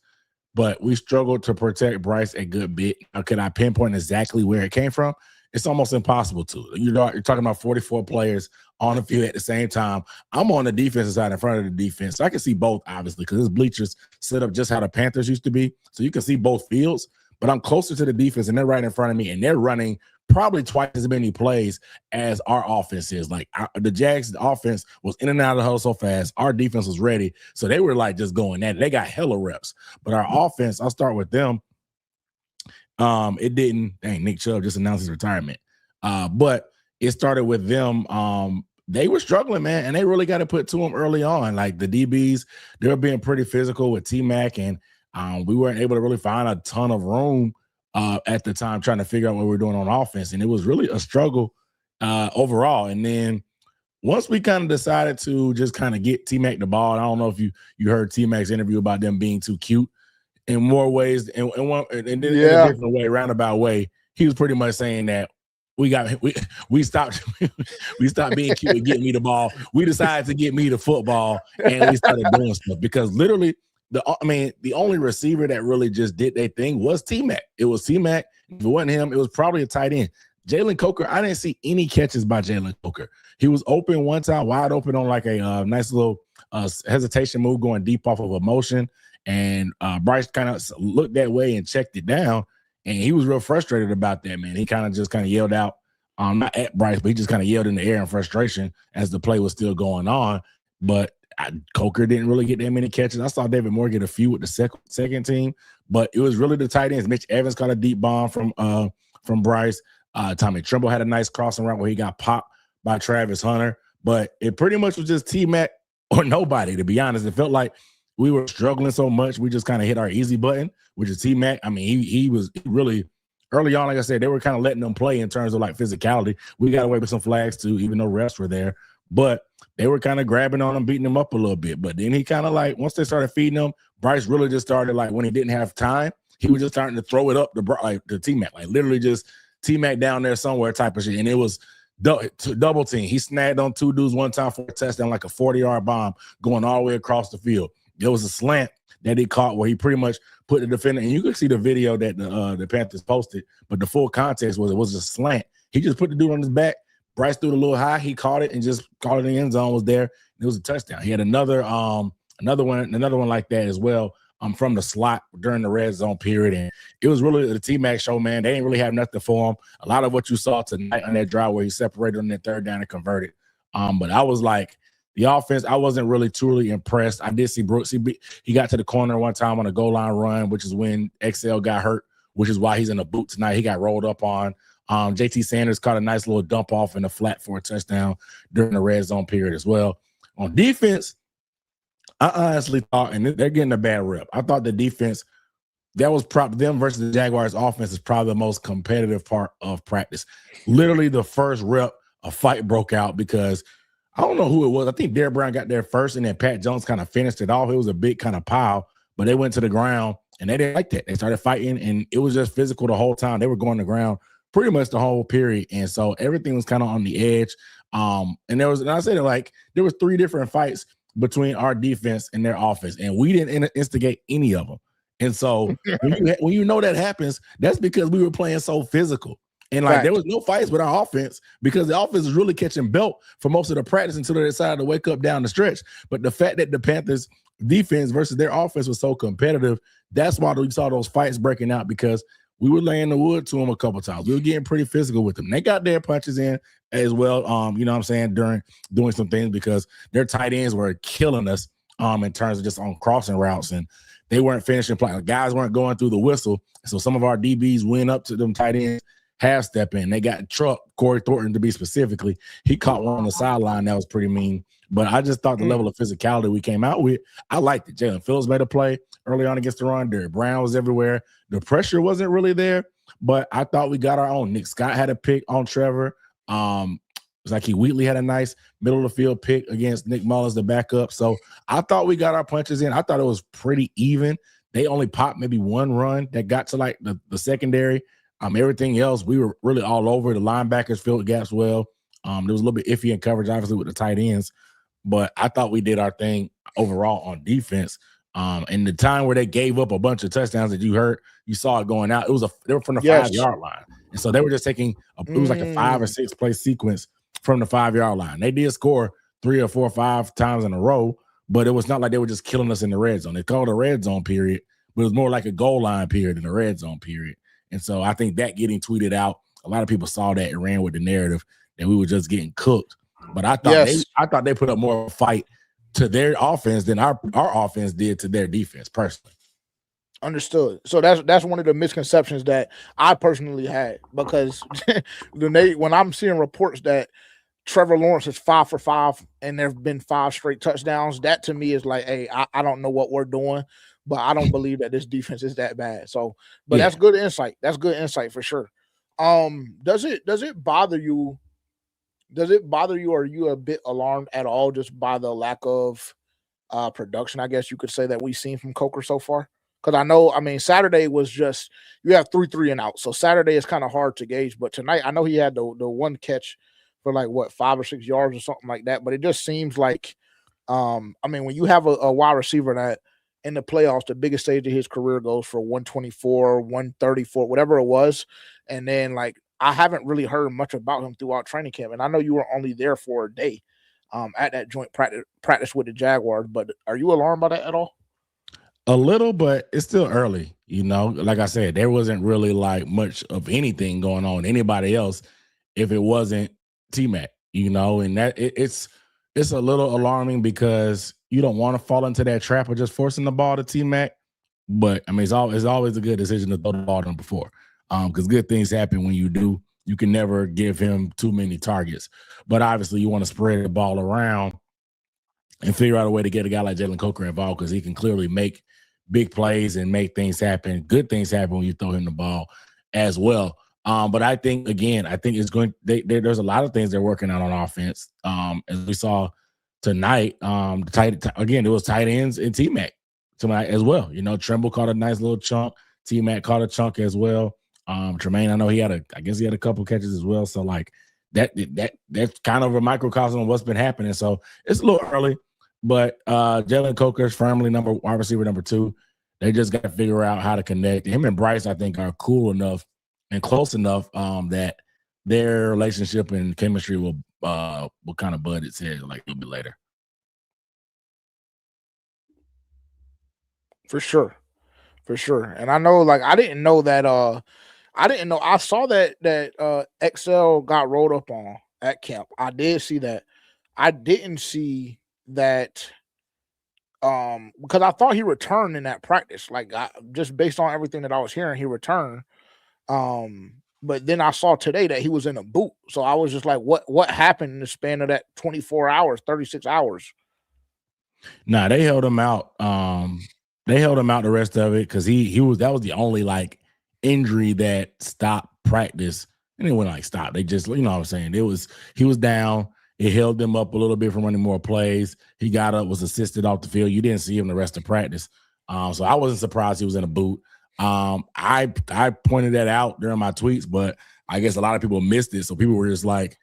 but we struggled to protect Bryce a good bit. Now, could I pinpoint exactly where it came from? It's almost impossible to. You're talking about 44 players on the field at the same time. I'm on the defensive side in front of the defense. So I can see both, obviously, because this bleachers set up just how the Panthers used to be. So you can see both fields, but I'm closer to the defense, and they're right in front of me, and they're running probably twice as many plays as our offense is. Like the Jags offense was in and out of the huddle so fast. Our defense was ready. So they were like just going at it. They got hella reps. But our offense, I'll start with them. It didn't. Dang, Nick Chubb just announced his retirement. But it started with them. They were struggling, man, and they really got to put to them early on. Like the DBs, they were being pretty physical with T-Mac, and we weren't able to really find a ton of room at the time trying to figure out what we were doing on offense, and it was really a struggle overall. And then once we kind of decided to just kind of get T-Mac the ball, I don't know if you heard T-Mac's interview about them being too cute. In more ways, and in a different way, roundabout way, he was pretty much saying that we stopped being cute and getting me the ball. We decided to get me the football, and we started doing stuff because literally, the only receiver that really just did their thing was T-Mac. It was T-Mac. If it wasn't him, it was probably a tight end. Jalen Coker, I didn't see any catches by Jalen Coker. He was open one time, wide open on like a nice little hesitation move going deep off of a motion. And Bryce kind of looked that way and checked it down, and he was real frustrated about that, man. He kind of yelled out, not at Bryce, but he just kind of yelled in the air in frustration as the play was still going on. But Coker didn't really get that many catches. I saw David Moore get a few with the second team, but it was really the tight ends. Mitch Evans caught a deep bomb from Bryce. Tommy Tremble had a nice crossing route where he got popped by Travis Hunter, but it pretty much was just T-Mac or nobody, to be honest. It felt like we were struggling so much, we just kind of hit our easy button, which is T-Mac. I mean, he really early on, like I said, they were kind of letting them play in terms of like physicality. We got away with some flags too, even though refs were there. But they were kind of grabbing on him, beating him up a little bit. But then he kind of like, once they started feeding him, Bryce really just started like when he didn't have time, he was just starting to throw it up to T-Mac, like literally just T-Mac down there somewhere type of shit. And it was double team. He snagged on 2 dudes one time for a touchdown, like a 40-yard bomb going all the way across the field. There was a slant that he caught where he pretty much put the defender, and you can see the video that the Panthers posted, but the full context was it was a slant. He just put the dude on his back. Bryce threw it a little high. He caught it and just caught it in the end zone, was there. It was a touchdown. He had another one like that as well from the slot during the red zone period. And it was really the T-Mac show, man. They didn't really have nothing for him. A lot of what you saw tonight on that drive where he separated on that third down and converted. But I was like, the offense, I wasn't really truly impressed. I did see Brooks. He got to the corner one time on a goal line run, which is when XL got hurt, which is why he's in a boot tonight. He got rolled up on. JT Sanders caught a nice little dump off in the flat for a touchdown during the red zone period as well. On defense, I honestly thought, and they're getting a bad rep. I thought the defense, that was them versus the Jaguars offense is probably the most competitive part of practice. Literally the first rep, a fight broke out because I don't know who it was. I think Derrick Brown got there first, and then Pat Jones kind of finished it off. It was a big kind of pile, but they went to the ground, and they didn't like that. They started fighting, and it was just physical the whole time. They were going to the ground pretty much the whole period, and so everything was kind of on the edge. And I said it like there was 3 different fights between our defense and their offense, and we didn't instigate any of them. And so when you know that happens, that's because we were playing so physical. And like there was no fights with our offense because the offense was really catching belt for most of the practice until they decided to wake up down the stretch. But the fact that the Panthers defense versus their offense was so competitive, that's why we saw those fights breaking out, because we were laying the wood to them a couple times. We were getting pretty physical with them. They got their punches in as well, you know what I'm saying, during doing some things because their tight ends were killing us in terms of just on crossing routes, and they weren't finishing play. The guys weren't going through the whistle. So some of our DBs went up to them tight ends, half step in. They got truck, Corey Thornton to be specifically. He caught one on the sideline that was pretty mean. But I just thought the level of physicality we came out with, I liked it. Jalen Phillips made a play early on against the run. Derrick Brown was everywhere. The pressure wasn't really there, but I thought we got our own. Nick Scott had a pick on Trevor. Zachy Wheatley had a nice middle of the field pick against Nick Mullins, the backup. So I thought we got our punches in. I thought it was pretty even. They only popped maybe one run that got to like the secondary. Everything else, we were really all over. The linebackers filled gaps well. There was a little bit iffy in coverage, obviously, with the tight ends. But I thought we did our thing overall on defense. And the time where they gave up a bunch of touchdowns that you saw it going out. They were from the 5-yard line. And so they were just taking it was like a 5 or 6 play sequence from the 5-yard line. They did score 3 or 4 or 5 times in a row, but it was not like they were just killing us in the red zone. They called it a red zone period, but it was more like a goal line period than a red zone period. And so I think that getting tweeted out, a lot of people saw that and ran with the narrative that we were just getting cooked. But I thought they put up more of a fight to their offense than our offense did to their defense, personally. Understood. So that's one of the misconceptions that I personally had, because when I'm seeing reports that Trevor Lawrence is 5 for 5 and there have been 5 straight touchdowns, that to me is like, hey, I don't know what we're doing, but I don't believe that this defense is that bad. So, but that's good insight. That's good insight for sure. Does it bother you? Does it bother you, or are you a bit alarmed at all just by the lack of production, I guess you could say, that we've seen from Coker so far? Because Saturday was just, you have 3 and out. So Saturday is kind of hard to gauge. But tonight, I know he had the one catch for like, 5 or 6 yards or something like that. But it just seems like, when you have a wide receiver that in the playoffs, the biggest stage of his career goes for 124, 134, whatever it was. And then, I haven't really heard much about him throughout training camp. And I know you were only there for a day at that joint practice with the Jaguars. But are you alarmed by that at all? A little, but it's still early. Like I said, there wasn't really much of anything going on anybody else if it wasn't T-Mac, and that it's a little alarming because you don't want to fall into that trap of just forcing the ball to T-Mac. But it's always a good decision to throw the ball to him before. Because good things happen when you do. You can never give him too many targets. But obviously you want to spread the ball around and figure out a way to get a guy like Jalen Coker involved, because he can clearly make big plays and make things happen. Good things happen when you throw him the ball. as well. But I think again, it's going. There's a lot of things they're working on offense. As we saw tonight, again, it was tight ends and T-Mac tonight as well. You know, Tremble caught a nice little chunk. T-Mac caught a chunk as well. Tremaine, I know he had a couple catches as well. So like that's kind of a microcosm of what's been happening. So it's a little early, but Jalen Coker's firmly wide receiver number 2. They just got to figure out how to connect. Him and Bryce, I think, are cool enough and close enough that their relationship and chemistry will kind of bud its head like a little bit later. For sure. And I know, like, I didn't know that. I saw that XL got rolled up on at camp. I did see that. I didn't see that because I thought he returned in that practice. Like, just based on everything that I was hearing, he returned. But then I saw today that he was in a boot. So I was just like, what happened in the span of that 24 hours, 36 hours? Nah, they held him out. They held him out the rest of it because that was the only like injury that stopped practice. And it wouldn't like stop. They just, you know what I'm saying? He was down. It held them up a little bit from running more plays. He got up, was assisted off the field. You didn't see him the rest of practice. So I wasn't surprised he was in a boot. I pointed that out during my tweets, but I guess a lot of people missed it. So people were just like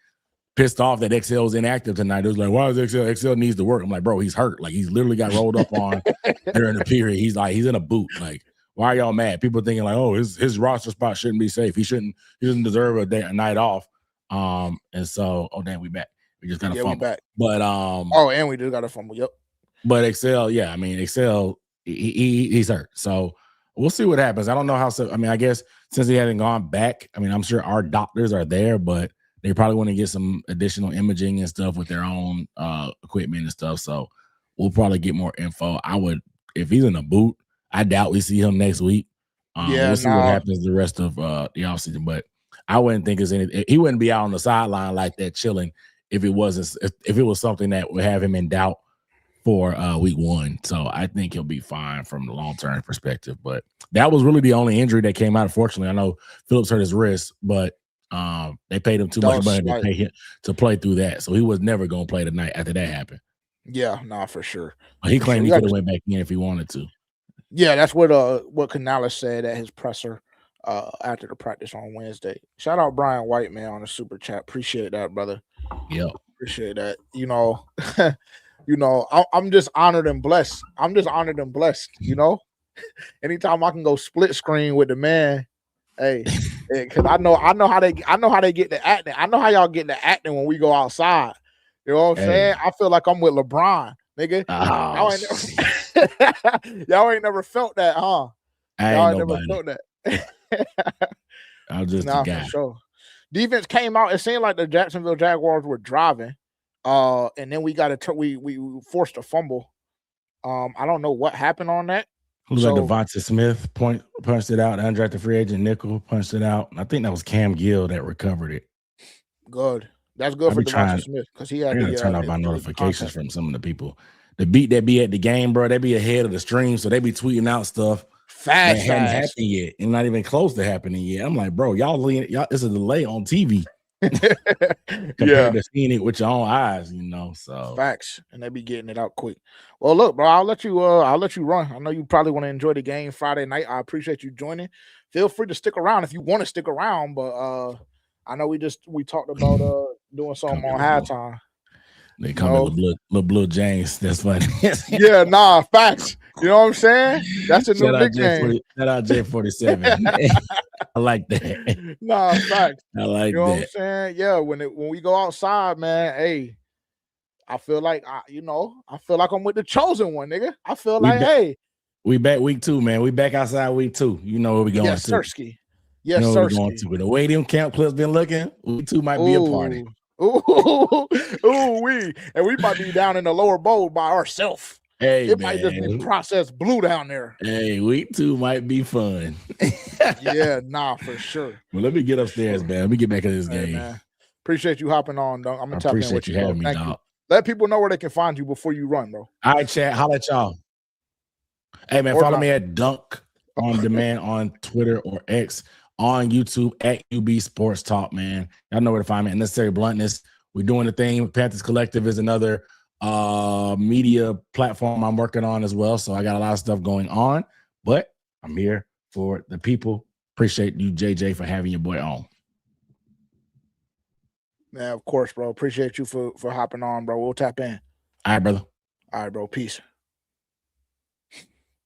pissed off that XL was inactive tonight. It was like, why is XL? XL needs to work. I'm like, bro, he's hurt. Like, he's literally got rolled up on during the period. He's in a boot. Like, why are y'all mad? People thinking like, oh, his roster spot shouldn't be safe. He doesn't deserve a night off. And so, oh damn, we back. We just got a fumble. We back. But and we just got a fumble. Yep. But XL, yeah, I mean, XL, he's hurt. So we'll see what happens. I don't know how. I guess since he hasn't gone back, I mean, I'm sure our doctors are there, but they probably want to get some additional imaging and stuff with their own equipment and stuff. So we'll probably get more info. If he's in a boot, I doubt we see him next week. We'll see what happens the rest of the offseason. But I wouldn't think he wouldn't be out on the sideline like that chilling if it was something that would have him in doubt for week 1. So I think he'll be fine from the long-term perspective. But that was really the only injury that came out. Unfortunately, I know Phillips hurt his wrist, but they paid him too much money to pay him to play through that. So he was never going to play tonight after that happened. Yeah, for sure. But he claimed he could have went back in if he wanted to. Yeah, that's what Canales said at his presser after the practice on Wednesday. Shout out Brian White, man, on the super chat. Appreciate that, brother. Yeah, appreciate that. I'm just honored and blessed. You know, anytime I can go split screen with the man, hey, because I know how they get the acting. I know how y'all get the acting when we go outside. You know what I'm saying? I feel like I'm with LeBron, nigga. Y'all ain't never felt that, huh? Y'all ain't never felt that. I was just a guy. For sure. Defense came out. It seemed like the Jacksonville Jaguars were driving, and then we forced a fumble. I don't know what happened on that. Who's like Devonta Smith punched it out. Undrafted free agent Nickel punched it out. I think that was Cam Gill that recovered it. Good. That's good for Devonta Smith because he had to turn off my notifications from some of the people. The beat that be at the game, bro, they be ahead of the stream, so they be tweeting out stuff fast. Hadn't happened yet, and not even close to happening yet. I'm like, bro, y'all, it's a delay on TV. Compared to seeing it with your own eyes, you know. So facts, and they be getting it out quick. Well, look, bro, I'll let you run. I know you probably want to enjoy the game Friday night. I appreciate you joining. Feel free to stick around if you want to stick around, but I know we talked about doing something on halftime. They call me LeBlue James. That's funny. Facts. You know what I'm saying? That's a new nickname. Shout out J47. I like that. Facts. I like that. You know what I'm saying? Yeah, when we go outside, man, hey, I feel like I'm with the chosen one, nigga. I feel we back week 2, man. We back outside week 2. You know where we going to. Sirski. Yes, you know where we going to. But the way them camp clips been looking, week 2 might be a party. And we might be down in the lower bowl by ourselves. Hey, it might just be processed blue down there. Hey, week 2 might be fun. For sure. Well, let me get upstairs, man. Let me get back in this game. Man. Appreciate you hopping on, dog. I'm gonna tap in with you. Having me, dog. Let people know where they can find you before you run, bro. All right, chat. Holla at y'all. Hey, man, follow me at Dunk on Demand on Twitter or X. on YouTube at UB Sports Talk, man. Y'all know where to find me. Unnecessary Bluntness. We're doing the thing. Panthers Collective is another media platform I'm working on as well. So I got a lot of stuff going on, but I'm here for the people. Appreciate you, JJ, for having your boy on. Yeah, of course, bro. Appreciate you for hopping on, bro. We'll tap in. All right, brother. All right, bro. Peace.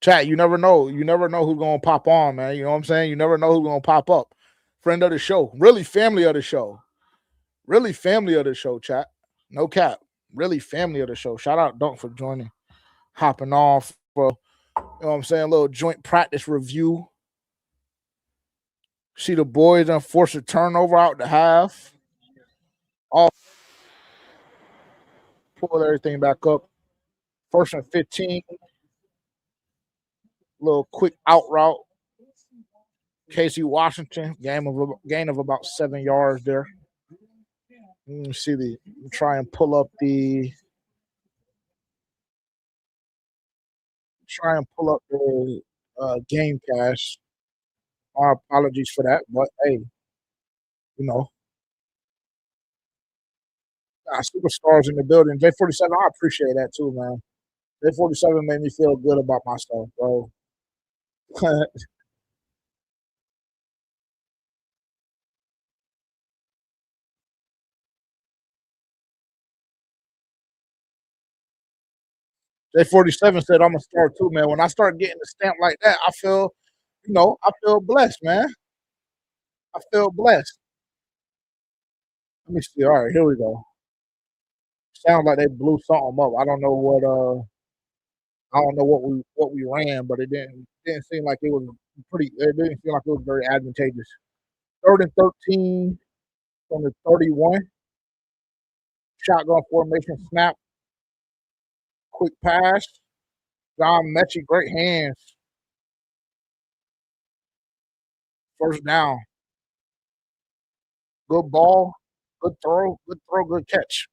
Chat, you never know. You never know who's going to pop on, man. You know what I'm saying? You never know who's going to pop up. Friend of the show. Really family of the show. Really family of the show, chat. No cap. Really family of the show. Shout out Dunk for joining. Hopping off for, you know what I'm saying, a little joint practice review. See the boys unforce a turnover out the half. All pull everything back up. 1st and 15. Little quick out route. Casey Washington, gain of about 7 yards there. Let me see try and pull up the game cache. My apologies for that, but hey, you know, superstars in the building. J47, I appreciate that too, man. J47 made me feel good about myself, bro. J47 said I'm a star too, man. When I start getting a stamp like that, I feel, I feel blessed, man. I feel blessed. Let me see. All right, here we go. Sounds like they blew something up. I don't know what we ran, but it didn't seem like it was it didn't seem like it was very advantageous. 3rd and 13 from the 31. Shotgun formation snap. Quick pass. John Mechie, great hands. 1st down. Good ball. Good throw, good catch.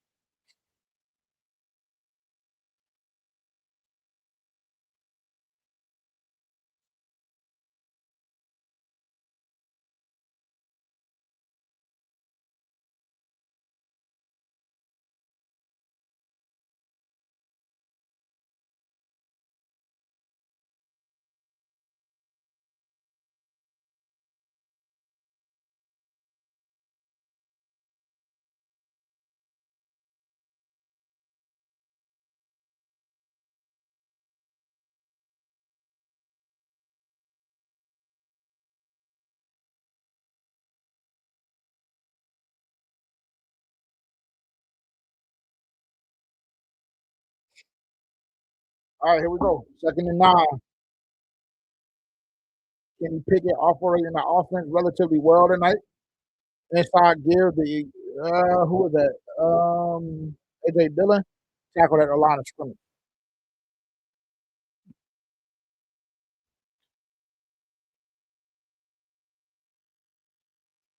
All right, here we go. 2nd and 9. Kenny Pickett operating the offense relatively well tonight. Inside gear, who was that? AJ Dillon tackled at the line of scrimmage.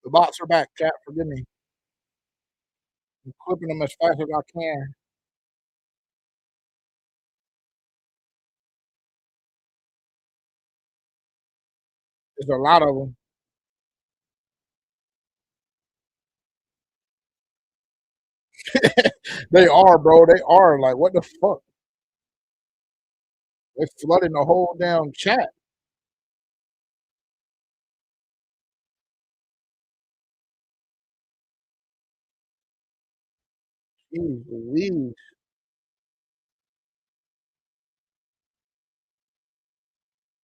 The bots are back, chat. Forgive me. I'm clipping them as fast as I can. There's a lot of them. They are, bro. They are. Like, what the fuck? They're flooding the whole damn chat. Jeez Louise.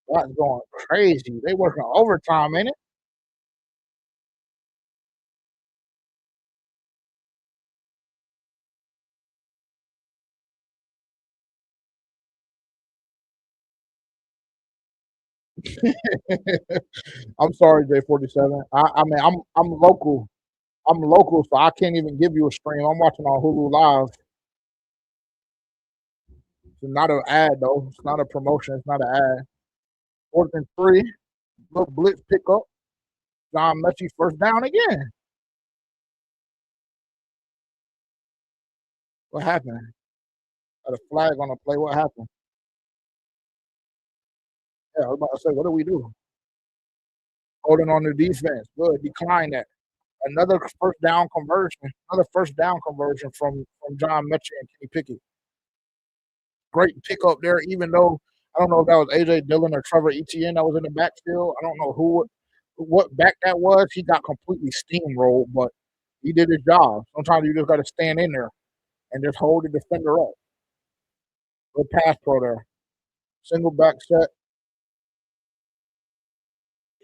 That's going crazy. They working overtime, ain't it? I'm sorry, J47. I mean, I'm local. I'm local, so I can't even give you a stream. I'm watching on Hulu Live. It's not an ad though. It's not a promotion. It's not an ad. 4th and 3. Little blitz pickup. John Mechie 1st down again. What happened? Got a flag on the play. What happened? Yeah, I was about to say, what do we do? Holding on to defense. Good. Decline that. Another first down conversion. From John Mechie and Kenny Pickett. Great pickup there, even though I don't know if that was A.J. Dillon or Trevor Etienne that was in the backfield. I don't know what back that was. He got completely steamrolled, but he did his job. Sometimes you just got to stand in there and just hold the defender up. Good pass pro there. Single back set.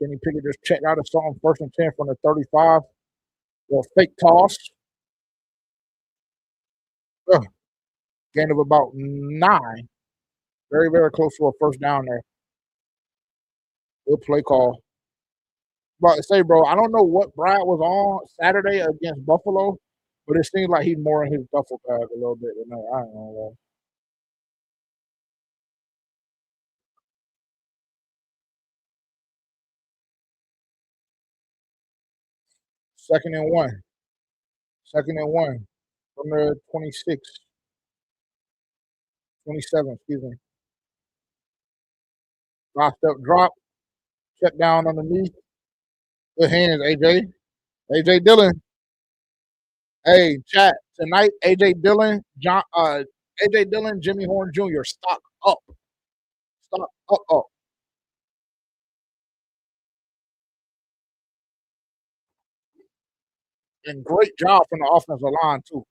Kenny Pickett just checked out of something. 1st and 10 from the 35. Well, fake toss. Gain of about 9. Very, very close to a first down there. Good play call. About to say, bro, I don't know what Brad was on Saturday against Buffalo, but it seems like he's more in his duffel bag a little bit tonight. I don't know. 2nd and 1. 2nd and 1 from the 26. 27, excuse me. Locked up drop. Check down underneath. Good hands, AJ. AJ Dillon. Hey, chat. Tonight, AJ Dillon, Jimmy Horn Jr. Stock up. Stock up. And great job from the offensive line, too.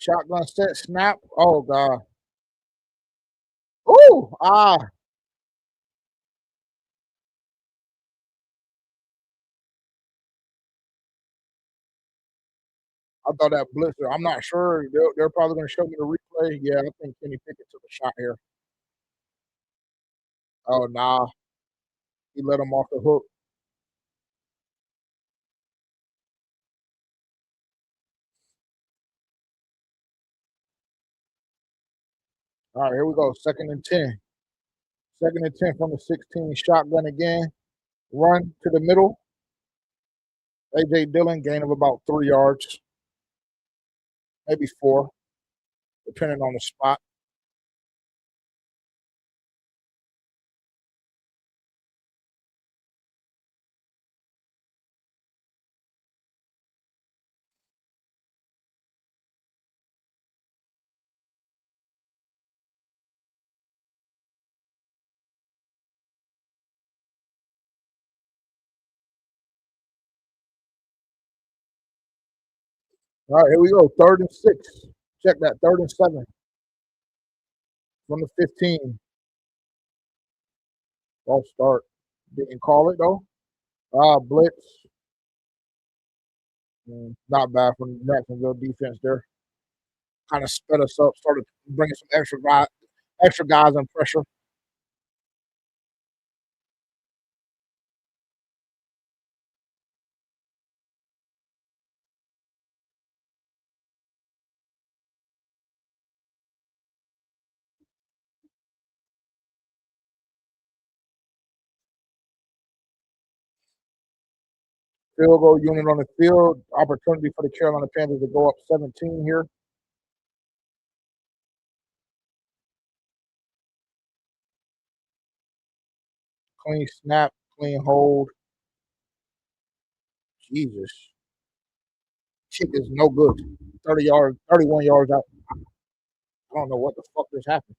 Shotgun set, snap. Oh, God. Ooh, I thought that blitzer. I'm not sure. They're probably going to show me the replay. Yeah, I think Kenny Pickett took a shot here. Oh, nah. He let him off the hook. All right, here we go. 2nd and 10. 2nd and 10 from the 16. Shotgun again. Run to the middle. A.J. Dillon, gain of about 3 yards. Maybe 4, depending on the spot. All right, here we go. 3rd and 6. Check that. 3rd and 7 from the 15. False start. Didn't call it, though. Blitz. Not bad from the Jacksonville defense there. Kind of sped us up, started bringing some extra guys and pressure. Field goal unit on the field. Opportunity for the Carolina Panthers to go up 17 here. Clean snap, clean hold. Jesus. Kick is no good. 30 yards, 31 yards out. I don't know what the fuck just happened.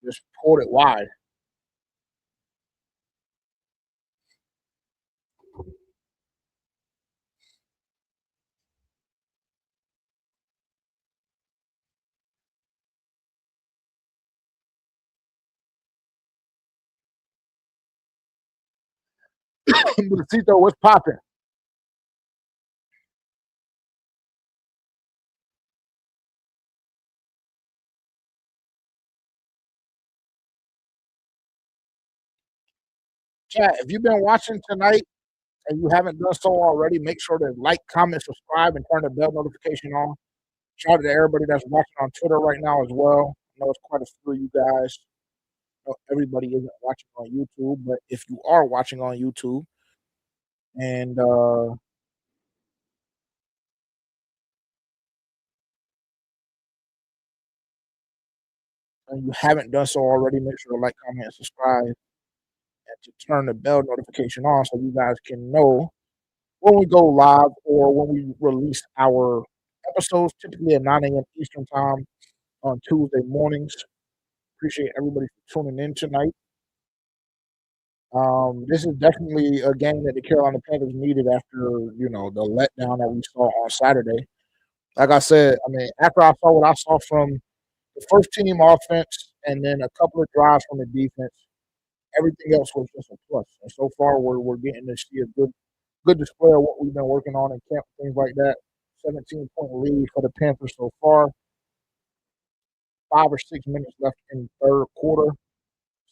Just pulled it wide. Lucito, what's popping? Chat, if you've been watching tonight and you haven't done so already, make sure to like, comment, subscribe, and turn the bell notification on. Shout out to everybody that's watching on Twitter right now as well. know it's quite a few of you guys. Everybody isn't watching on YouTube, but if you are watching on YouTube and you haven't done so already, make sure to like, comment, and subscribe, and to turn the bell notification on so you guys can know when we go live or when we release our episodes, typically at 9 a.m. Eastern Time on Tuesday mornings. Appreciate everybody for tuning in tonight. This is definitely a game that the Carolina Panthers needed after, the letdown that we saw on Saturday. Like I said, after I saw what I saw from the first team offense and then a couple of drives from the defense, everything else was just a plus. And so far, we're getting to see a good display of what we've been working on in camp, things like that. 17-point lead for the Panthers so far. 5 or 6 minutes left in the third quarter.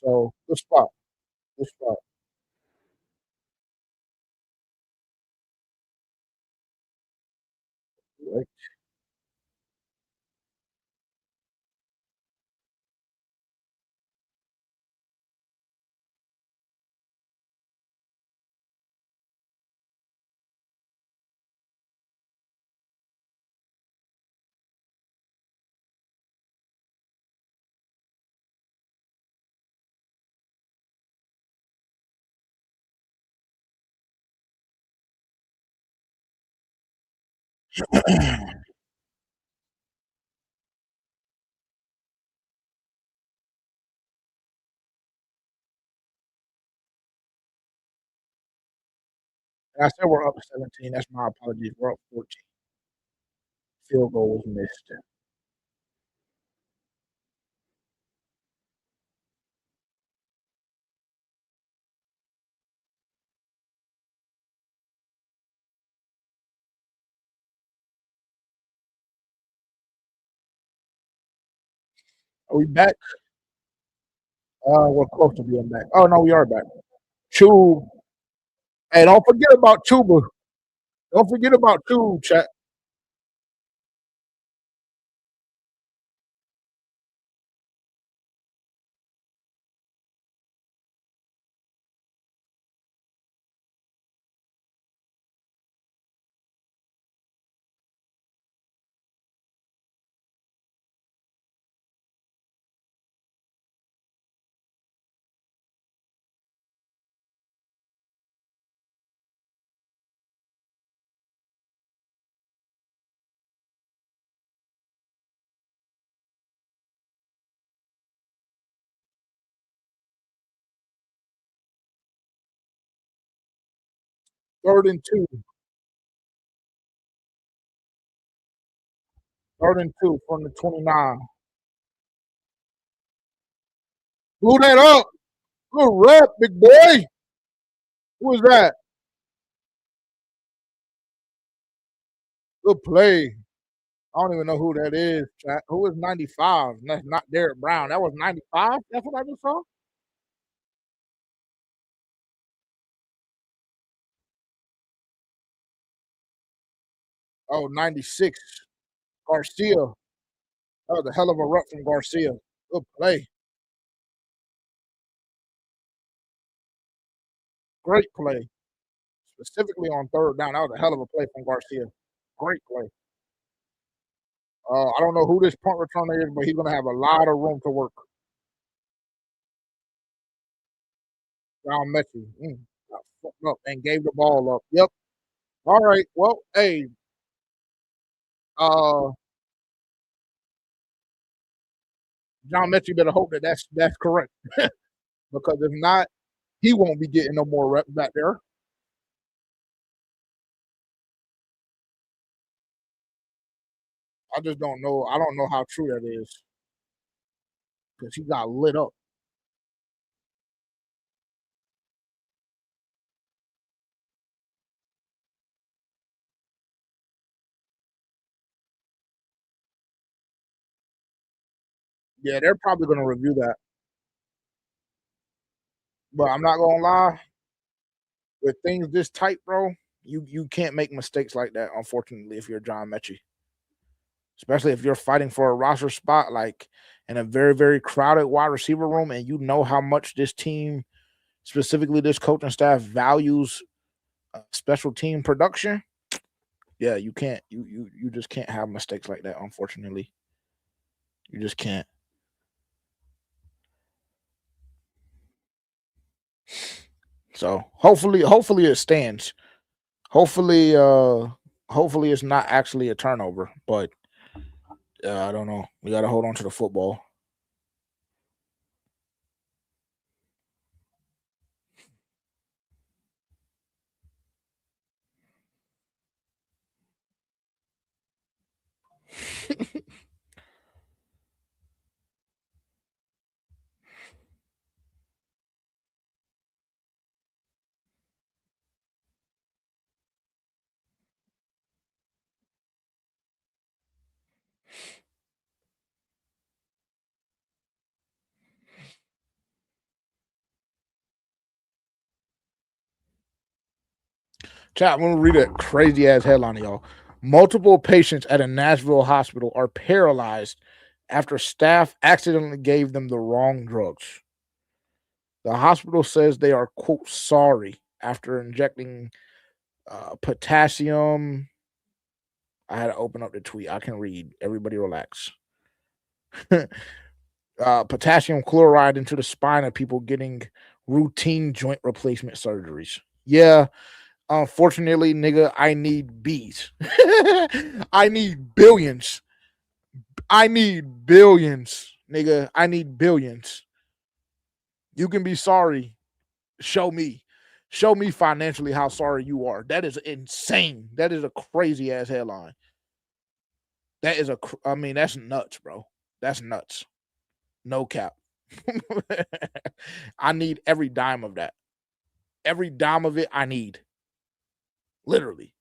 So, good spot. Good spot. Right. And I said we're up 17. That's my apologies. We're up 14. Field goal was missed. Are we back? We're close to being back. Oh, no, we are back. Chew. Hey, don't forget about Tuba. Don't forget about Chew, chat. Third and 2. Third and 2 from the 29. Blew that up. Good rep, big boy. Who was that? Good play. I don't even know who that is, chat. Who is 95? That's not Derek Brown. That was 95? That's what I just saw? Oh, 96. Garcia. That was a hell of a rep from Garcia. Good play. Great play. Specifically on third down. That was a hell of a play from Garcia. Great play. I don't know who this punt returner is, but he's going to have a lot of room to work. John Mechie. Got fucked up and gave the ball up. Yep. All right. Well, hey. John Mechie better hope that that's correct. Because if not, he won't be getting no more reps back there. I just don't know. I don't know how true that is. Because he got lit up. Yeah, they're probably going to review that. But I'm not going to lie. With things this tight, bro, you can't make mistakes like that, unfortunately, if you're John Mechie. Especially if you're fighting for a roster spot. Like, and a very, very crowded wide receiver room, and you know how much this team, specifically this coaching staff, values special team production. Yeah, you can't. You just can't have mistakes like that. Unfortunately, you just can't. So hopefully it stands. Hopefully it's not actually a turnover, but I don't know. We got to hold on to the football. Chat, I'm gonna read a crazy ass headline, y'all. Multiple patients at a Nashville hospital are paralyzed after staff accidentally gave them the wrong drugs. The hospital says they are, quote, sorry after injecting potassium. I had to open up the tweet. I can read. Everybody relax. Potassium chloride into the spine of people getting routine joint replacement surgeries. Yeah, unfortunately, nigga, I need bees. I need billions. I need billions, nigga. I need billions. You can be sorry. Show me. Show me financially how sorry you are. That is insane. That is a crazy ass headline. That is that's nuts, bro. That's nuts. No cap. I need every dime of that. Every dime of it I need. Literally.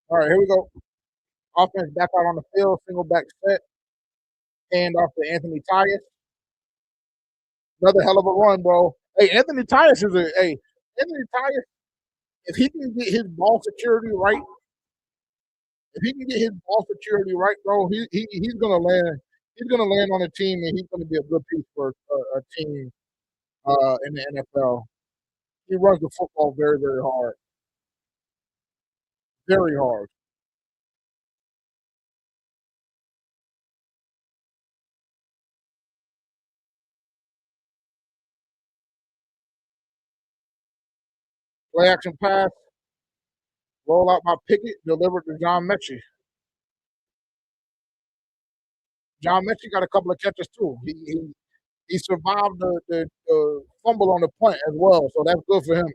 All right, here we go. Offense back out on the field, single back set, hand off to Anthony Tyus. Another hell of a run, bro. Hey, Anthony Tyus Anthony Tyus, if he can get his ball security right, bro, he's gonna land. He's gonna land on a team, and he's gonna be a good piece for a team in the NFL. He runs the football very, very hard, very hard. Play action pass, roll out by Pickett, delivered to John Mechie. John Mechie got a couple of catches too. He survived the fumble on the punt as well, so that's good for him.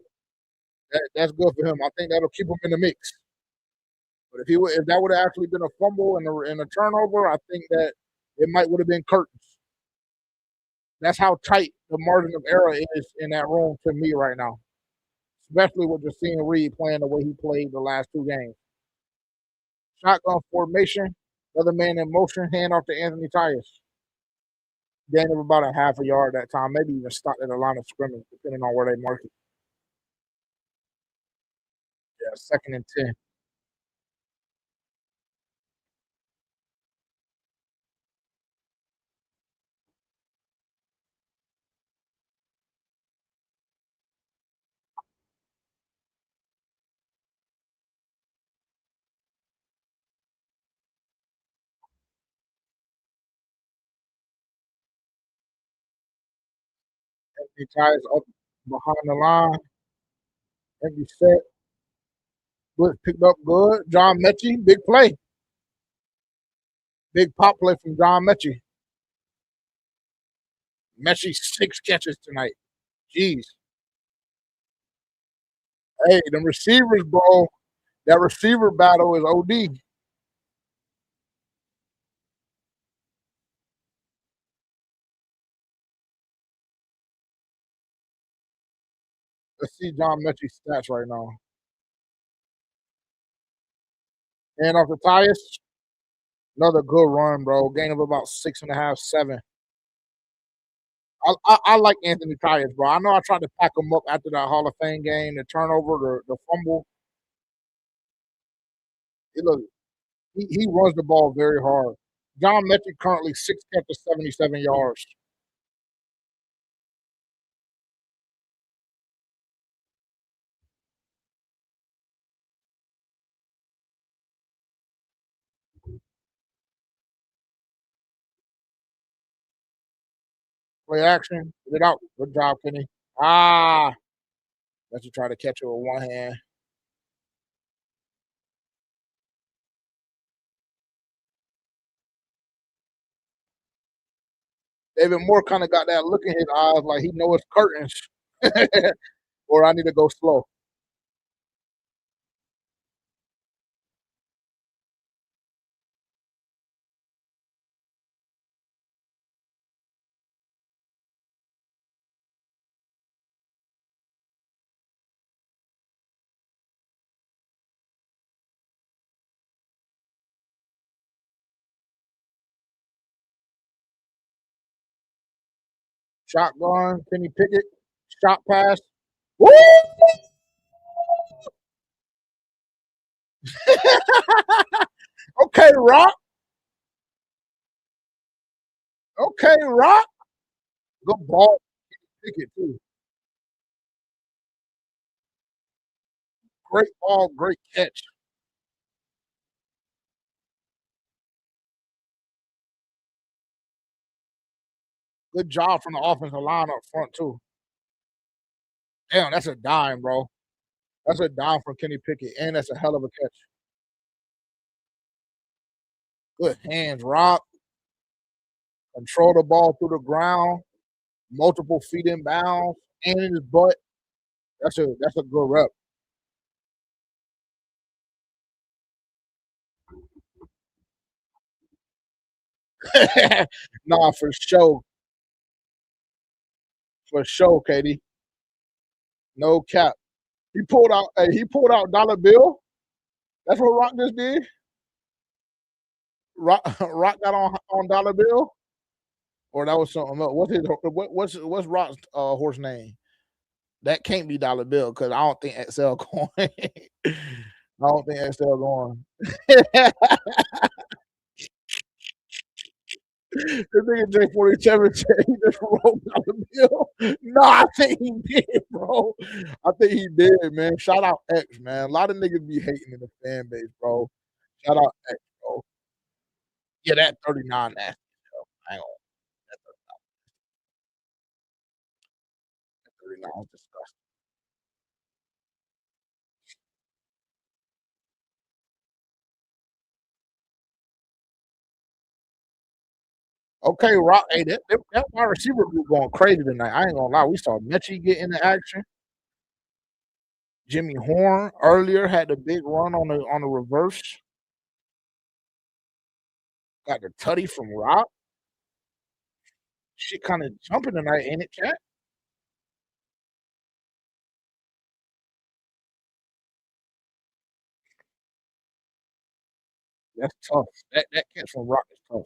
That's good for him. I think that'll keep him in the mix. But if that would have actually been a fumble and a turnover, I think that it would have been curtains. That's how tight the margin of error is in that room to me right now, especially with just seeing Reed playing the way he played the last two games. Shotgun formation, other man in motion, hand off to Anthony Tyus. Gain of about a half a yard that time, maybe even stopped at the line of scrimmage, depending on where they mark it. Yeah, 2nd and 10. Anthony Tyus up behind the line. Empty set. Blitz picked up good. John Mechie, big play. Big pop play from John Mechie. Mechie 6 catches tonight. Jeez. Hey, the receivers, bro. That receiver battle is OD. Let's see John Mechie's stats right now. And off the Tyus, another good run, bro. Gain of about 6.5, 7. I like Anthony Tyus, bro. I know I tried to pack him up after that Hall of Fame game, the turnover, the fumble. He runs the ball very hard. John Mechie currently 6 catches, 77 yards. Play action. Get it out. Good job, Kenny. Let's try to catch it with one hand. David Moore kind of got that look in his eyes like he knows it's curtains. Or I need to go slow. Shotgun, Kenny Pickett, shot pass. Woo! Okay, Rock. Okay, Rock. Good ball. Pickett, too. Great ball, great catch. Good job from the offensive line up front, too. Damn, that's a dime, bro. That's a dime from Kenny Pickett, and that's a hell of a catch. Good hands, Rock. Control the ball through the ground. Multiple feet in bounds and in his butt. That's a good rep. Nah, for sure. For sure, Katie. No cap. He pulled out dollar bill. That's what Rock just did. Rock got on dollar bill, or that was something else. What's Rock's horse name? That can't be dollar bill because I don't think XL going. I don't think XL going. This nigga J47 said he just rolled dollar bill. No, I think he did, bro. I think he did, man. Shout out X, man. A lot of niggas be hating in the fan base, bro. Shout out X, bro. Yeah, that 39 nasty. Hang on. That 39 is disgusting. Okay, Rock. Hey, that wide receiver group going crazy tonight. I ain't gonna lie. We saw Mechie get into action. Jimmy Horn earlier had the big run on the reverse. Got the tutty from Rock. Shit kind of jumping tonight, ain't it, chat? That's tough. That catch from Rock is tough.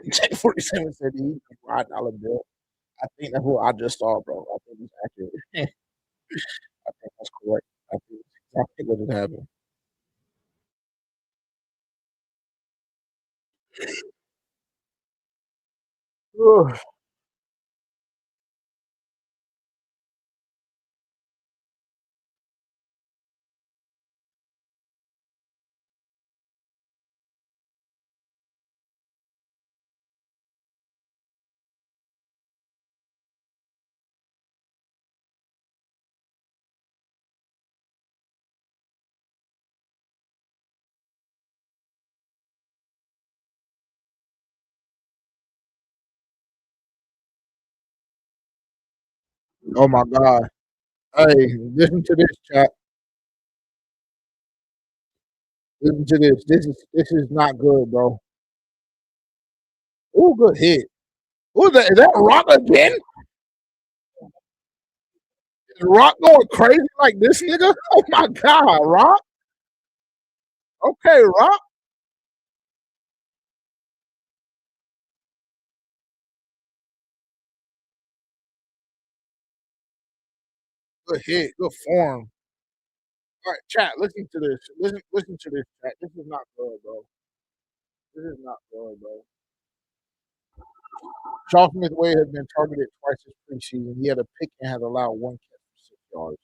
J47 said he $5 bill. I think that's what I just saw, bro. I think it's accurate. I think that's correct. I think that's exactly what just happened. Ugh. Oh my God. Hey, listen to this, chat. Listen to this. This is not good, bro. Oh, good hit. Who's that? Is that Rock again? Is Rock going crazy like this, nigga? Oh my God, Rock. Okay, Rock. Good hit, good form. All right, chat. Listen to this. Listen to this, chat. This is not good, bro. This is not good, bro. Charles Smith-Wade has been targeted twice this preseason. He had a pick and has allowed one catch for 6 yards.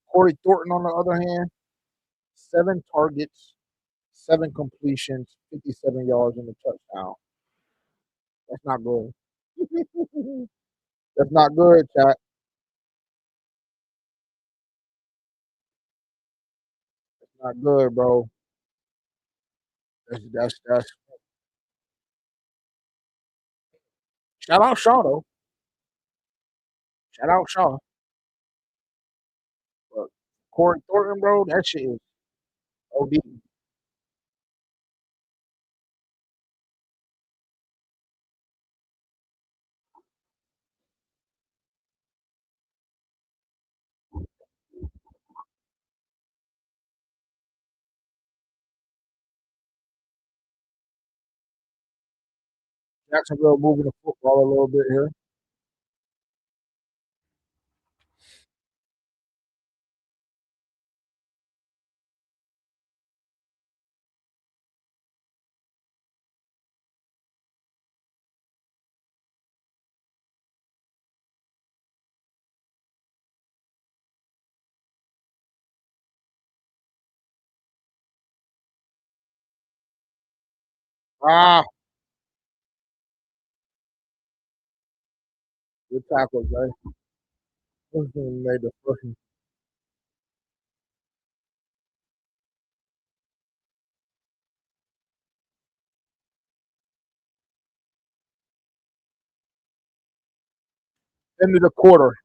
Corey Thornton, on the other hand, 7 targets, 7 completions, 57 yards and a touchdown. That's not good. That's not good, chat. That's not good, bro. That's shout out Shaw though. Shout out Shaw. But Corey Thornton, bro, that shit is OD. Jacksonville moving the football a little bit here. Ah, good tackle, Jay. Made the first end of the quarter.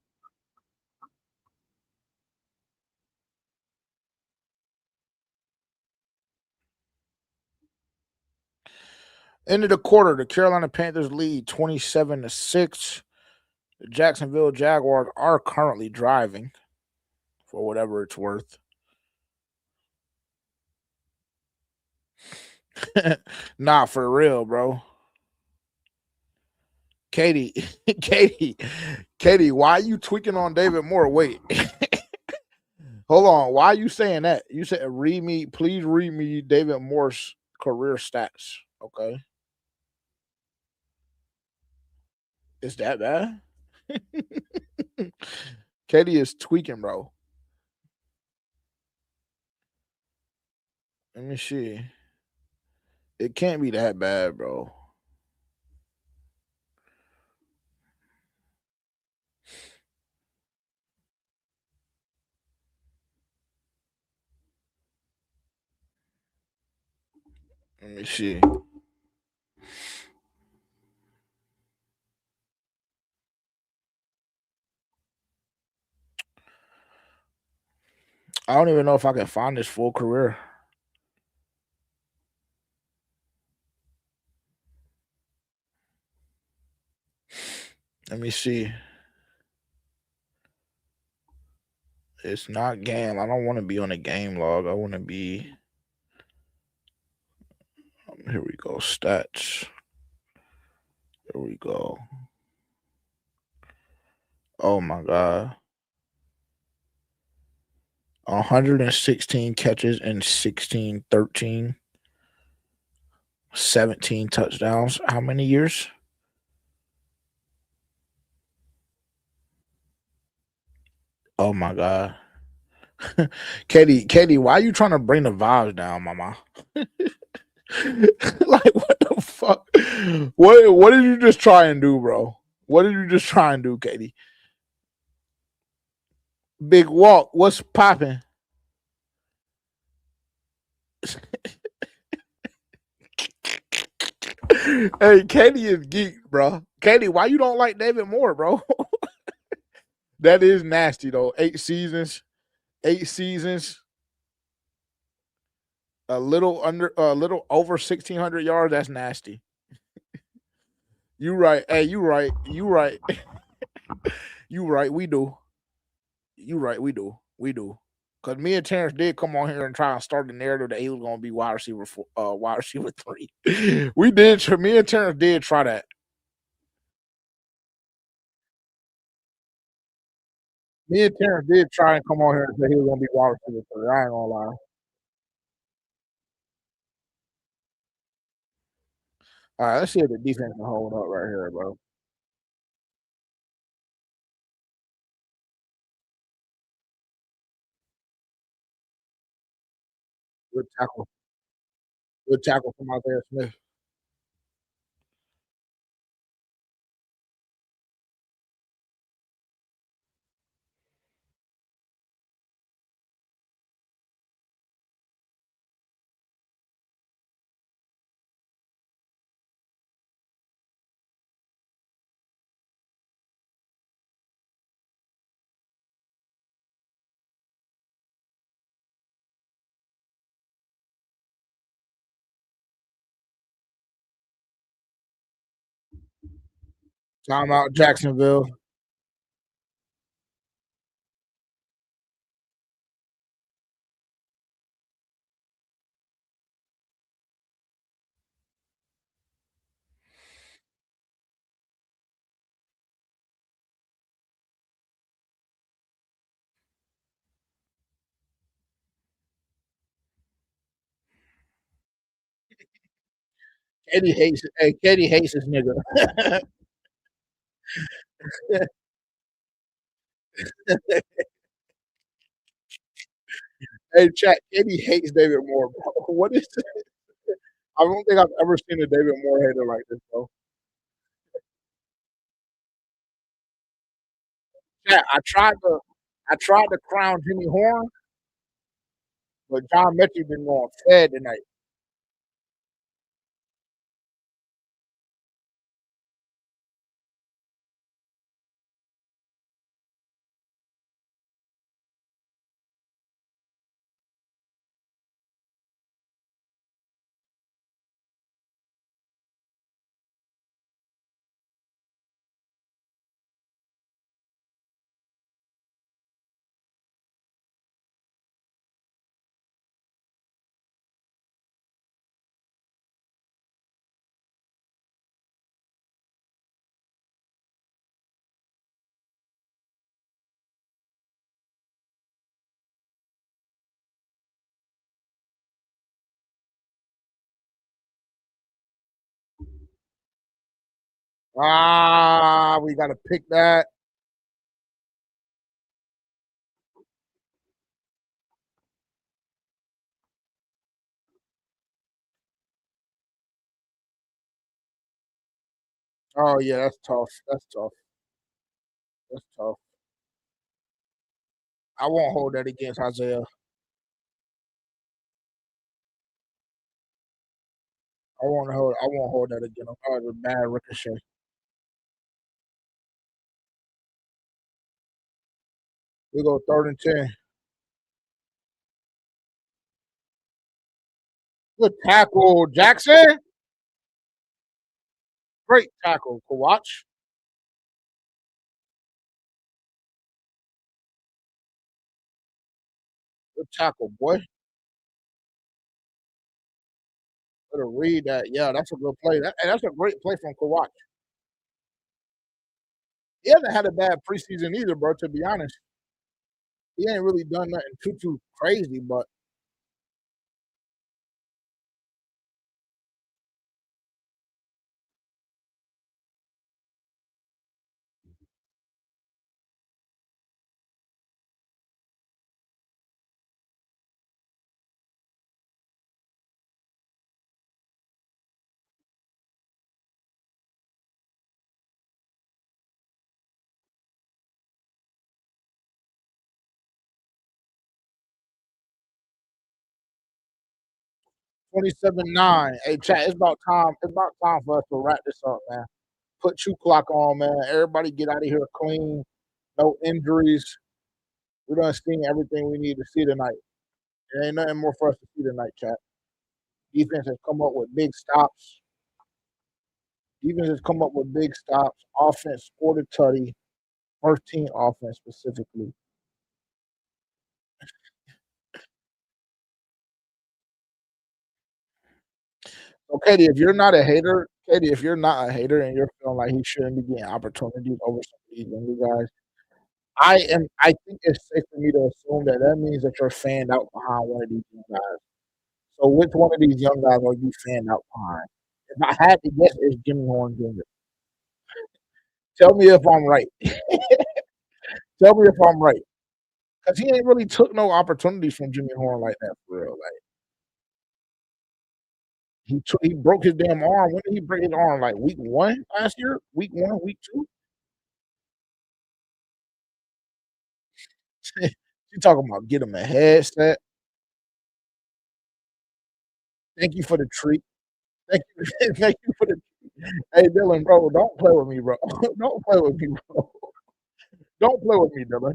End of the quarter. The Carolina Panthers lead 27-6. The Jacksonville Jaguars are currently driving, for whatever it's worth. Nah, for real, bro. Katie, Katie, why are you tweaking on David Moore? Wait. Hold on. Why are you saying that? You said please read me David Moore's career stats. Okay. Is that bad? Katie is tweaking, bro. Let me see. It can't be that bad, bro. Let me see. I don't even know if I can find his full career. Let me see. It's not game. I don't want to be on a game log. I want to be. Here we go. Stats. Here we go. Oh my God. 116 catches and 13, 17 touchdowns. How many years? Oh my God. Katie, why are you trying to bring the vibes down, mama? Like, what the fuck? What did you just try and do, bro? What did you just try and do, Katie? Big Walk, what's popping? Hey, Katie is geek, bro. Katie, why you don't like David Moore, bro? That is nasty though. 8 seasons, a little over 1,600 yards. That's nasty. You right. Hey, you right. You right. You right. We do. You're right. We do. Because me and Terrence did come on here and try and start the narrative that he was going to be wide receiver 3. We did. Me and Terrence did try that. Me and Terrence did try and come on here and say he was going to be wide receiver 3. I ain't going to lie. All right, let's see if the defense can hold up right here, bro. Good tackle. Good tackle from Isaiah Smith. Timeout, Jacksonville. Katie hates it. Hey, Katie hates this nigga. Hey, chat. Katie hates David Moore, bro. What is it? I don't think I've ever seen a David Moore hater like this, bro. Chat. I tried to crown Jimmy Horn, but John Mechie been going fed tonight. We got to pick that. Oh yeah, that's tough. That's tough. That's tough. I won't hold that against Isaiah. I won't hold that against him. That was a bad ricochet. We go 3rd and 10. Good tackle, Jackson. Great tackle, Kawach. Good tackle, boy. Better read that. Yeah, that's a good play. That's a great play from Kawach. He hasn't had a bad preseason either, bro. To be honest, he ain't really done nothing too crazy, but 27-9. Hey, chat, it's about time. It's about time for us to wrap this up, man. Put 2 clock on, man. Everybody get out of here clean. No injuries. We done seen everything we need to see tonight. There ain't nothing more for us to see tonight, chat. Defense has come up with big stops. Offense scored a tutty. First team offense specifically. So, Katie, if you're not a hater, Katie, if you're not a hater and you're feeling like he shouldn't be getting opportunities over some of these younger guys, I am. I think it's safe for me to assume that that means that you're fanned out behind one of these young guys. So, which one of these young guys are you fanned out behind? If I had to guess, it's Jimmy Horn Jr. Tell me if I'm right. Tell me if I'm right. Because he ain't really took no opportunities from Jimmy Horn like that for real. Like he broke his damn arm. When did he break his arm? Like week 1 last year? Week 1, week 2? She talking about get him a headset. Thank you for the treat. Thank you, thank you for the treat. Hey Dylan, bro, don't play with me, bro. Don't play with me, bro. Don't play with me, Dylan.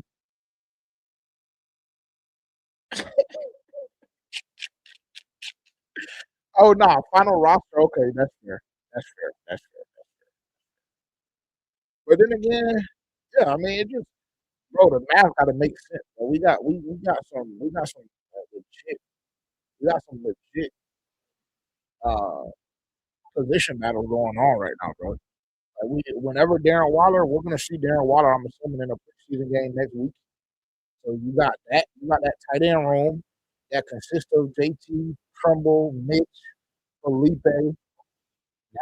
Oh no, final roster. Okay, that's fair. That's fair. That's fair. But then again, yeah, I mean, it just bro, the math got to make sense. Bro. We got some legit we got some legit uh position battles going on right now, bro. Like whenever Darren Waller, we're gonna see Darren Waller. I'm assuming in a preseason game next week. So you got that. You got that tight end room that consists of JT, Trumbull, Mitch, Felipe.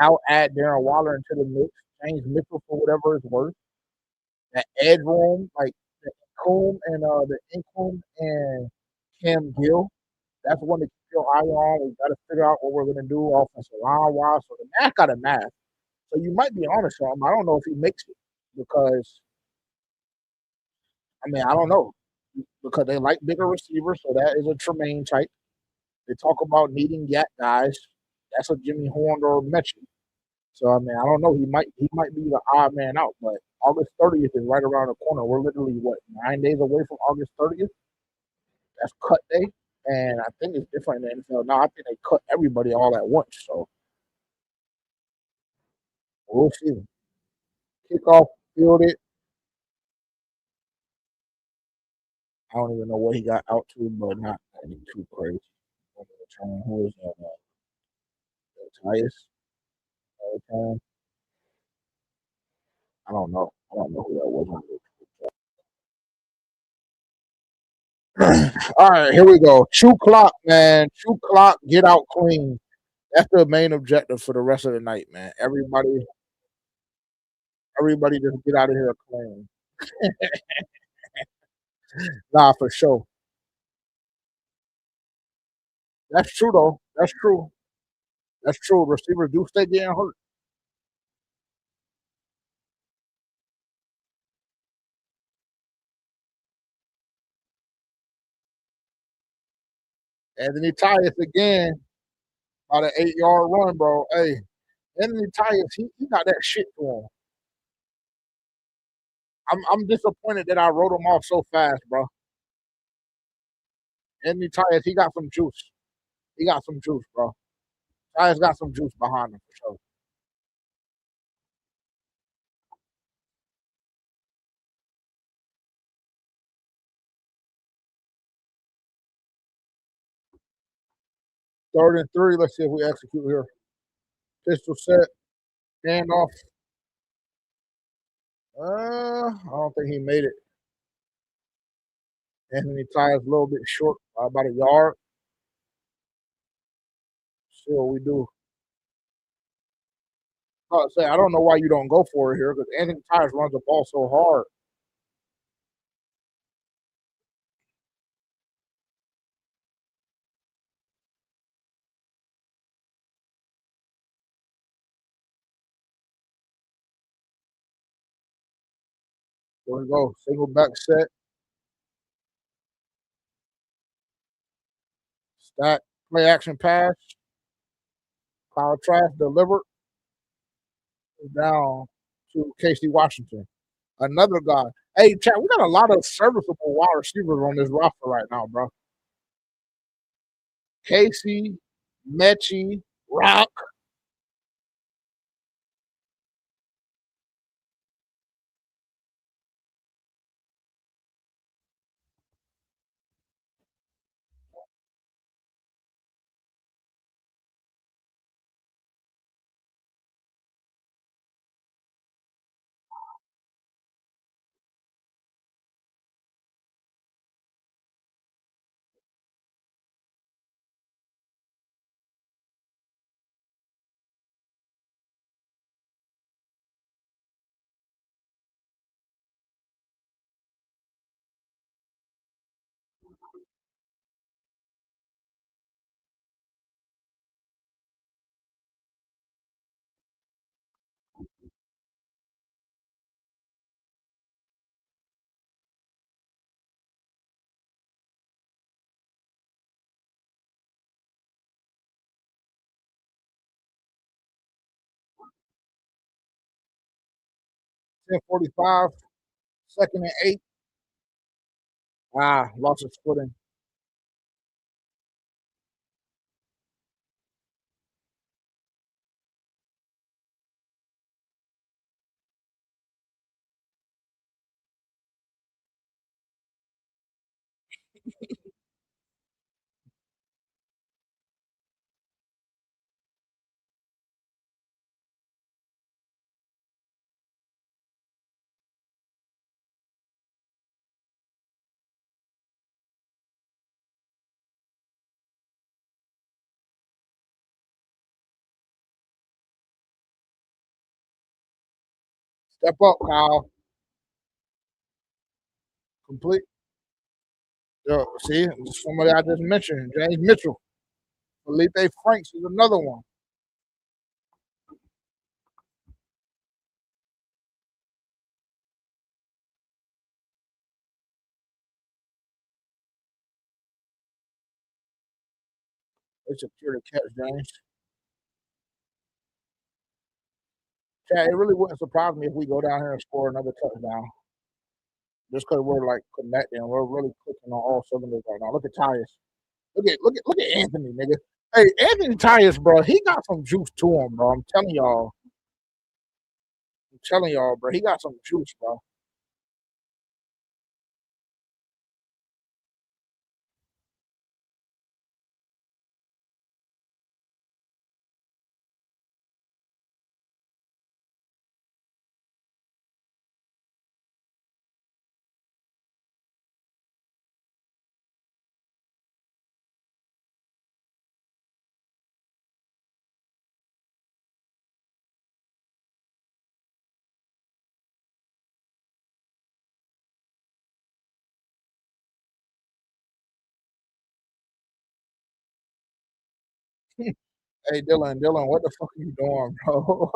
Now add Darren Waller into the mix. James Mitchell for whatever it's worth. That edge room, like the Incombe and Cam Gill. That's one to keep your eye on. We got to figure out what we're going to do offensive line wise. So the math got a math. So you might be honest with him. I don't know if he makes it because I mean I don't know because they like bigger receivers. So that is a Tremaine type. They talk about needing yak guys. That's a Jimmy Horn or Mechie. So I mean I don't know. He might be the odd man out. But August 30th is right around the corner. We're literally 9 days away from August 30th. That's cut day. And I think it's different in the NFL now. I think they cut everybody all at once. So we'll see. Kickoff, field it. I don't even know what he got out to, but not anything too crazy. Return, who is that? Tyus. I don't know. I don't know who that was. All right, here we go. Chew clock, man. Chew clock, get out clean. That's the main objective for the rest of the night, man. Everybody just get out of here clean. Nah, for sure. That's true though. That's true. That's true. Receivers do stay getting hurt. Anthony Tyus again on an 8-yard run, bro. Hey, Anthony Tyus, he got that shit to him. I'm disappointed that I wrote him off so fast, bro. Anthony Tyus, he got some juice. He got some juice, bro. Tyus got some juice behind him for sure. Third and 3. Let's see if we execute here. Pistol set. Handoff. I don't think he made it. Anthony Tyus a little bit short, about a yard. See what we do. I don't know why you don't go for it here because Anthony Tyus runs the ball so hard. There we go. Single back set. Stack. Play action pass. Power trash delivered. Down to Casey Washington. Another guy. Hey, Chad, we got a lot of serviceable wide receivers on this roster right now, bro. Casey, Mechie, Rock. 10:45, 2nd and 8. Lost his footing. Step up, Kyle. Complete. Yo, see, somebody I just mentioned, James Mitchell. Felipe Franks is another one. They secure the catch, James. Chad, it really wouldn't surprise me if we go down here and score another touchdown. Just because we're like connecting, we're really clicking on all cylinders right now. Look at Tyus. Look at Anthony, nigga. Hey, Anthony Tyus, bro, he got some juice to him, bro. I'm telling y'all, bro, he got some juice, bro. Hey, Dylan, what the fuck are you doing, bro?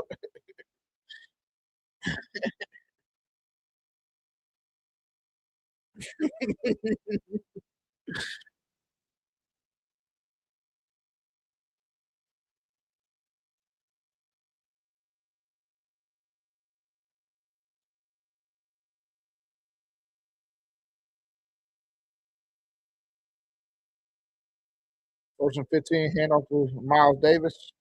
First and 15, handoff to Miles Davis.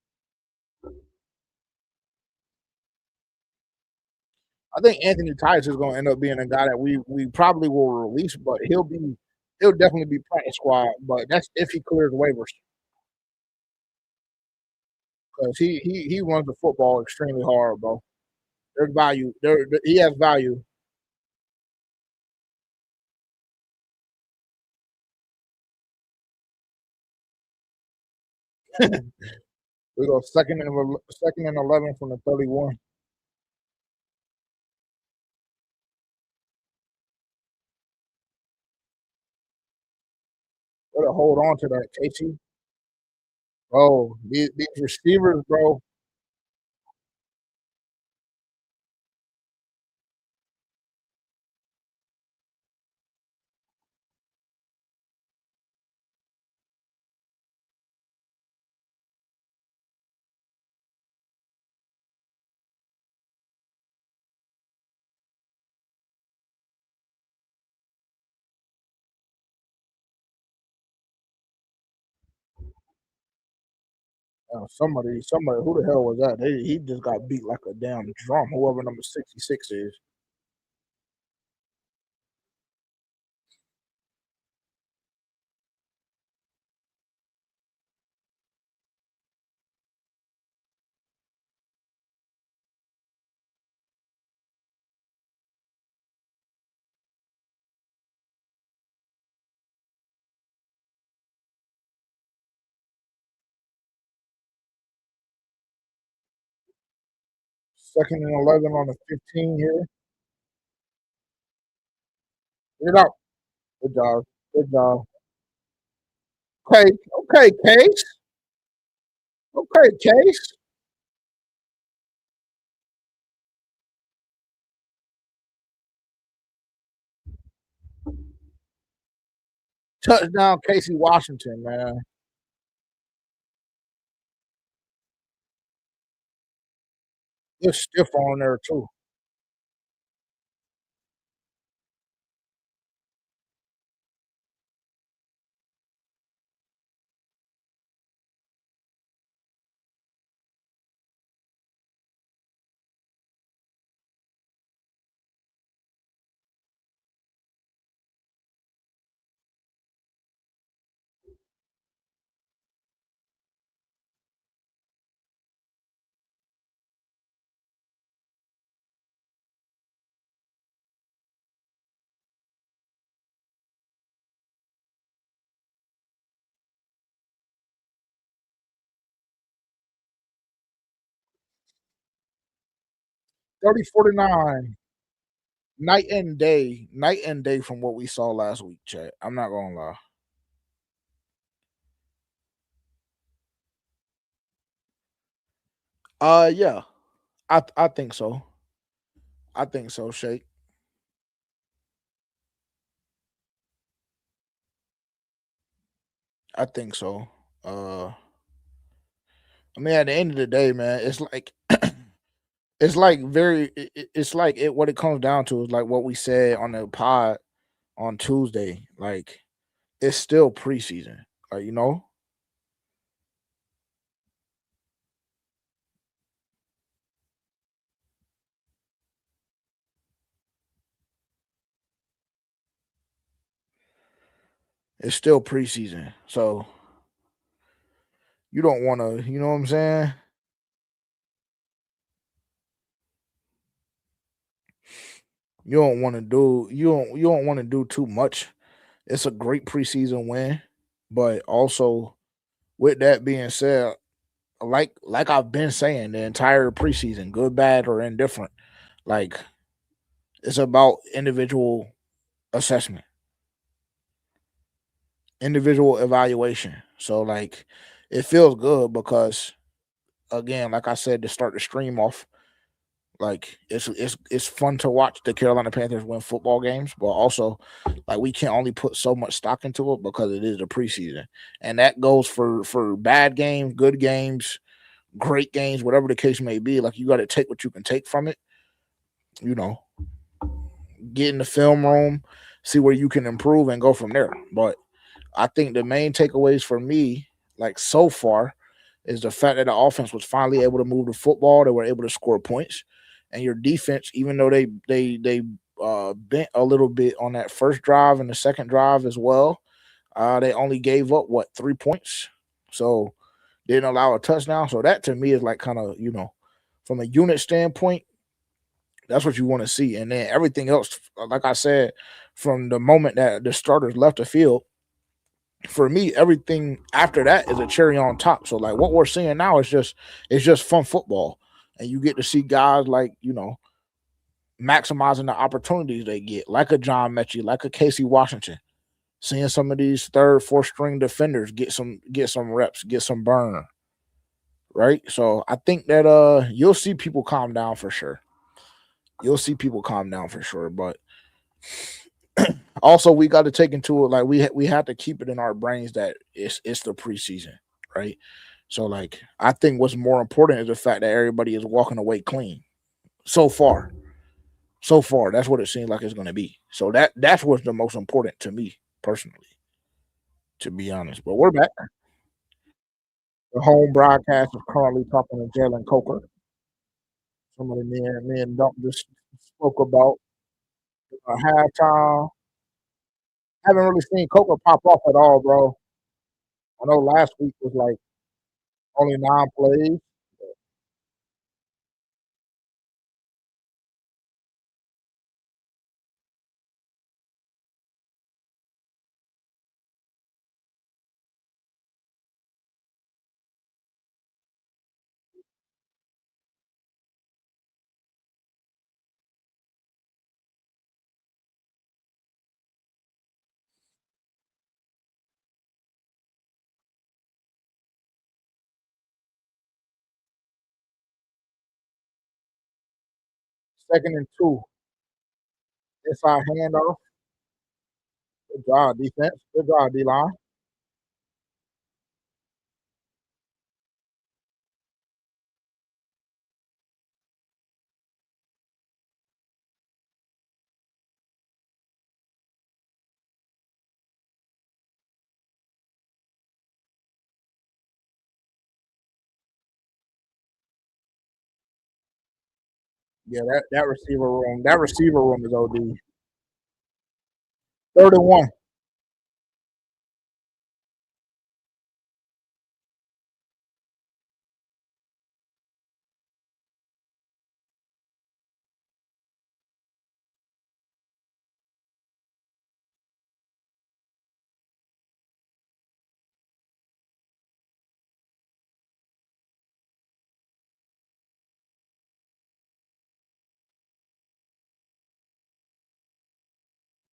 I think Anthony Tyus is going to end up being a guy that we probably will release, but he'll definitely be practice squad. But that's if he clears waivers because he runs the football extremely hard, bro. There's value. He has value. We go second and 11 from the 31. Better hold on to that, Casey. Bro, these receivers, bro. Somebody, who the hell was that? He just got beat like a damn drum. Whoever number 66 is. Second and 11 on the 15 here. Get it out. Good job. Good job. Okay, okay, Case. Okay, Case. Touchdown, Casey Washington, man. It's stiff on there too. Thirty 49. Night and day from what we saw last week, chat. I'm not gonna lie. Yeah, I think so. I think so, Shake. I think so. I mean, at the end of the day, man, it's like it's like it's like it. What it comes down to is like what we said on the pod on Tuesday. Like it's still preseason. Like it's still preseason. So you don't want to. You know what I'm saying? You don't want to do. You don't want to do too much. It's a great preseason win, but also with that being said, like I've been saying the entire preseason, good, bad, or indifferent, like it's about assessment, individual evaluation. So like it feels good because again, like I said to start the stream off, like it's fun to watch the Carolina Panthers win football games, but also like we can only put so much stock into it because it is the preseason, and that goes for bad games, good games, great games, whatever the case may be. Like you got to take what you can take from it. You know, get in the film room, see where you can improve, and go from there. But I think the main takeaways for me, like so far, is the fact that the offense was finally able to move the football. They were able to score points, and your defense, even though they bent a little bit on that first drive and the second drive as well, they only gave up what 3 points, so didn't allow a touchdown. So that to me is like kind of from a unit standpoint, that's what you want to see. And then everything else, like I said, from the moment that the starters left the field, for me, everything after that is a cherry on top. So like what we're seeing now is just fun football. And you get to see guys like, maximizing the opportunities they get, like a John Mechie, like a Casey Washington. Seeing some of these third, fourth string defenders get some reps, get some burn. Right. So I think that you'll see people calm down for sure. You'll see people calm down for sure. But also we got to take into it like we have to keep it in our brains that it's the preseason, right? So like I think what's more important is the fact that everybody is walking away clean so far. So far, that's what it seems like it's going to be. So that's what's the most important to me personally, to be honest. But we're back. The home broadcast is currently talking to Jalen Coker. Somebody me and Dump just spoke about halftime. Haven't really seen Coker pop off at all, bro. I know last week was like only 9 plays. 2nd and 2. Inside handoff. Good job, defense. Good job, D-line. Yeah, that receiver room is OD. 3rd and 1.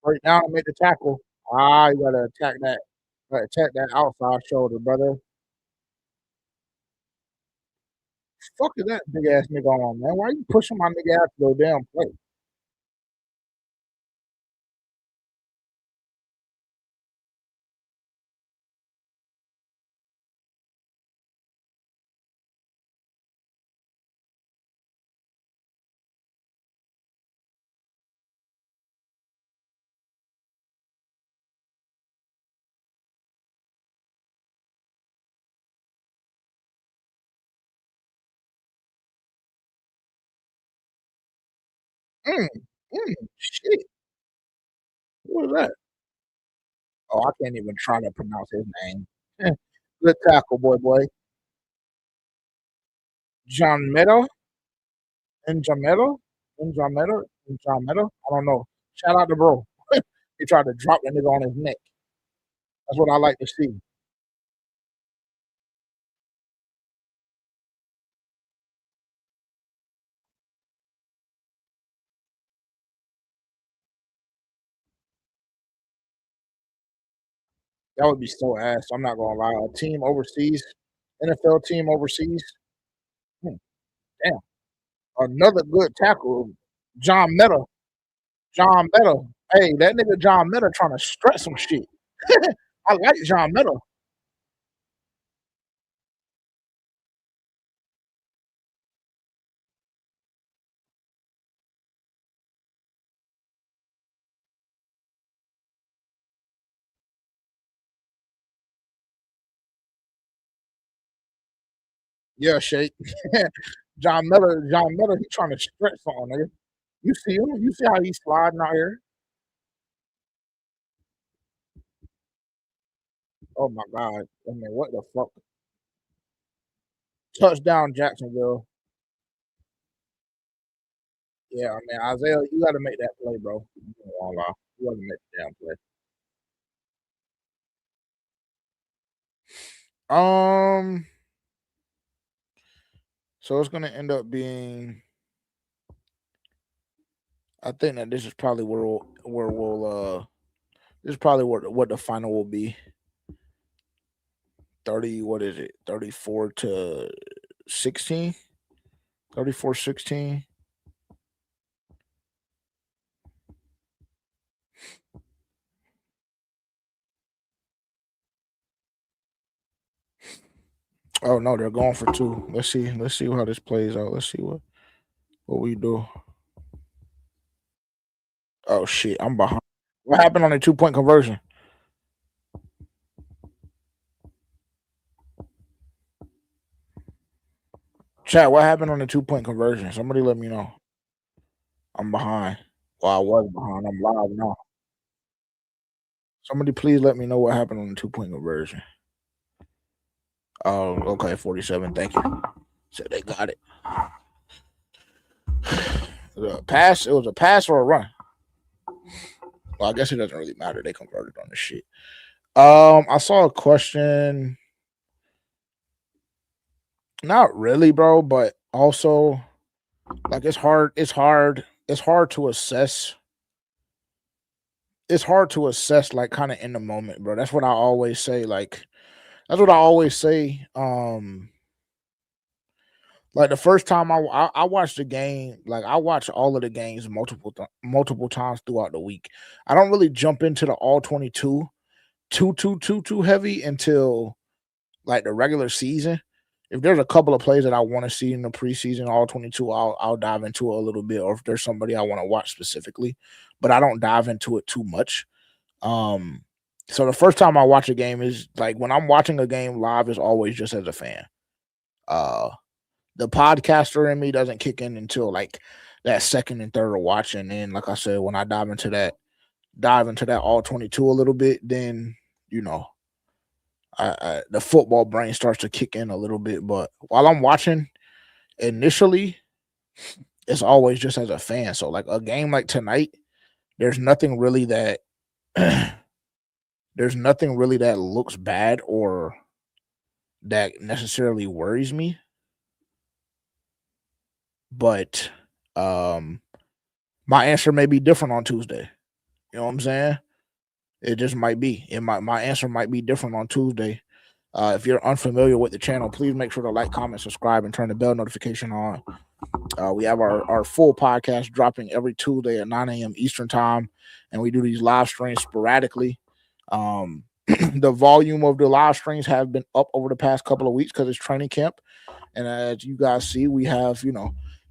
Right now to make the tackle. You gotta attack that. Attack that outside shoulder, brother. Fuck is that big ass nigga on, man? Why are you pushing my nigga out to go damn play? Shit. What is that? Oh, I can't even try to pronounce his name. Good tackle, boy. John Meadow? Njameta? I don't know. Shout out to bro. He tried to drop the nigga on his neck. That's what I like to see. That would be so ass. I'm not gonna lie. A team overseas, NFL team overseas. Damn. Another good tackle. John Meta. Hey, that nigga John Meta trying to stretch some shit. I like John Meta. Yeah, Shake. John Meta, he trying to stretch something, nigga. You see him? You see how he's sliding out here? Oh my god. I mean, what the fuck? Touchdown Jacksonville. Yeah, I mean, Isaiah, you gotta make that play, bro. You gotta make the damn play. So it's gonna end up being. I think that this is probably this is probably what the final will be. 30. What is it? 34 to 16. 34-16. Oh no, they're going for 2. Let's see how this plays out. Let's see what we do. Oh shit, I'm behind. What happened on the 2-point conversion? Chat, what happened on the 2-point conversion? Somebody let me know. I'm behind. Well, I was behind. I'm live now. Somebody please let me know what happened on the 2-point conversion. Oh, okay, 47. Thank you. So they got it. It was a pass or a run. Well, I guess it doesn't really matter. They converted on the shit. I saw a question. Not really, bro, but also like it's hard to assess. It's hard to assess like kind of in the moment, bro. That's what I always say. Like Like the first time I watched the game, like I watch all of the games multiple times throughout the week. I don't really jump into the all 22 too heavy until like the regular season. If there's a couple of plays that I want to see in the preseason, all 22, I'll dive into it a little bit, or if there's somebody I want to watch specifically, but I don't dive into it too much. So the first time I watch a game is like when I'm watching a game live is always just as a fan. The podcaster in me doesn't kick in until like that second and third watch, and then like I said, when I dive into that all 22 a little bit, then you know, the football brain starts to kick in a little bit. But while I'm watching, initially, it's always just as a fan. So like a game like tonight, there's nothing really that looks bad or that necessarily worries me. But my answer may be different on Tuesday. You know what I'm saying? It just might be. My answer might be different on Tuesday. If you're unfamiliar with the channel, please make sure to like, comment, subscribe, and turn the bell notification on. We have our full podcast dropping every Tuesday at 9 a.m. Eastern time, and we do these live streams sporadically. The volume of the live streams have been up over the past couple of weeks because it's training camp. And as you guys see, we have,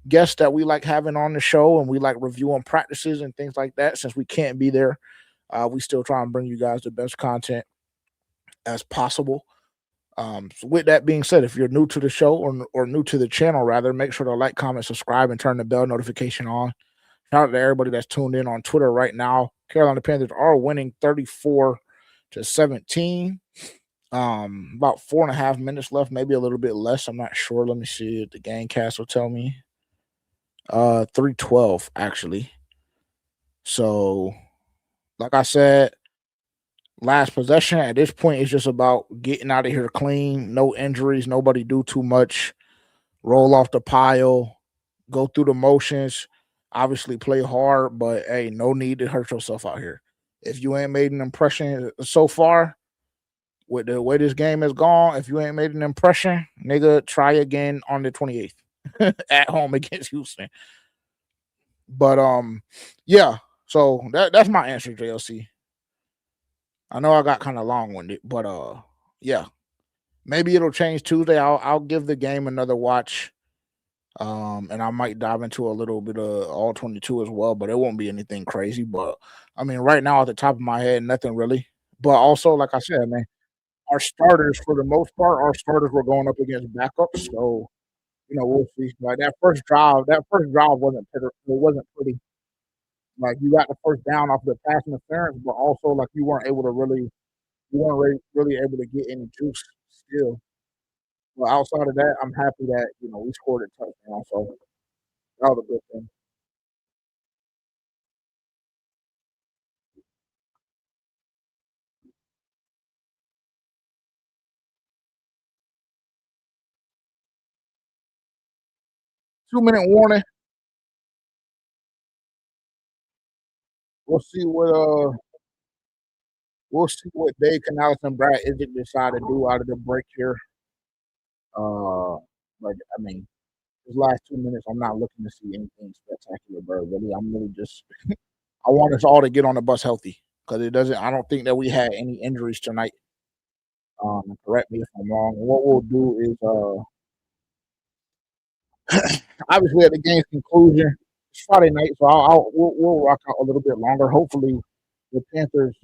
guests that we like having on the show, and we like reviewing practices and things like that. Since we can't be there, we still try and bring you guys the best content as possible. So with that being said, if you're new to the show or new to the channel, rather, make sure to like, comment, subscribe, and turn the bell notification on. Shout out to everybody that's tuned in on Twitter right now. Carolina Panthers are winning 34-17. About 4.5 minutes left, maybe a little bit less. I'm not sure. Let me see if the game cast will tell me. 3:12 actually. So, like I said, last possession at this point is just about getting out of here clean, no injuries, nobody do too much, roll off the pile, go through the motions, obviously play hard, but hey, no need to hurt yourself out here. If you ain't made an impression so far with the way this game has gone, if you ain't made an impression, nigga, try again on the 28th at home against Houston. But yeah, so that's my answer, JLC. I know I got kind of long-winded, but yeah, maybe it'll change Tuesday. I'll give the game another watch, and I might dive into a little bit of all 22 as well, but it won't be anything crazy. But I mean, right now at the top of my head, nothing really. But also, like I said, man, our starters for the most part, were going up against backups, so we'll see. Like that first drive wasn't pretty. Like you got the first down off the pass interference, but also like you weren't really able to get any juice still. But outside of that, I'm happy that we scored a touchdown. So that was a good thing. Two-minute warning. We'll see what Dave Canales and Brad Idzik decide to do out of the break here. But I mean, these last 2 minutes, I'm not looking to see anything spectacular, bro. Really, I'm really just I want us all to get on the bus healthy because I don't think that we had any injuries tonight. Correct me if I'm wrong. And what we'll do is obviously at the game's conclusion, it's Friday night, so we'll rock out a little bit longer. Hopefully, the Panthers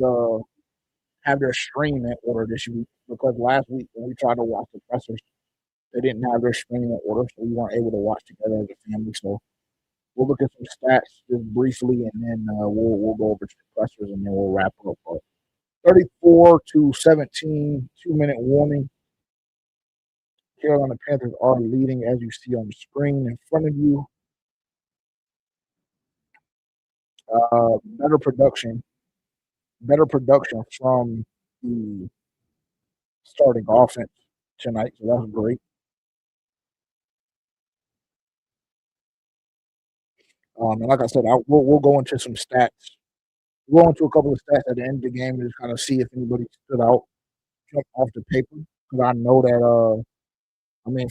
have their stream in order this week because last week when we tried to watch the pressers, they didn't have their stream in order, so we weren't able to watch together as a family. So we'll look at some stats just briefly, and then we'll go over to the pressers, and then we'll wrap up. 34-17, 2-minute warning. Carolina Panthers are leading, as you see on the screen in front of you. Better production from the starting offense tonight, so that's great. And like I said, we'll go into some stats. We'll go into a couple of stats at the end of the game and just kind of see if anybody stood out, jump off the paper. Because I know that,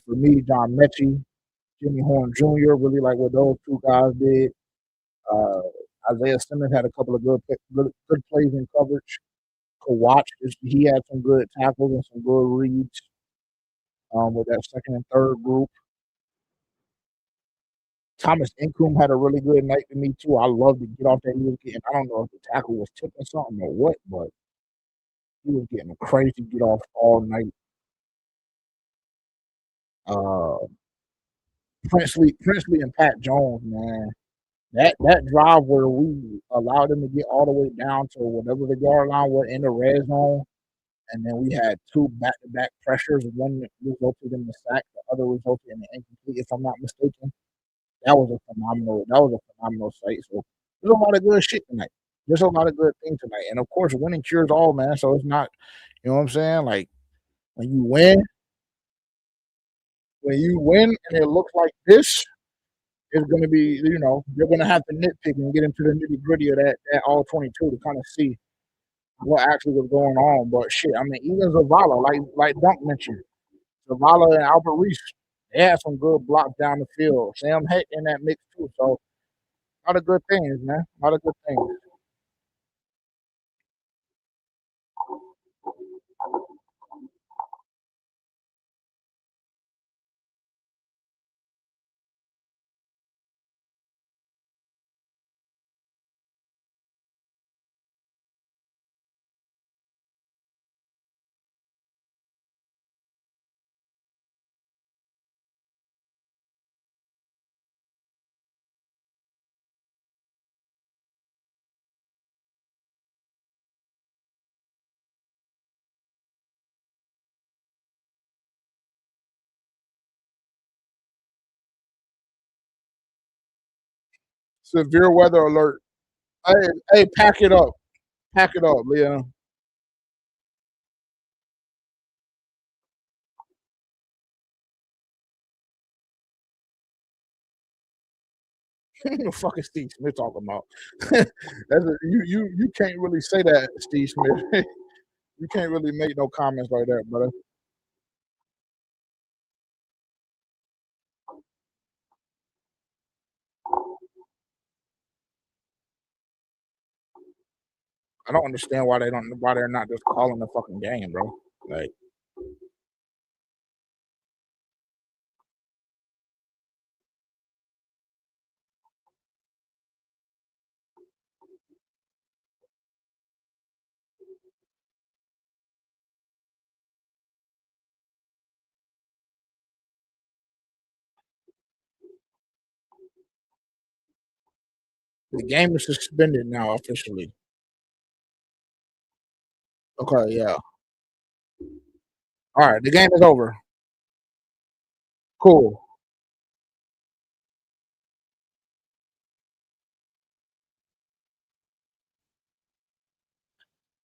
for me, John Mechie, Jimmy Horn Jr. Really like what those two guys did. Isaiah Simmons had a couple of good plays in coverage. Kawach, he had some good tackles and some good reads with that second and third group. Thomas Incoom had a really good night to me too. I love to get off that. He was getting, I don't know if the tackle was tipping something or what, but he was getting a crazy get off all night. Princely and Pat Jones, man. That drive where we allowed them to get all the way down to whatever the yard line was in the red zone, and then we had two back-to-back pressures. One resulted in the sack, the other resulted in the incomplete, if I'm not mistaken. That was a phenomenal sight. So there's a lot of good shit tonight. There's a lot of good things tonight. And of course, winning cures all, man. So it's not, you know what I'm saying? Like when you win and it looks like this, it's going to be, you know, you're going to have to nitpick and get into the nitty gritty of that all 22 to kind of see what actually was going on. But shit, I mean, even Zavala, like Dunk mentioned, Zavala and Albert Reese, they had some good blocks down the field. Sam Heck in that mix too. So a lot of good things, man. A lot of good things. Severe weather alert. Hey, pack it up. Pack it up, Leah. Fucking Steve Smith talking about. You can't really say that, Steve Smith. You can't really make no comments like that, brother. I don't understand why they're not just calling the fucking game, bro. Like the game is suspended now officially. Okay, yeah. All right, the game is over. Cool.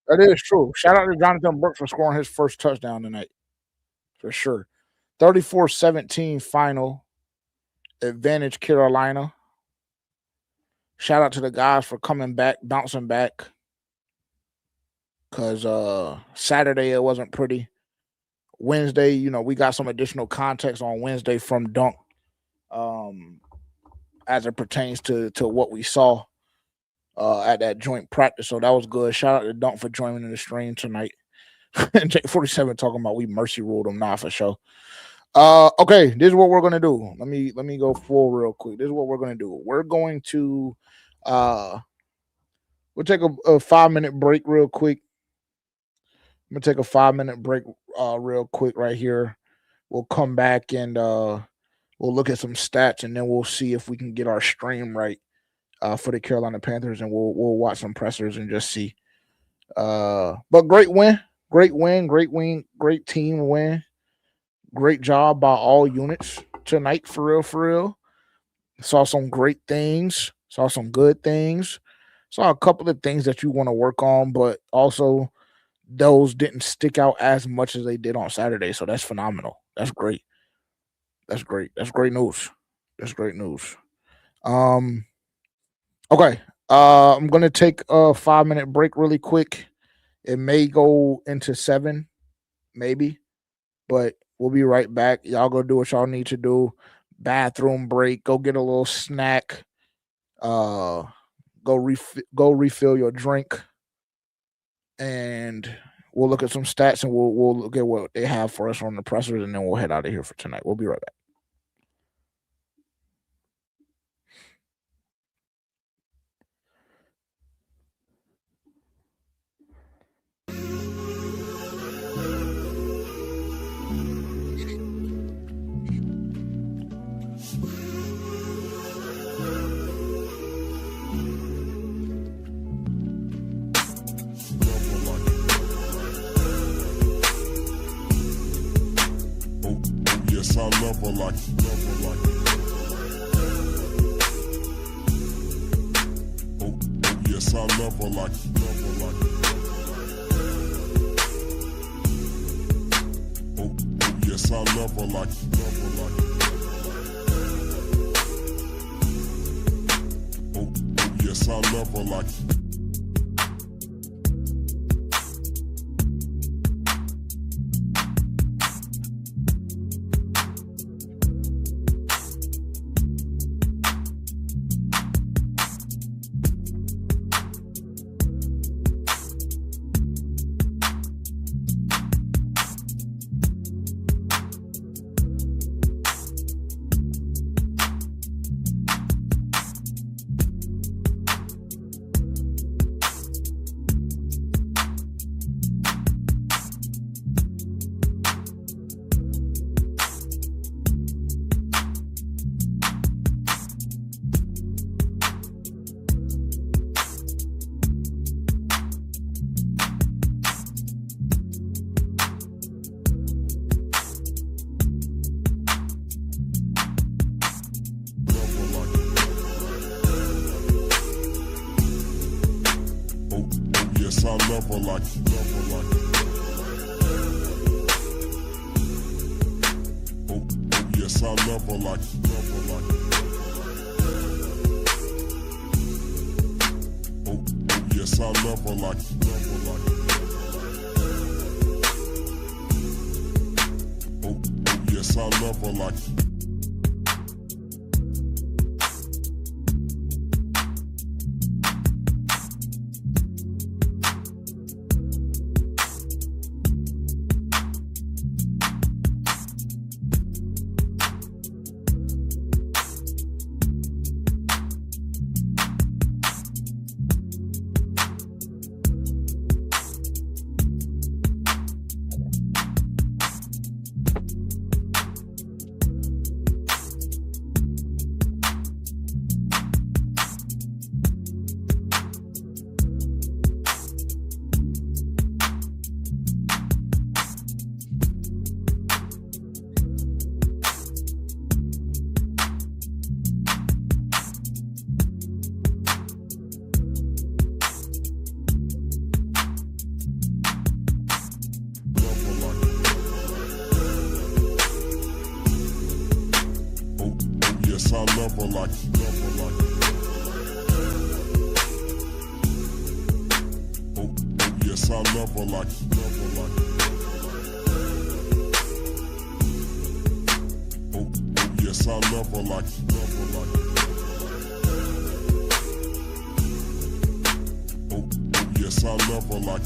That is true. Shout out to Jonathan Brooks for scoring his first touchdown tonight. For sure. 34-17 final. Advantage Carolina. Shout out to the guys for coming back, bouncing back. Cause Saturday it wasn't pretty. Wednesday, you know, we got some additional context on Wednesday from Dunk. As it pertains to what we saw at that joint practice. So that was good. Shout out to Dunk for joining the stream tonight. And J47 talking about we mercy ruled them now for sure. Okay, this is what we're gonna do. Let me go full real quick. This is what we're gonna do. We're going to we'll take a 5-minute break real quick. I'm gonna take a 5-minute break real quick right here. We'll come back and we'll look at some stats and then we'll see if we can get our stream right for the Carolina Panthers and we'll watch some pressers and just see. But great team win. Great job by all units tonight, for real. Saw some great things. Saw some good things. Saw a couple of things that you want to work on, but also those didn't stick out as much as they did on Saturday. So that's phenomenal. That's great. That's great. That's great news. That's great news. Okay. I'm gonna take a 5-minute break really quick. It may go into 7, maybe, but we'll be right back. Y'all go do what y'all need to do. bathroom break, go get a little snack, go refill your drink, and we'll look at some stats and we'll look at what they have for us on the pressers, and then we'll head out of here for tonight. We'll be right back. Yes, I love her like, oh, yes, I love her like, oh, yes, I love her like, oh, yes, I love her like. Yes, I love her like, oh, yes, I love her like, oh, yes, I love her like, oh, yes, I love her like. Yes, I love her like, oh, yes, I love her like, oh, yes, I love her like, oh, yes, I love her like.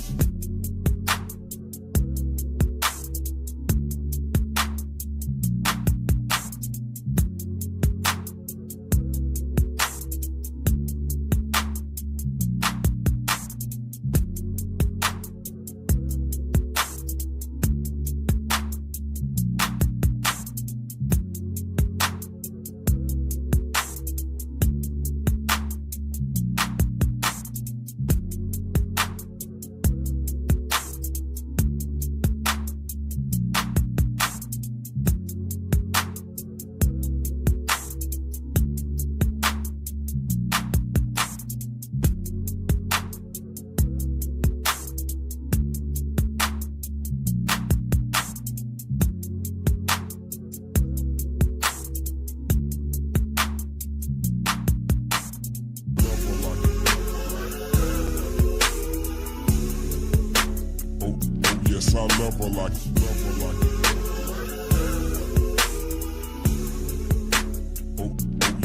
Yes, I love her like,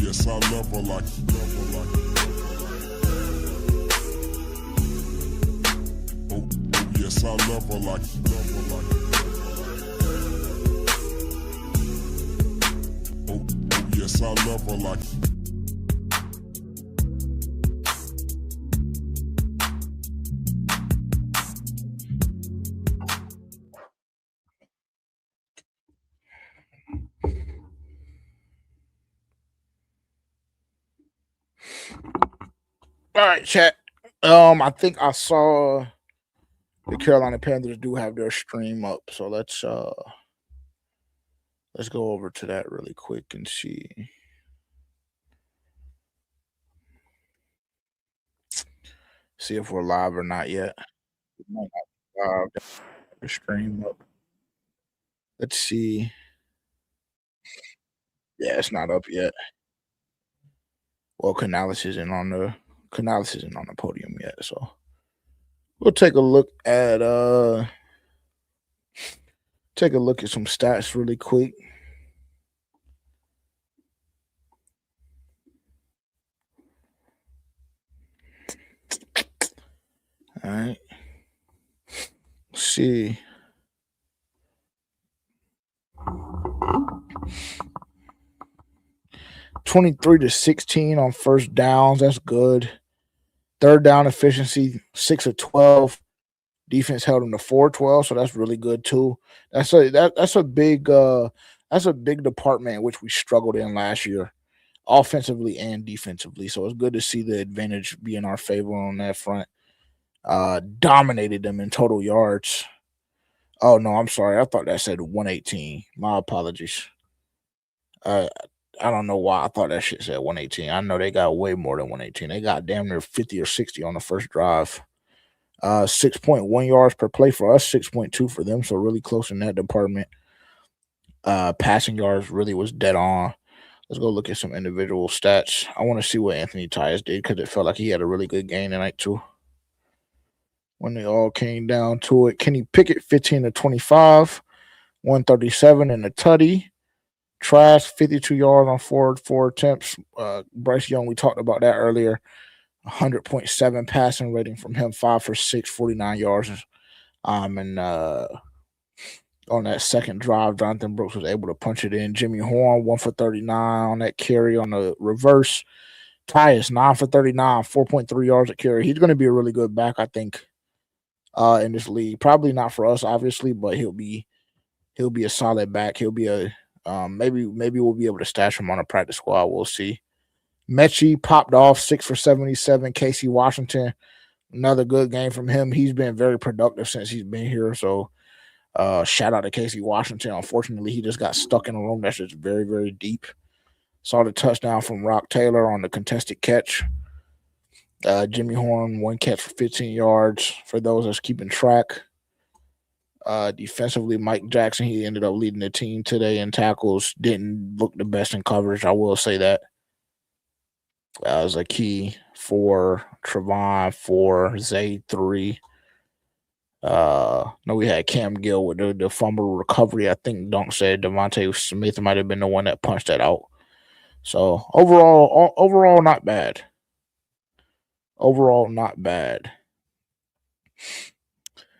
yes, I love her like it. Oh, yes, I love her like it. Oh, yes, I love her like it. All right, chat. I think I saw the Carolina Panthers do have their stream up, so let's go over to that really quick and see. See if we're live or not yet. The stream up. Let's see. Yeah, it's not up yet. Well, Canales isn't on the podium yet, so we'll take a look at some stats really quick. All right. Let's see. (23-16) on first downs. That's good. Third down efficiency, 6 of 12. Defense held them to 4-12, so that's really good too. That's a big department in which we struggled in last year, offensively and defensively. So it's good to see the advantage be in our favor on that front. Dominated them in total yards. Oh no, I'm sorry. I thought that said 118. My apologies. I don't know why I thought that shit said 118. I know they got way more than 118. They got damn near 50 or 60 on the first drive. 6.1 yards per play for us, 6.2 for them. So really close in that department. Passing yards really was dead on. Let's go look at some individual stats. I want to see what Anthony Tyus did because it felt like he had a really good game tonight too. When they all came down to it, Kenny Pickett 15-25, 137 and a tutty. Trask 52 yards on four attempts. Bryce Young, we talked about that earlier. 100.7 passing rating from him, 5 for 6, 49 yards. And on that second drive, Jonathan Brooks was able to punch it in. Jimmy Horn 1 for 39 on that carry on the reverse. Tyus 9 for 39, 4.3 yards a carry. He's going to be a really good back, I think, in this league. Probably not for us, obviously, but he'll be a solid back. He'll be a maybe we'll be able to stash him on a practice squad. We'll see. Mechie popped off 6 for 77. Casey Washington, another good game from him. He's been very productive since he's been here. So shout out to Casey Washington. Unfortunately, he just got stuck in a room that's just very, very deep. Saw the touchdown from Rock Taylor on the contested catch. Jimmy Horn, 1 catch for 15 yards for those that's keeping track. Defensively, Mike Jackson, he ended up leading the team today in tackles. Didn't look the best in coverage, I will say that. That was a key for Trevon, 4, Zay, 3. No, we had Cam Gill with the fumble recovery. I think Dunk said Devontae Smith might have been the one that punched that out. So overall, not bad. Overall, not bad.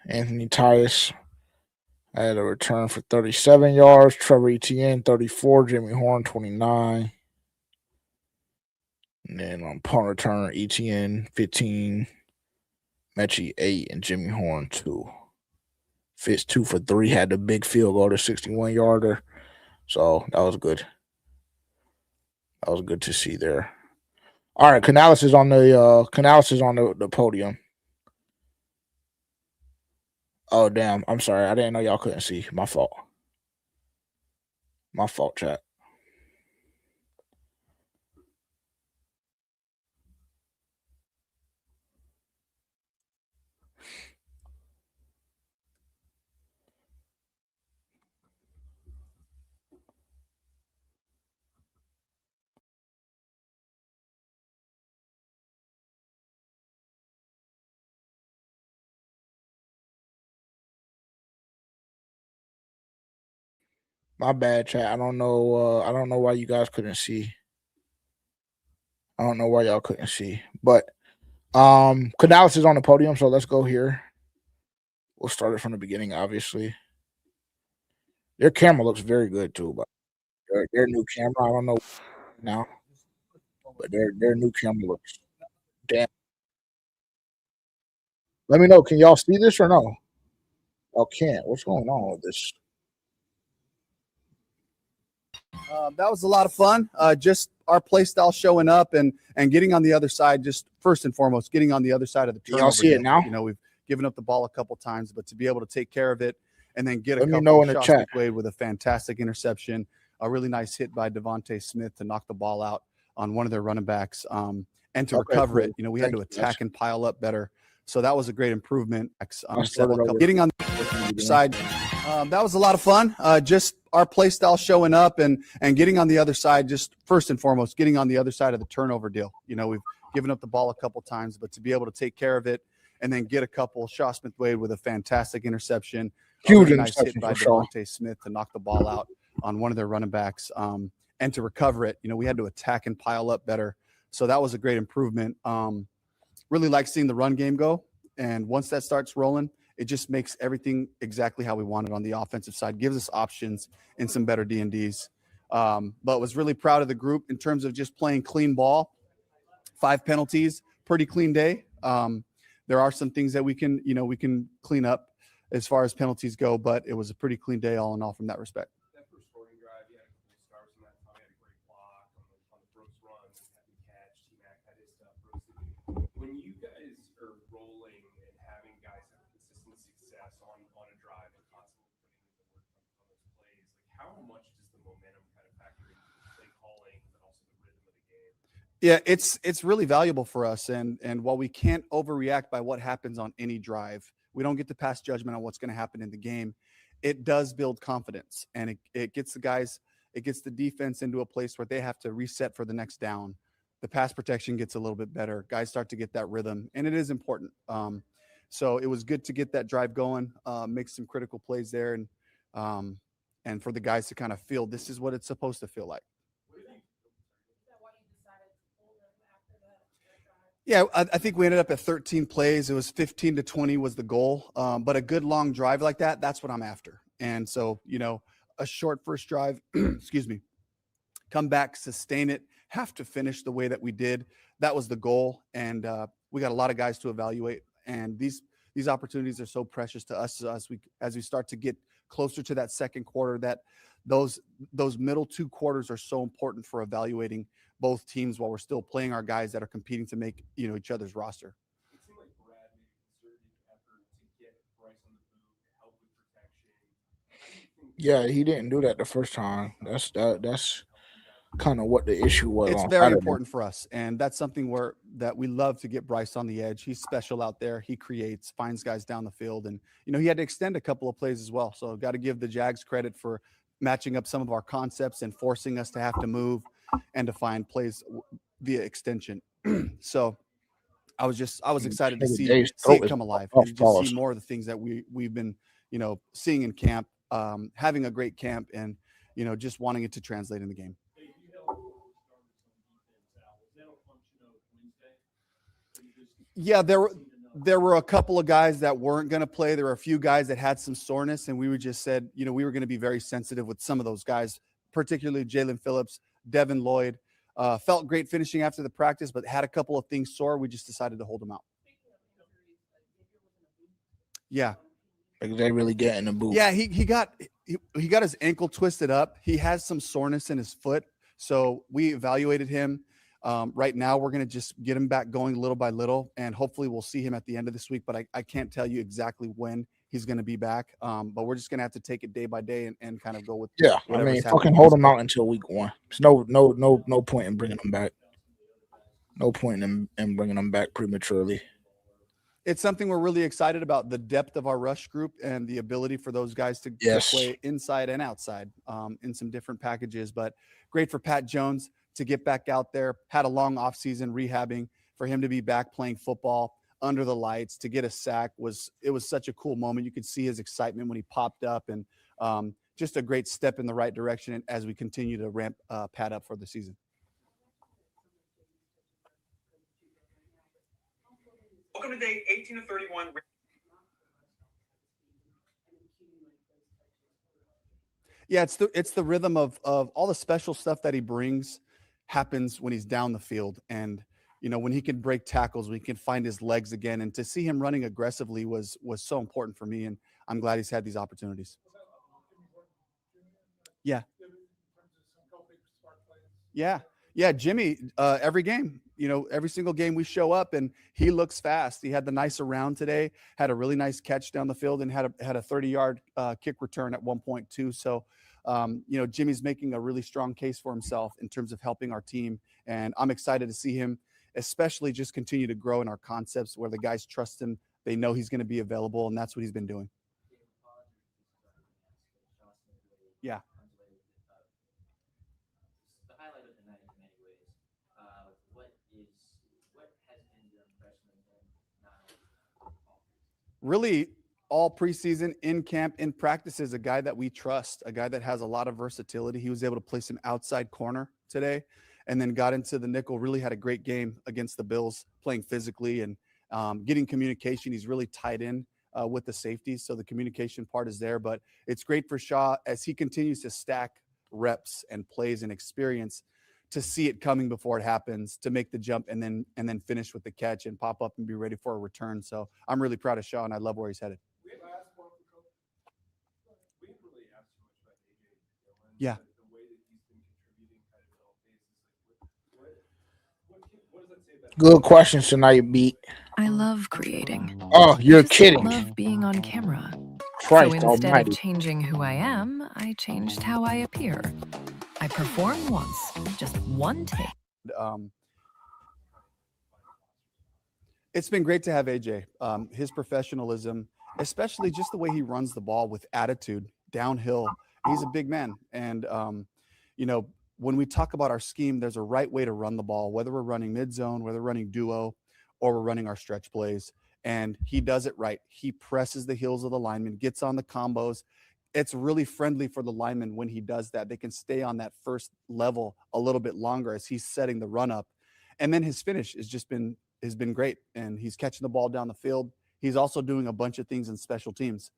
Anthony Tyus had a return for 37 yards. Trevor Etienne, 34. Jimmy Horn, 29. And then on punt return, Etienne, 15. Mechie, 8. And Jimmy Horn, 2. Fitz, 2 for 3. Had the big field goal, the 61-yarder. So that was good. That was good to see there. All right, Canales is on the podium. Oh, damn. I'm sorry. I didn't know y'all couldn't see. My fault. My fault, chat. My bad, chat. I don't know why you guys couldn't see. I don't know why y'all couldn't see, but Canales is on the podium, so let's go here. We'll start it from the beginning, obviously. Their camera looks very good too, but their new camera, I don't know now, but their new camera looks damn. Let me know. Can y'all see this or no? Y'all can't. What's going on with this? That was a lot of fun. Just our play style showing up and getting on the other side. Just first and foremost, getting on the other side of the turnover. Y'all see it now? You know, we've given up the ball a couple times, but to be able to take care of it and then get a Let me couple know of in the shots chat. Wade with a fantastic interception, a really nice hit by Devontae Smith to knock the ball out on one of their running backs, and to recover it. You know, we had to attack and pile up better. So that was a great improvement. Getting on the side. That was a lot of fun. Just our play style showing up and getting on the other side. Just first and foremost, getting on the other side of the turnover deal. You know, we've given up the ball a couple times, but to be able to take care of it and then get a couple. Shaw Smith-Wade with a fantastic interception. Huge nice hit interception by for Shaw. Devontae Smith to knock the ball out on one of their running backs, and to recover it. You know, we had to attack and pile up better. So that was a great improvement. Really like seeing the run game go. And once that starts rolling, it just makes everything exactly how we want it on the offensive side, gives us options and some better D&Ds. But was really proud of the group in terms of just playing clean ball. 5 penalties, pretty clean day. There are some things that we can clean up as far as penalties go, but it was a pretty clean day all in all from that respect. That first scoring drive, you had a couple of stars in that. Tommy had a great block on the Brooks run, had the catch, T-Mac had his stuff. When you guys are rolling and having guys have consistent success on a drive and constantly putting in the work on those plays, like how much does the momentum kind of factor into the play calling, but also the rhythm of the game? Yeah, it's really valuable for us. And while we can't overreact by what happens on any drive, we don't get to pass judgment on what's going to happen in the game. It does build confidence, and it gets the guys, it gets the defense into a place where they have to reset for the next down. The pass protection gets a little bit better. Guys start to get that rhythm, and it is important. So it was good to get that drive going, make some critical plays there, and for the guys to kind of feel this is what it's supposed to feel like. Yeah, I think we ended up at 13 plays. It was 15 to 20 was the goal. But a good long drive like that, that's what I'm after. And so, you know, a short first drive, excuse me, come back, sustain it, have to finish the way that we did. That was the goal. And we got a lot of guys to evaluate. And these opportunities are so precious to us as we start to get closer to that second quarter, that those middle 2 quarters are so important for evaluating both teams while we're still playing our guys that are competing to make, you know, each other's roster. It seemed like Brad made a concerted effort to get Bryce on the move to help with protection. Yeah, he didn't do that the first time. That's kind of what the issue was. It's very important for us, and that's something that we love to get Bryce on the edge. He's special out there. He creates, finds guys down the field, and you know he had to extend a couple of plays as well. So got to give the Jags credit for matching up some of our concepts and forcing us to have to move and to find plays via extension. So I was excited to see it come alive and just see more of the things that we've been, you know, seeing in camp, having a great camp, and you know, just wanting it to translate in the game. Yeah, there were a couple of guys that weren't going to play. There were a few guys that had some soreness, and we just said, you know, we were going to be very sensitive with some of those guys, particularly Jalen Phillips, Devin Lloyd. Felt great finishing after the practice, but had a couple of things sore. We just decided to hold them out. Yeah. Like they really get in the boot. Yeah, he got his ankle twisted up. He has some soreness in his foot. So we evaluated him. Right now, we're going to just get him back going little by little, and hopefully we'll see him at the end of this week. But I can't tell you exactly when he's going to be back. But we're just going to have to take it day by day and kind of go with. Yeah, I mean, fucking hold him out until week 1. There's no point in bringing him back. No point in bringing him back prematurely. It's something we're really excited about, the depth of our rush group and the ability for those guys to play inside and outside in some different packages. But great for Pat Jones to get back out there, had a long offseason rehabbing, for him to be back playing football under the lights, to get a sack it was such a cool moment. You could see his excitement when he popped up, and just a great step in the right direction as we continue to ramp Pat up for the season. Welcome to day 18 of 31. Yeah, it's the rhythm of all the special stuff that he brings happens when he's down the field, and when he can break tackles, when he can find his legs again, and to see him running aggressively was so important for me, and I'm glad he's had these opportunities. Yeah. Yeah, Jimmy, every game, every single game we show up and he looks fast. He had the nice around today, had a really nice catch down the field, and had a 30-yard kick return at one point too. So, Jimmy's making a really strong case for himself in terms of helping our team. And I'm excited to see him, especially just continue to grow in our concepts where the guys trust him. They know he's going to be available, and that's what he's been doing. Yeah. The highlight of the night in many ways. What has been your impression of him now? Really, all preseason, in camp, in practice, is a guy that we trust, a guy that has a lot of versatility. He was able to play some outside corner today and then got into the nickel, really had a great game against the Bills, playing physically and getting communication. He's really tied in with the safeties, so the communication part is there. But it's great for Shaw as he continues to stack reps and plays and experience to see it coming before it happens, to make the jump and then finish with the catch and pop up and be ready for a return. So I'm really proud of Shaw, and I love where he's headed. We didn't really ask too much about AJ Dillon. Yeah. The way that he's been contributing kind of at all phases. What does that say about Good question tonight, Beat. I love creating. Oh, you're I just kidding. don't love being on camera. Christ So instead almighty. of changing who I am, I changed how I appear. I perform once, just one take. It's been great to have AJ. His professionalism, especially just the way he runs the ball with attitude downhill. He's a big man. And, when we talk about our scheme, there's a right way to run the ball, whether we're running mid zone, whether we're running duo, or we're running our stretch plays. And he does it right. He presses the heels of the lineman, gets on the combos. It's really friendly for the lineman when he does that. They can stay on that first level a little bit longer as he's setting the run up. And then his finish has been great. And he's catching the ball down the field. He's also doing a bunch of things in special teams.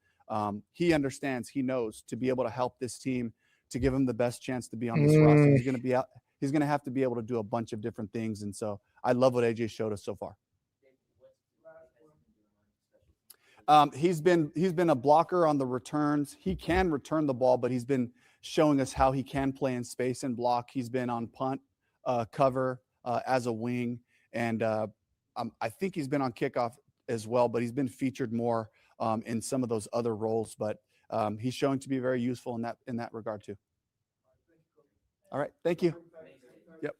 He understands, he knows to be able to help this team, to give him the best chance to be on this roster. He's going to be out. He's going to have to be able to do a bunch of different things. And so I love what AJ showed us so far. He's been a blocker on the returns. He can return the ball, but he's been showing us how he can play in space and block. He's been on punt, cover as a wing, and I think he's been on kickoff as well. But he's been featured more in some of those other roles. But he's showing to be very useful in that regard too. All right, thank you. Yep.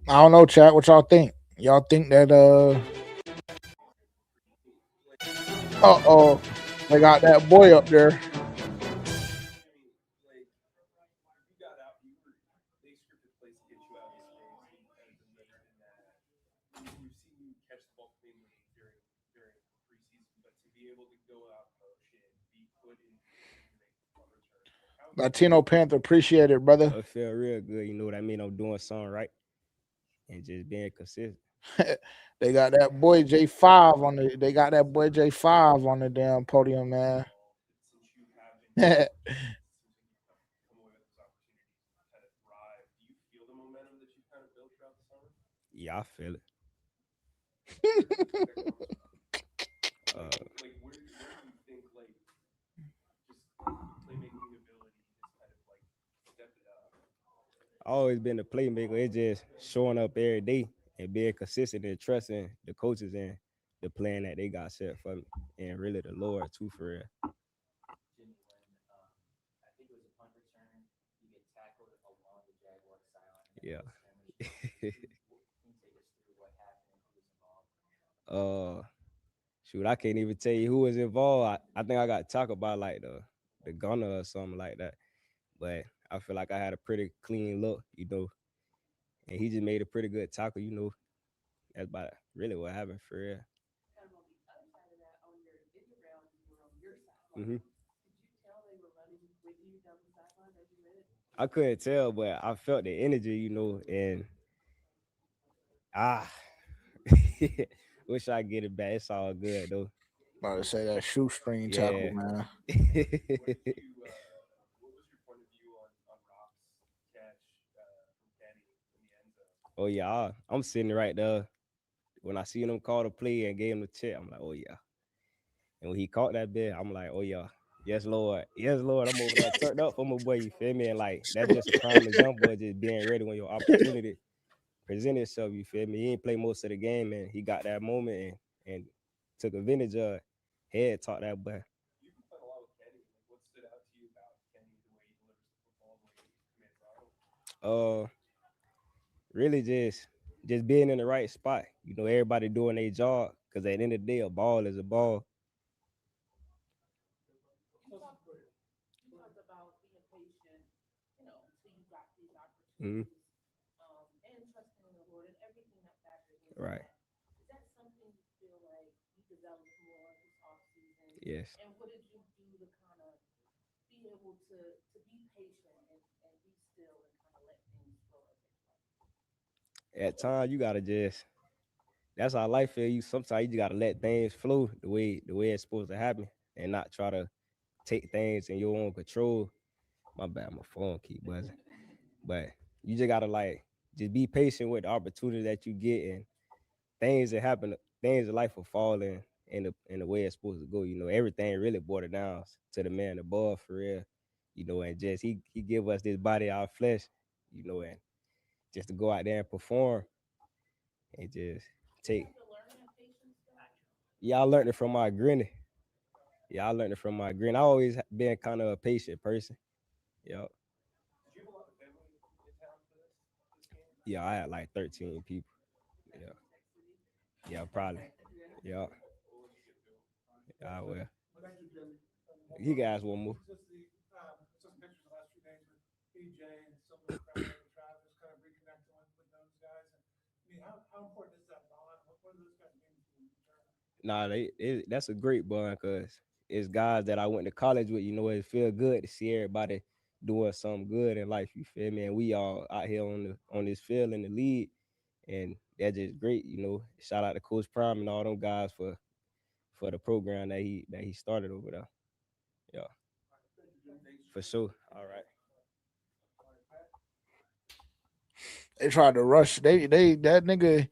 I don't know, chat. What y'all think? Y'all think that they got that boy up there. Latino Panther, appreciate it, brother. I feel real good. You know what I mean? I'm doing something right and just being consistent. They got that boy J5 on the. They got that boy J5 on the damn podium, man. Yeah, I feel it. Always been a playmaker. It's just showing up every day and being consistent and trusting the coaches and the plan that they got set for me, and really the Lord too, for real. Jimmy, when I think it was a punt return, you get tackled along the Jaguars sideline. Yeah. Can you take us through what happened and who was involved? Shoot, I can't even tell you who was involved. I think I got talked about like the gunner or something like that, but I feel like I had a pretty clean look, and he just made a pretty good tackle, That's about really what happened for real. Kind of on the other side of that, on your video round, you were on your side. Mm-hmm. Did you tell they were running with I couldn't tell, but I felt the energy, you know, and ah, wish I get it back. It's all good though. About to say that shoestring tackle, Yeah. man. What was your point of view on Rock's catch from Kenny in the end zone? Oh yeah, I'm sitting right there. When I seen him call the play and gave him the check, I'm like, oh yeah. And when he caught that bit, I'm like, oh yeah, yes Lord, yes Lord. I'm over there turned up for my boy. You feel me? And like that's just a prime example of just being ready when your opportunity present itself. You feel me? He ain't play most of the game, and he got that moment and took advantage of it. Head taught that boy. You've been playing a lot with Kenny. Like, what stood out to you about Kenny, the way he delivers the football, the way he commands auto? Really just being in the right spot. You know, everybody doing their job. Cause at the end of the day, a ball is a ball. Mhm. Right. Yes. At times you gotta just that's how life is. You sometimes you gotta let things flow the way it's supposed to happen and not try to take things in your own control. My bad, my phone keep buzzing. But you just gotta like just be patient with the opportunity that you get and things that happen, things in life will fall in the way it's supposed to go. You know, everything really boiled down to the man above for real. You know, and just he give us this body, our flesh, you know, and just to go out there and perform and just take. Yeah, I learned it from my granny. Yeah, I learned it from my granny. I always been kind of a patient person. Yeah. Did you have a lot of family in town for this game? Yeah, I had like 13 people. Yeah. Yeah, probably. Yeah. I will. You guys one more. Just some pictures the last few days with PJ and some of the crowd and Travis kind of reconnecting with those guys. And I mean, how important is that bond? What are those guys mean to you? Nah, that's a great bond because it's guys that I went to college with. You know, it feel good to see everybody doing something good in life. You feel me? And we all out here on this field in the league, and that's just great. You know, shout out to Coach Prime and all them guys for the program that he started over there. Yeah, for sure. All right. They tried to rush. They that nigga.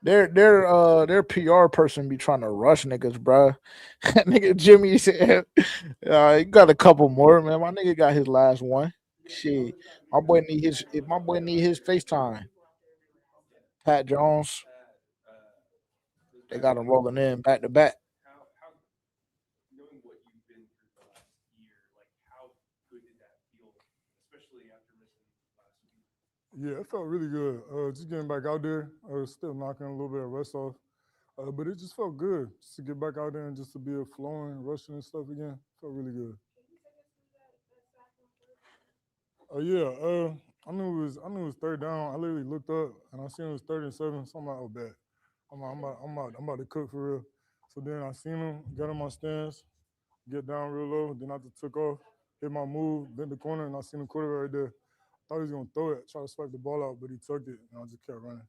Their PR person be trying to rush niggas, bruh. Nigga Jimmy said, "You got a couple more, man. My nigga got his last one. Shit, my boy need his. If my boy need his FaceTime, Pat Jones, Those they guys got him rolling in back to back. how knowing what you've been through the last year, like how good did that feel, especially after missing last week? Yeah, it felt really good. Just getting back out there, still knocking a little bit of rest off. But it just felt good just to get back out there and just to be a flowing, rushing and stuff again. Felt really good. Yeah. I knew it was third down. I literally looked up and I seen it was 37. So I'm like, oh bet. I'm about to cook for real. So then I seen him, got in my stance, get down real low. Then I just took off, hit my move, bent the corner, and I seen the quarterback right there. Thought he was gonna throw it, try to swipe the ball out, but he took it, and I just kept running.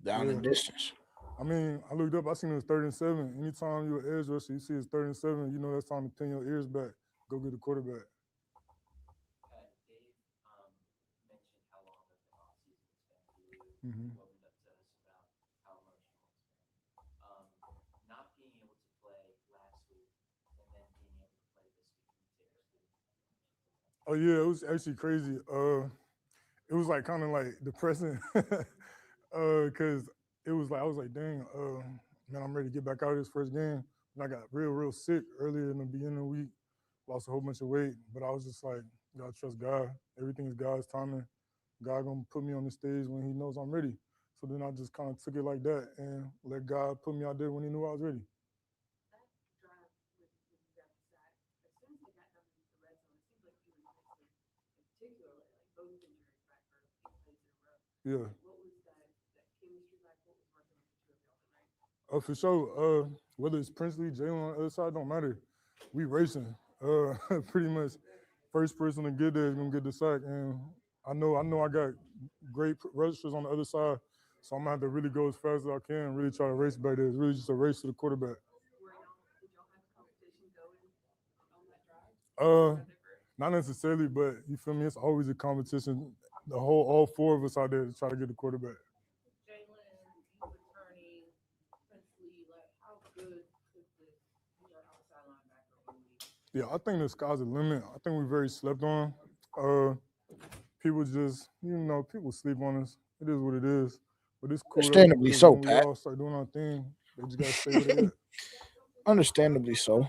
Down in Yeah. distance. I mean, I looked up, I seen it was 37. Anytime you're an edge rusher, you see it's 37, you know that's time to pin your ears back, go get the quarterback. Dave mentioned how long of an off season it's been for you. Mhm. You opened up to us about how emotional it's been. Not being able to play last week and then being able to play this week. Can you take us through Oh yeah, it was actually crazy. It was like kind of like depressing, cause it was like I was like, dang, man, I'm ready to get back out of this first game. And I got real sick earlier in the beginning of the week, lost a whole bunch of weight, but I was just like, gotta trust God. Everything is God's timing. God gonna put me on the stage when He knows I'm ready. So then I just kind of took it like that and let God put me out there when He knew I was ready. Yeah. For sure. Whether it's Princely, Jalen on the other side, don't matter. We racing. Pretty much, first person to get there is gonna get the sack, and I know I got great rushers on the other side, so I'm gonna have to really go as fast as I can, really try to race back there. It's really just a race to the quarterback. Not necessarily, but you feel me? It's always a competition. All four of us out there to try to get the quarterback. Yeah, I think the sky's the limit. I think we're very slept on. People just, people sleep on us. It is what it is. But it's cool though, Understandably because so, when we Pat. all start doing our thing, they just gotta stay where they at. Understandably so.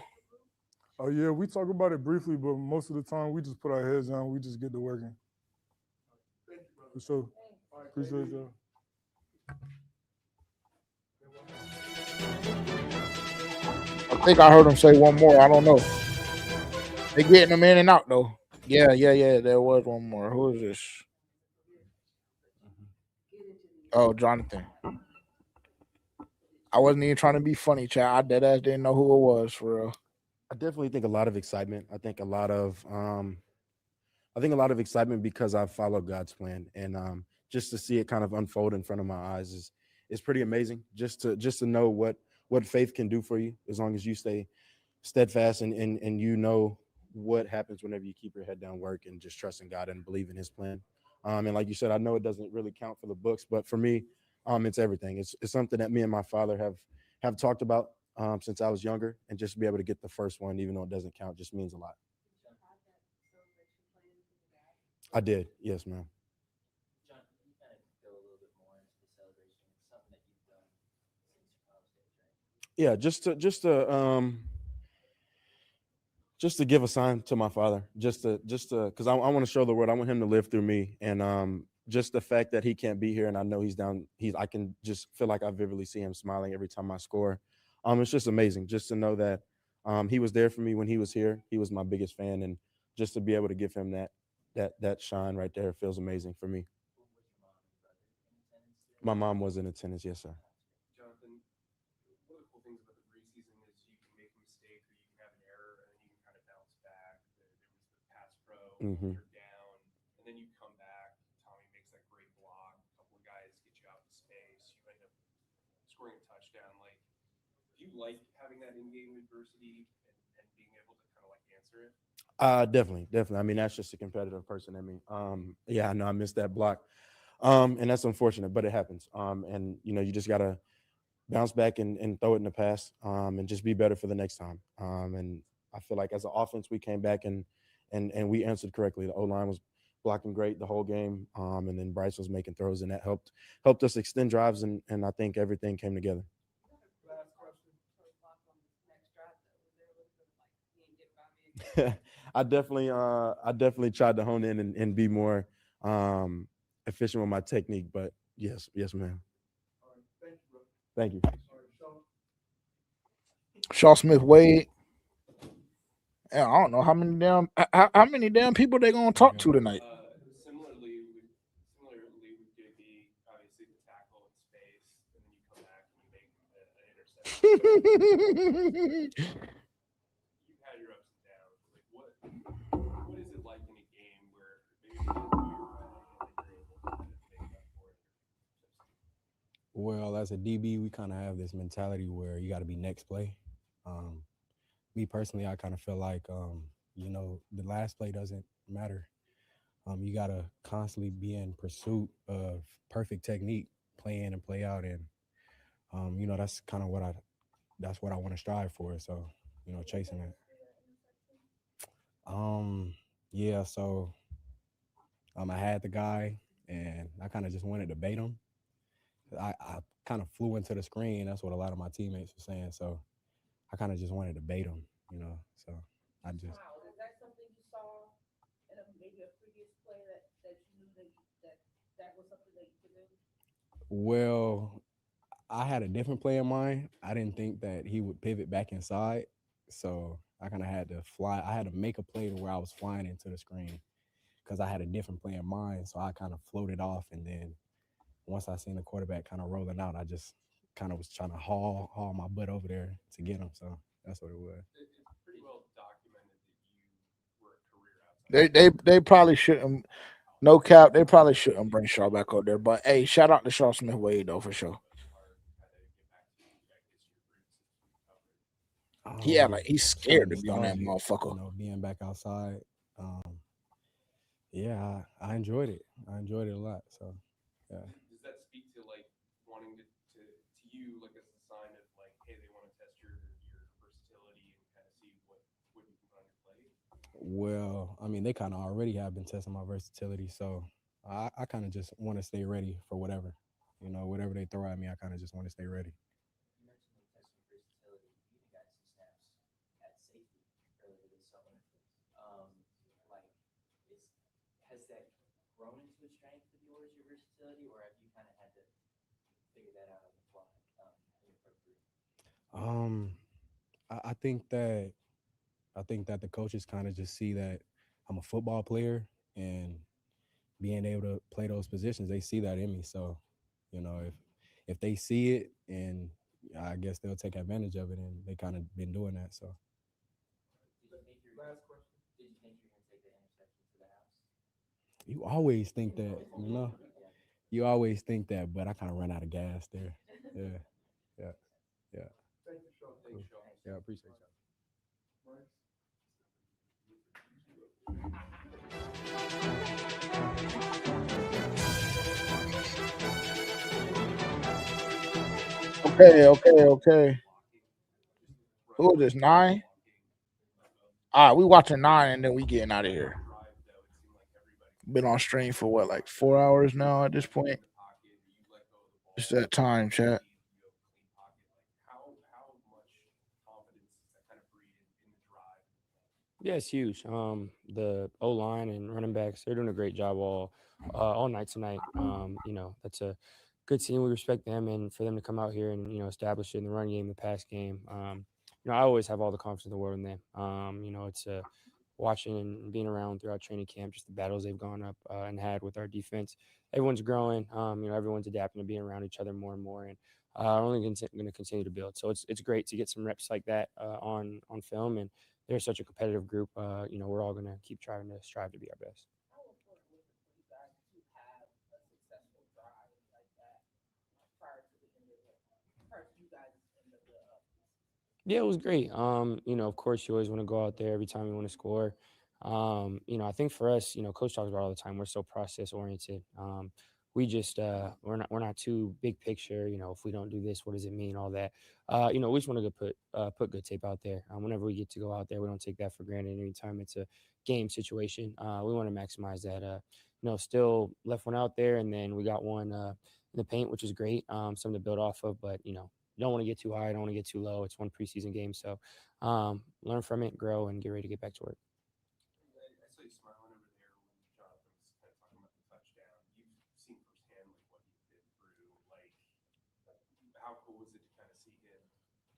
Oh yeah, we talk about it briefly, but most of the time we just put our heads down. We just get to working. For sure. Appreciate y'all. I think I heard him say one more. I don't know. They getting them in and out though. Yeah. There was one more. Who is this? Oh, Jonathan. I wasn't even trying to be funny, chat. I dead ass didn't know who it was for real. I definitely think a lot of excitement. I think a lot of excitement because I followed God's plan, and just to see it kind of unfold in front of my eyes is pretty amazing. Just to know what faith can do for you as long as you stay steadfast and you know what happens whenever you keep your head down, work, and just trust in God and believe in His plan. And like you said, I know it doesn't really count for the books, but for me, it's everything. It's something that me and my father have talked about since I was younger, and just to be able to get the first one, even though it doesn't count, just means a lot. I did, yes, ma'am. John, can you kind of go a little bit more into the celebration? It's something that you've done since your college days, right? Yeah, just to give a sign to my father, just to because I want to show the world. I want him to live through me, and just the fact that he can't be here, and I know he's down. I can just feel like I vividly see him smiling every time I score. It's just amazing just to know that he was there for me when he was here. He was my biggest fan, and just to be able to give him that shine right there feels amazing for me. My mom was in attendance, yes, sir. Jonathan, one of the cool things about the preseason is you can make a mistake or you can have an error and then you can kind of bounce back. There was the pass pro, you're down, and then you come back. Tommy makes that great block. A couple of guys get you out to space. You end up scoring a touchdown. Like, do you like having that in-game adversity and being able to kind of like answer it? Definitely. I mean, that's just a competitive person in me. Yeah, I know I missed that block. And that's unfortunate, but it happens. And you just gotta bounce back and throw it in the past, and just be better for the next time. And I feel like as an offense, we came back and we answered correctly. The O-line was blocking great the whole game, and then Bryce was making throws, and that helped us extend drives, and I think everything came together. I definitely tried to hone in and be more efficient with my technique, but yes, ma'am. Thank you. Shaw Smith Wade. Yeah, I don't know how many damn people they gonna talk to tonight. Similarly with JB, obviously the tackle in space, and then you come back and you make an interception. You've had your ups and downs. Like, what is it like in a game where maybe you didn't do your best and you're able to kind of make up for it? Well, as a DB, we kind of have this mentality where you got to be next play. Me personally, I kind of feel like, the last play doesn't matter. You got to constantly be in pursuit of perfect technique, play in and play out. And, that's kind of what I want to strive for. So, chasing that. Yeah, so I had the guy and I kind of just wanted to bait him. I kind of flew into the screen. That's what a lot of my teammates were saying. So I kind of just wanted to bait him, So I just. Wow, is that something you saw in maybe a previous play that you knew that was something that you could do? Well, I had a different play in mind. I didn't think that he would pivot back inside. So I kind of had to fly. I had to make a play to where I was flying into the screen because I had a different play in mind. So I kind of floated off. And then once I seen the quarterback kind of rolling out, I just kind of was trying to haul my butt over there to get him. So that's what it was. It's pretty well documented that you were a career outside. They probably shouldn't. No cap. They probably shouldn't bring Shaw back up there. But hey, shout out to Shaw Smith Wade though for sure. Yeah, like he's Kind of scared to be on that nostalgic, motherfucker. being back outside. Yeah, I enjoyed it. I enjoyed it a lot. So, yeah. Does that speak to like wanting to you like as a sign of like, hey, they want to test your versatility and kind of see what you can put on your plate? Well, I mean, they kind of already have been testing my versatility, so I kind of just want to stay ready for whatever, whatever they throw at me. I kind of just want to stay ready. You mentioned the testing versatility. You got some snaps at safety earlier this summer. Has that grown into a strength of yours, your versatility, or have you kind of had to figure that out on the fly in your pro career? I think that the coaches kind of just see that I'm a football player and being able to play those positions, they see that in me. So, if they see it, and I guess they'll take advantage of it, and they kind of been doing that. So. Last question. Did you think you were going to take the interception to the house? You always think that, You always think that, but I kind of run out of gas there. Yeah. Thank you, Sean. Cool. Yeah, I appreciate y'all. Okay. Who is this? 9? All right, we watching 9 and then we getting out of here. Been on stream for what, like 4 hours now at this point. It's that time, chat. Yeah, it's huge. The O line and running backs, they're doing a great job all night tonight. That's a good team. We respect them, and for them to come out here and establish it in the run game, the pass game. I always have all the confidence in the world in them. It's watching and being around throughout training camp, just the battles they've gone up and had with our defense. Everyone's growing. Everyone's adapting to being around each other more and more, and only going to continue to build. So it's great to get some reps like that on film, and they're such a competitive group. We're all going to keep trying to strive to be our best. How important was it for you guys to have a successful drive like that prior to you guys end of the Yeah, it was great. Of course, you always want to go out there every time you want to score. I think for us, Coach talks about all the time, we're so process oriented. We just we're not too big picture. If we don't do this, what does it mean? All that. We just want to put good tape out there. Whenever we get to go out there, we don't take that for granted. Anytime it's a game situation, we want to maximize that. Still left one out there, and then we got one in the paint, which is great. Something to build off of, but you don't want to get too high, don't want to get too low. It's one preseason game, so learn from it, grow, and get ready to get back to work. I saw you smiling over there when Jonathan was kind of talking about the touchdown. You've seen firsthand like what he's been through. Like, how cool was it to kind of see him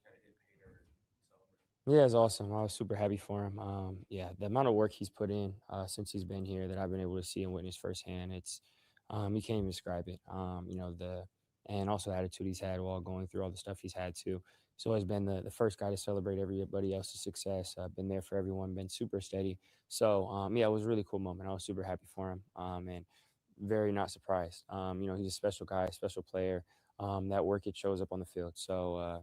kind of hit Pater and celebrate? Yeah, it's awesome. I was super happy for him. The amount of work he's put in since he's been here that I've been able to see and witness firsthand, it's you can't even describe it. And also the attitude he's had while going through all the stuff he's had too. He's always been the first guy to celebrate everybody else's success. Been there for everyone, been super steady. So it was a really cool moment. I was super happy for him and very not surprised. He's a special guy, special player. That work, it shows up on the field. So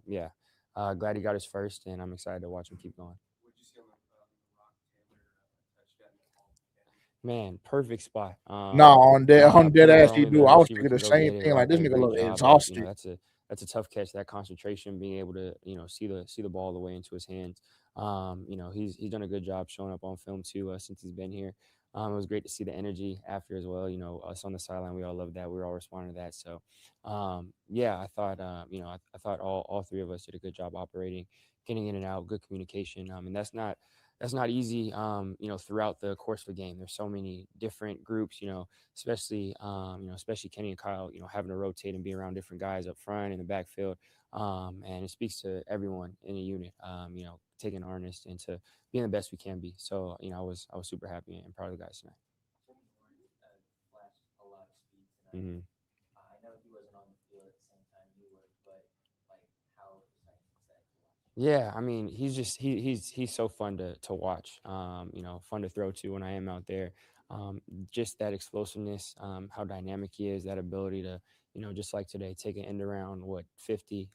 glad he got his first, and I'm excited to watch him keep going. What did you see on the Rock Taylor touchdown? Man, perfect spot. On dead ass he do. I was thinking the same thing. Like, this did a nigga great look job. exhausted. That's a tough catch. That concentration, being able to see the ball all the way into his hands. He's done a good job showing up on film too since he's been here. It was great to see the energy after as well. Us on the sideline, we all loved that. We were all responding to that. So, I thought I thought all three of us did a good job operating, getting in and out, good communication. And that's not easy, throughout the course of the game. There's so many different groups, especially Kenny and Kyle, having to rotate and be around different guys up front in the backfield. And it speaks to everyone in a unit, taking earnest into being the best we can be. So, I was super happy and proud of the guys tonight. Flashed a lot of speed tonight. I know he wasn't on the field at the same time you were, but Yeah, I mean, he's so fun to watch. You know, fun to throw to when I am out there. Just that explosiveness, how dynamic he is, that ability to, you know, just like today, take an end around 50.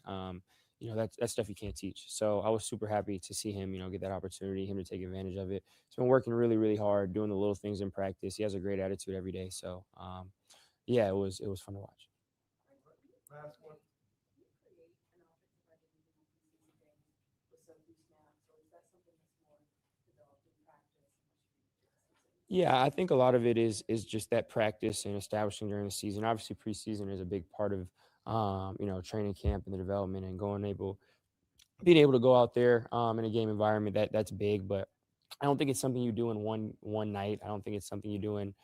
You know, that's stuff you can't teach. So I was super happy to see him, you know, get that opportunity, him to take advantage of it. He's been working really, really hard, doing the little things in practice. He has a great attitude every day. So yeah, it was fun to watch. Yeah, I think a lot of it is just that practice and establishing during the season. Obviously, preseason is a big part of you know, training camp and the development and being able to go out there in a game environment. That's big, but I don't think it's something you do in one night. I don't think it's something you do in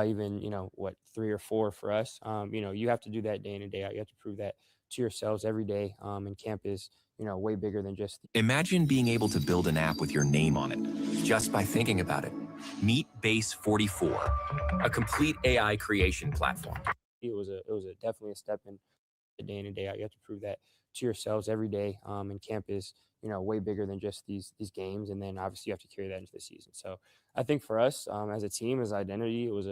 even, you know, 3 or 4 for us. You know, you have to do that day in and day out. You have to prove that to yourselves every day. And camp is, you know, way bigger than just. Imagine being able to build an app with your name on it just by thinking about it. Meet Base 44, a complete AI creation platform. It was definitely a step in the day in and day out. You have to prove that to yourselves every day. And camp is, you know, way bigger than just these games. And then obviously you have to carry that into the season. So I think for us as a team, as identity, it was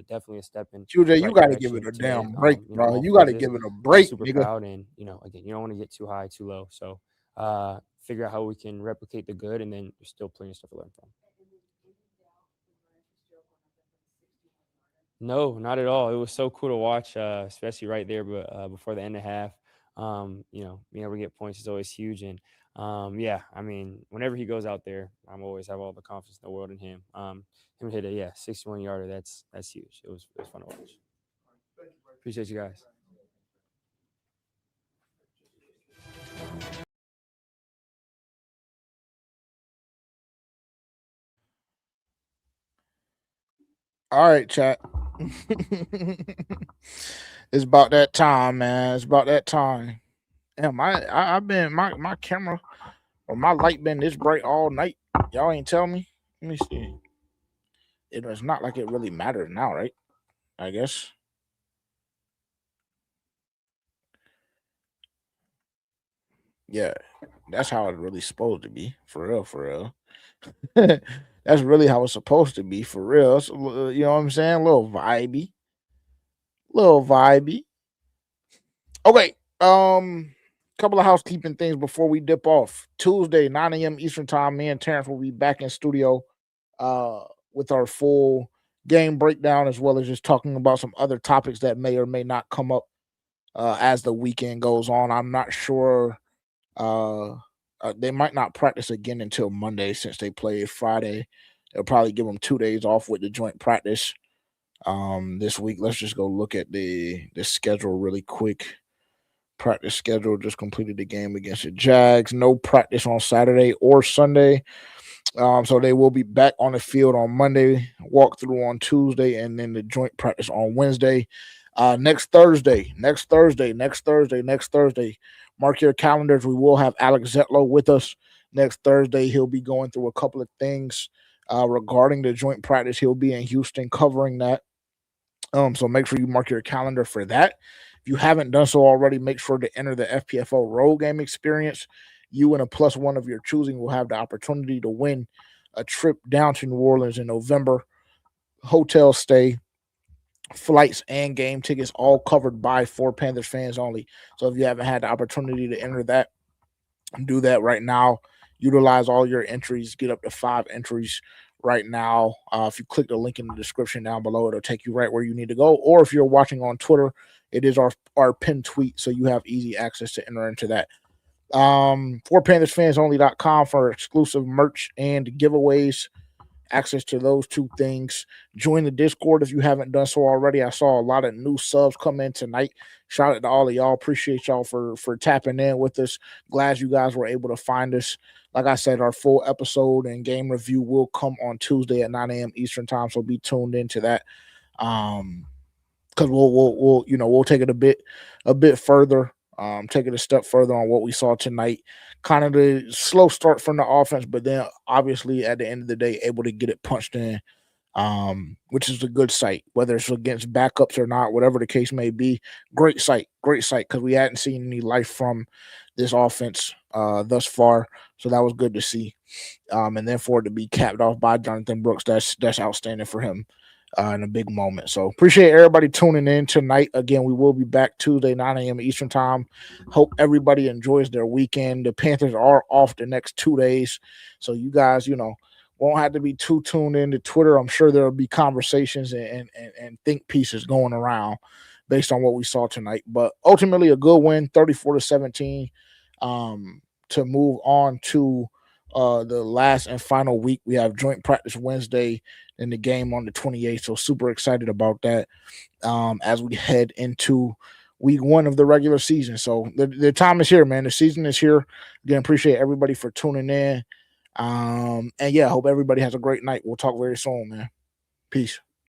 definitely a step in. QJ, you got to give it a damn break, bro. You got to give it a break, super nigga. proud, and you know, again, you don't want to get too high, too low. So figure out how we can replicate the good, and then there's still plenty of stuff to learn from. No, not at all. It was so cool to watch, especially right there, but before the end of half. You know, being able to get points is always huge, and yeah, I mean, whenever he goes out there, I'm always have all the confidence in the world in him. Him hit a 61-yarder. That's huge. It was fun to watch. Appreciate you guys. All right, chat. It's about that time, man. It's about that time. Damn, I've been my camera or my light been this bright all night. Y'all ain't tell me. Let me see. It's not like it really matters now, right? I guess. Yeah, that's how it's really supposed to be. For real, for real. That's really how it's supposed to be. For real. It's you know what I'm saying? A little vibey. Little vibey. Okay. Couple of housekeeping things before we dip off. Tuesday, 9 a.m. Eastern time. Me and Terrence will be back in studio with our full game breakdown, as well as just talking about some other topics that may or may not come up as the weekend goes on. I'm not sure. They might not practice again until Monday since they played Friday. They'll probably give them 2 days off with the joint practice this week. Let's just go look at the schedule really quick. Practice schedule, just completed the game against the Jags. No practice on Saturday or Sunday. So they will be back on the field on Monday, walkthrough on Tuesday, and then the joint practice on Wednesday. Next Thursday. Mark your calendars. We will have Alex Zetlow with us next Thursday. He'll be going through a couple of things regarding the joint practice. He'll be in Houston covering that. So make sure you mark your calendar for that. If you haven't done so already, make sure to enter the FPFO road game experience. You and a +1 of your choosing will have the opportunity to win a trip down to New Orleans in November. Hotel stay, flights, and game tickets all covered by For Panthers fans only. So if you haven't had the opportunity to enter that, do that right now. Utilize all your entries. Get up to 5 entries right now. If you click the link in the description down below, it'll take you right where you need to go. Or if you're watching on Twitter, it is our pinned tweet, so you have easy access to enter into that. ForPanthersFansOnly.com for exclusive merch and giveaways. Access to those 2 things. Join the Discord if you haven't done so already. I saw a lot of new subs come in tonight. Shout out to all of y'all. Appreciate y'all for tapping in with us. Glad you guys were able to find us. Like I said, our full episode and game review will come on Tuesday at 9 a.m. Eastern time, so be tuned into that. Because we'll take it a bit further. Take it a step further on what we saw tonight. Kind of the slow start from the offense, but then obviously at the end of the day, able to get it punched in which is a good sight, whether it's against backups or not, whatever the case may be. Great sight, because we hadn't seen any life from this offense thus far. So that was good to see. And then for it to be capped off by Jonathan Brooks, that's outstanding for him in a big moment. So appreciate everybody tuning in tonight. Again, we will be back Tuesday, 9 a.m. Eastern time. Hope everybody enjoys their weekend. The Panthers are off the next 2 days. So you guys, won't have to be too tuned into Twitter. I'm sure there'll be conversations and think pieces going around based on what we saw tonight. But ultimately a good win, 34-17, to move on to the last and final week. We have joint practice Wednesday and the game on the 28th. So super excited about that as we head into week 1 of the regular season. So the time is here, man. The season is here. Again, appreciate everybody for tuning in. And yeah, hope everybody has a great night. We'll talk very soon, man. Peace.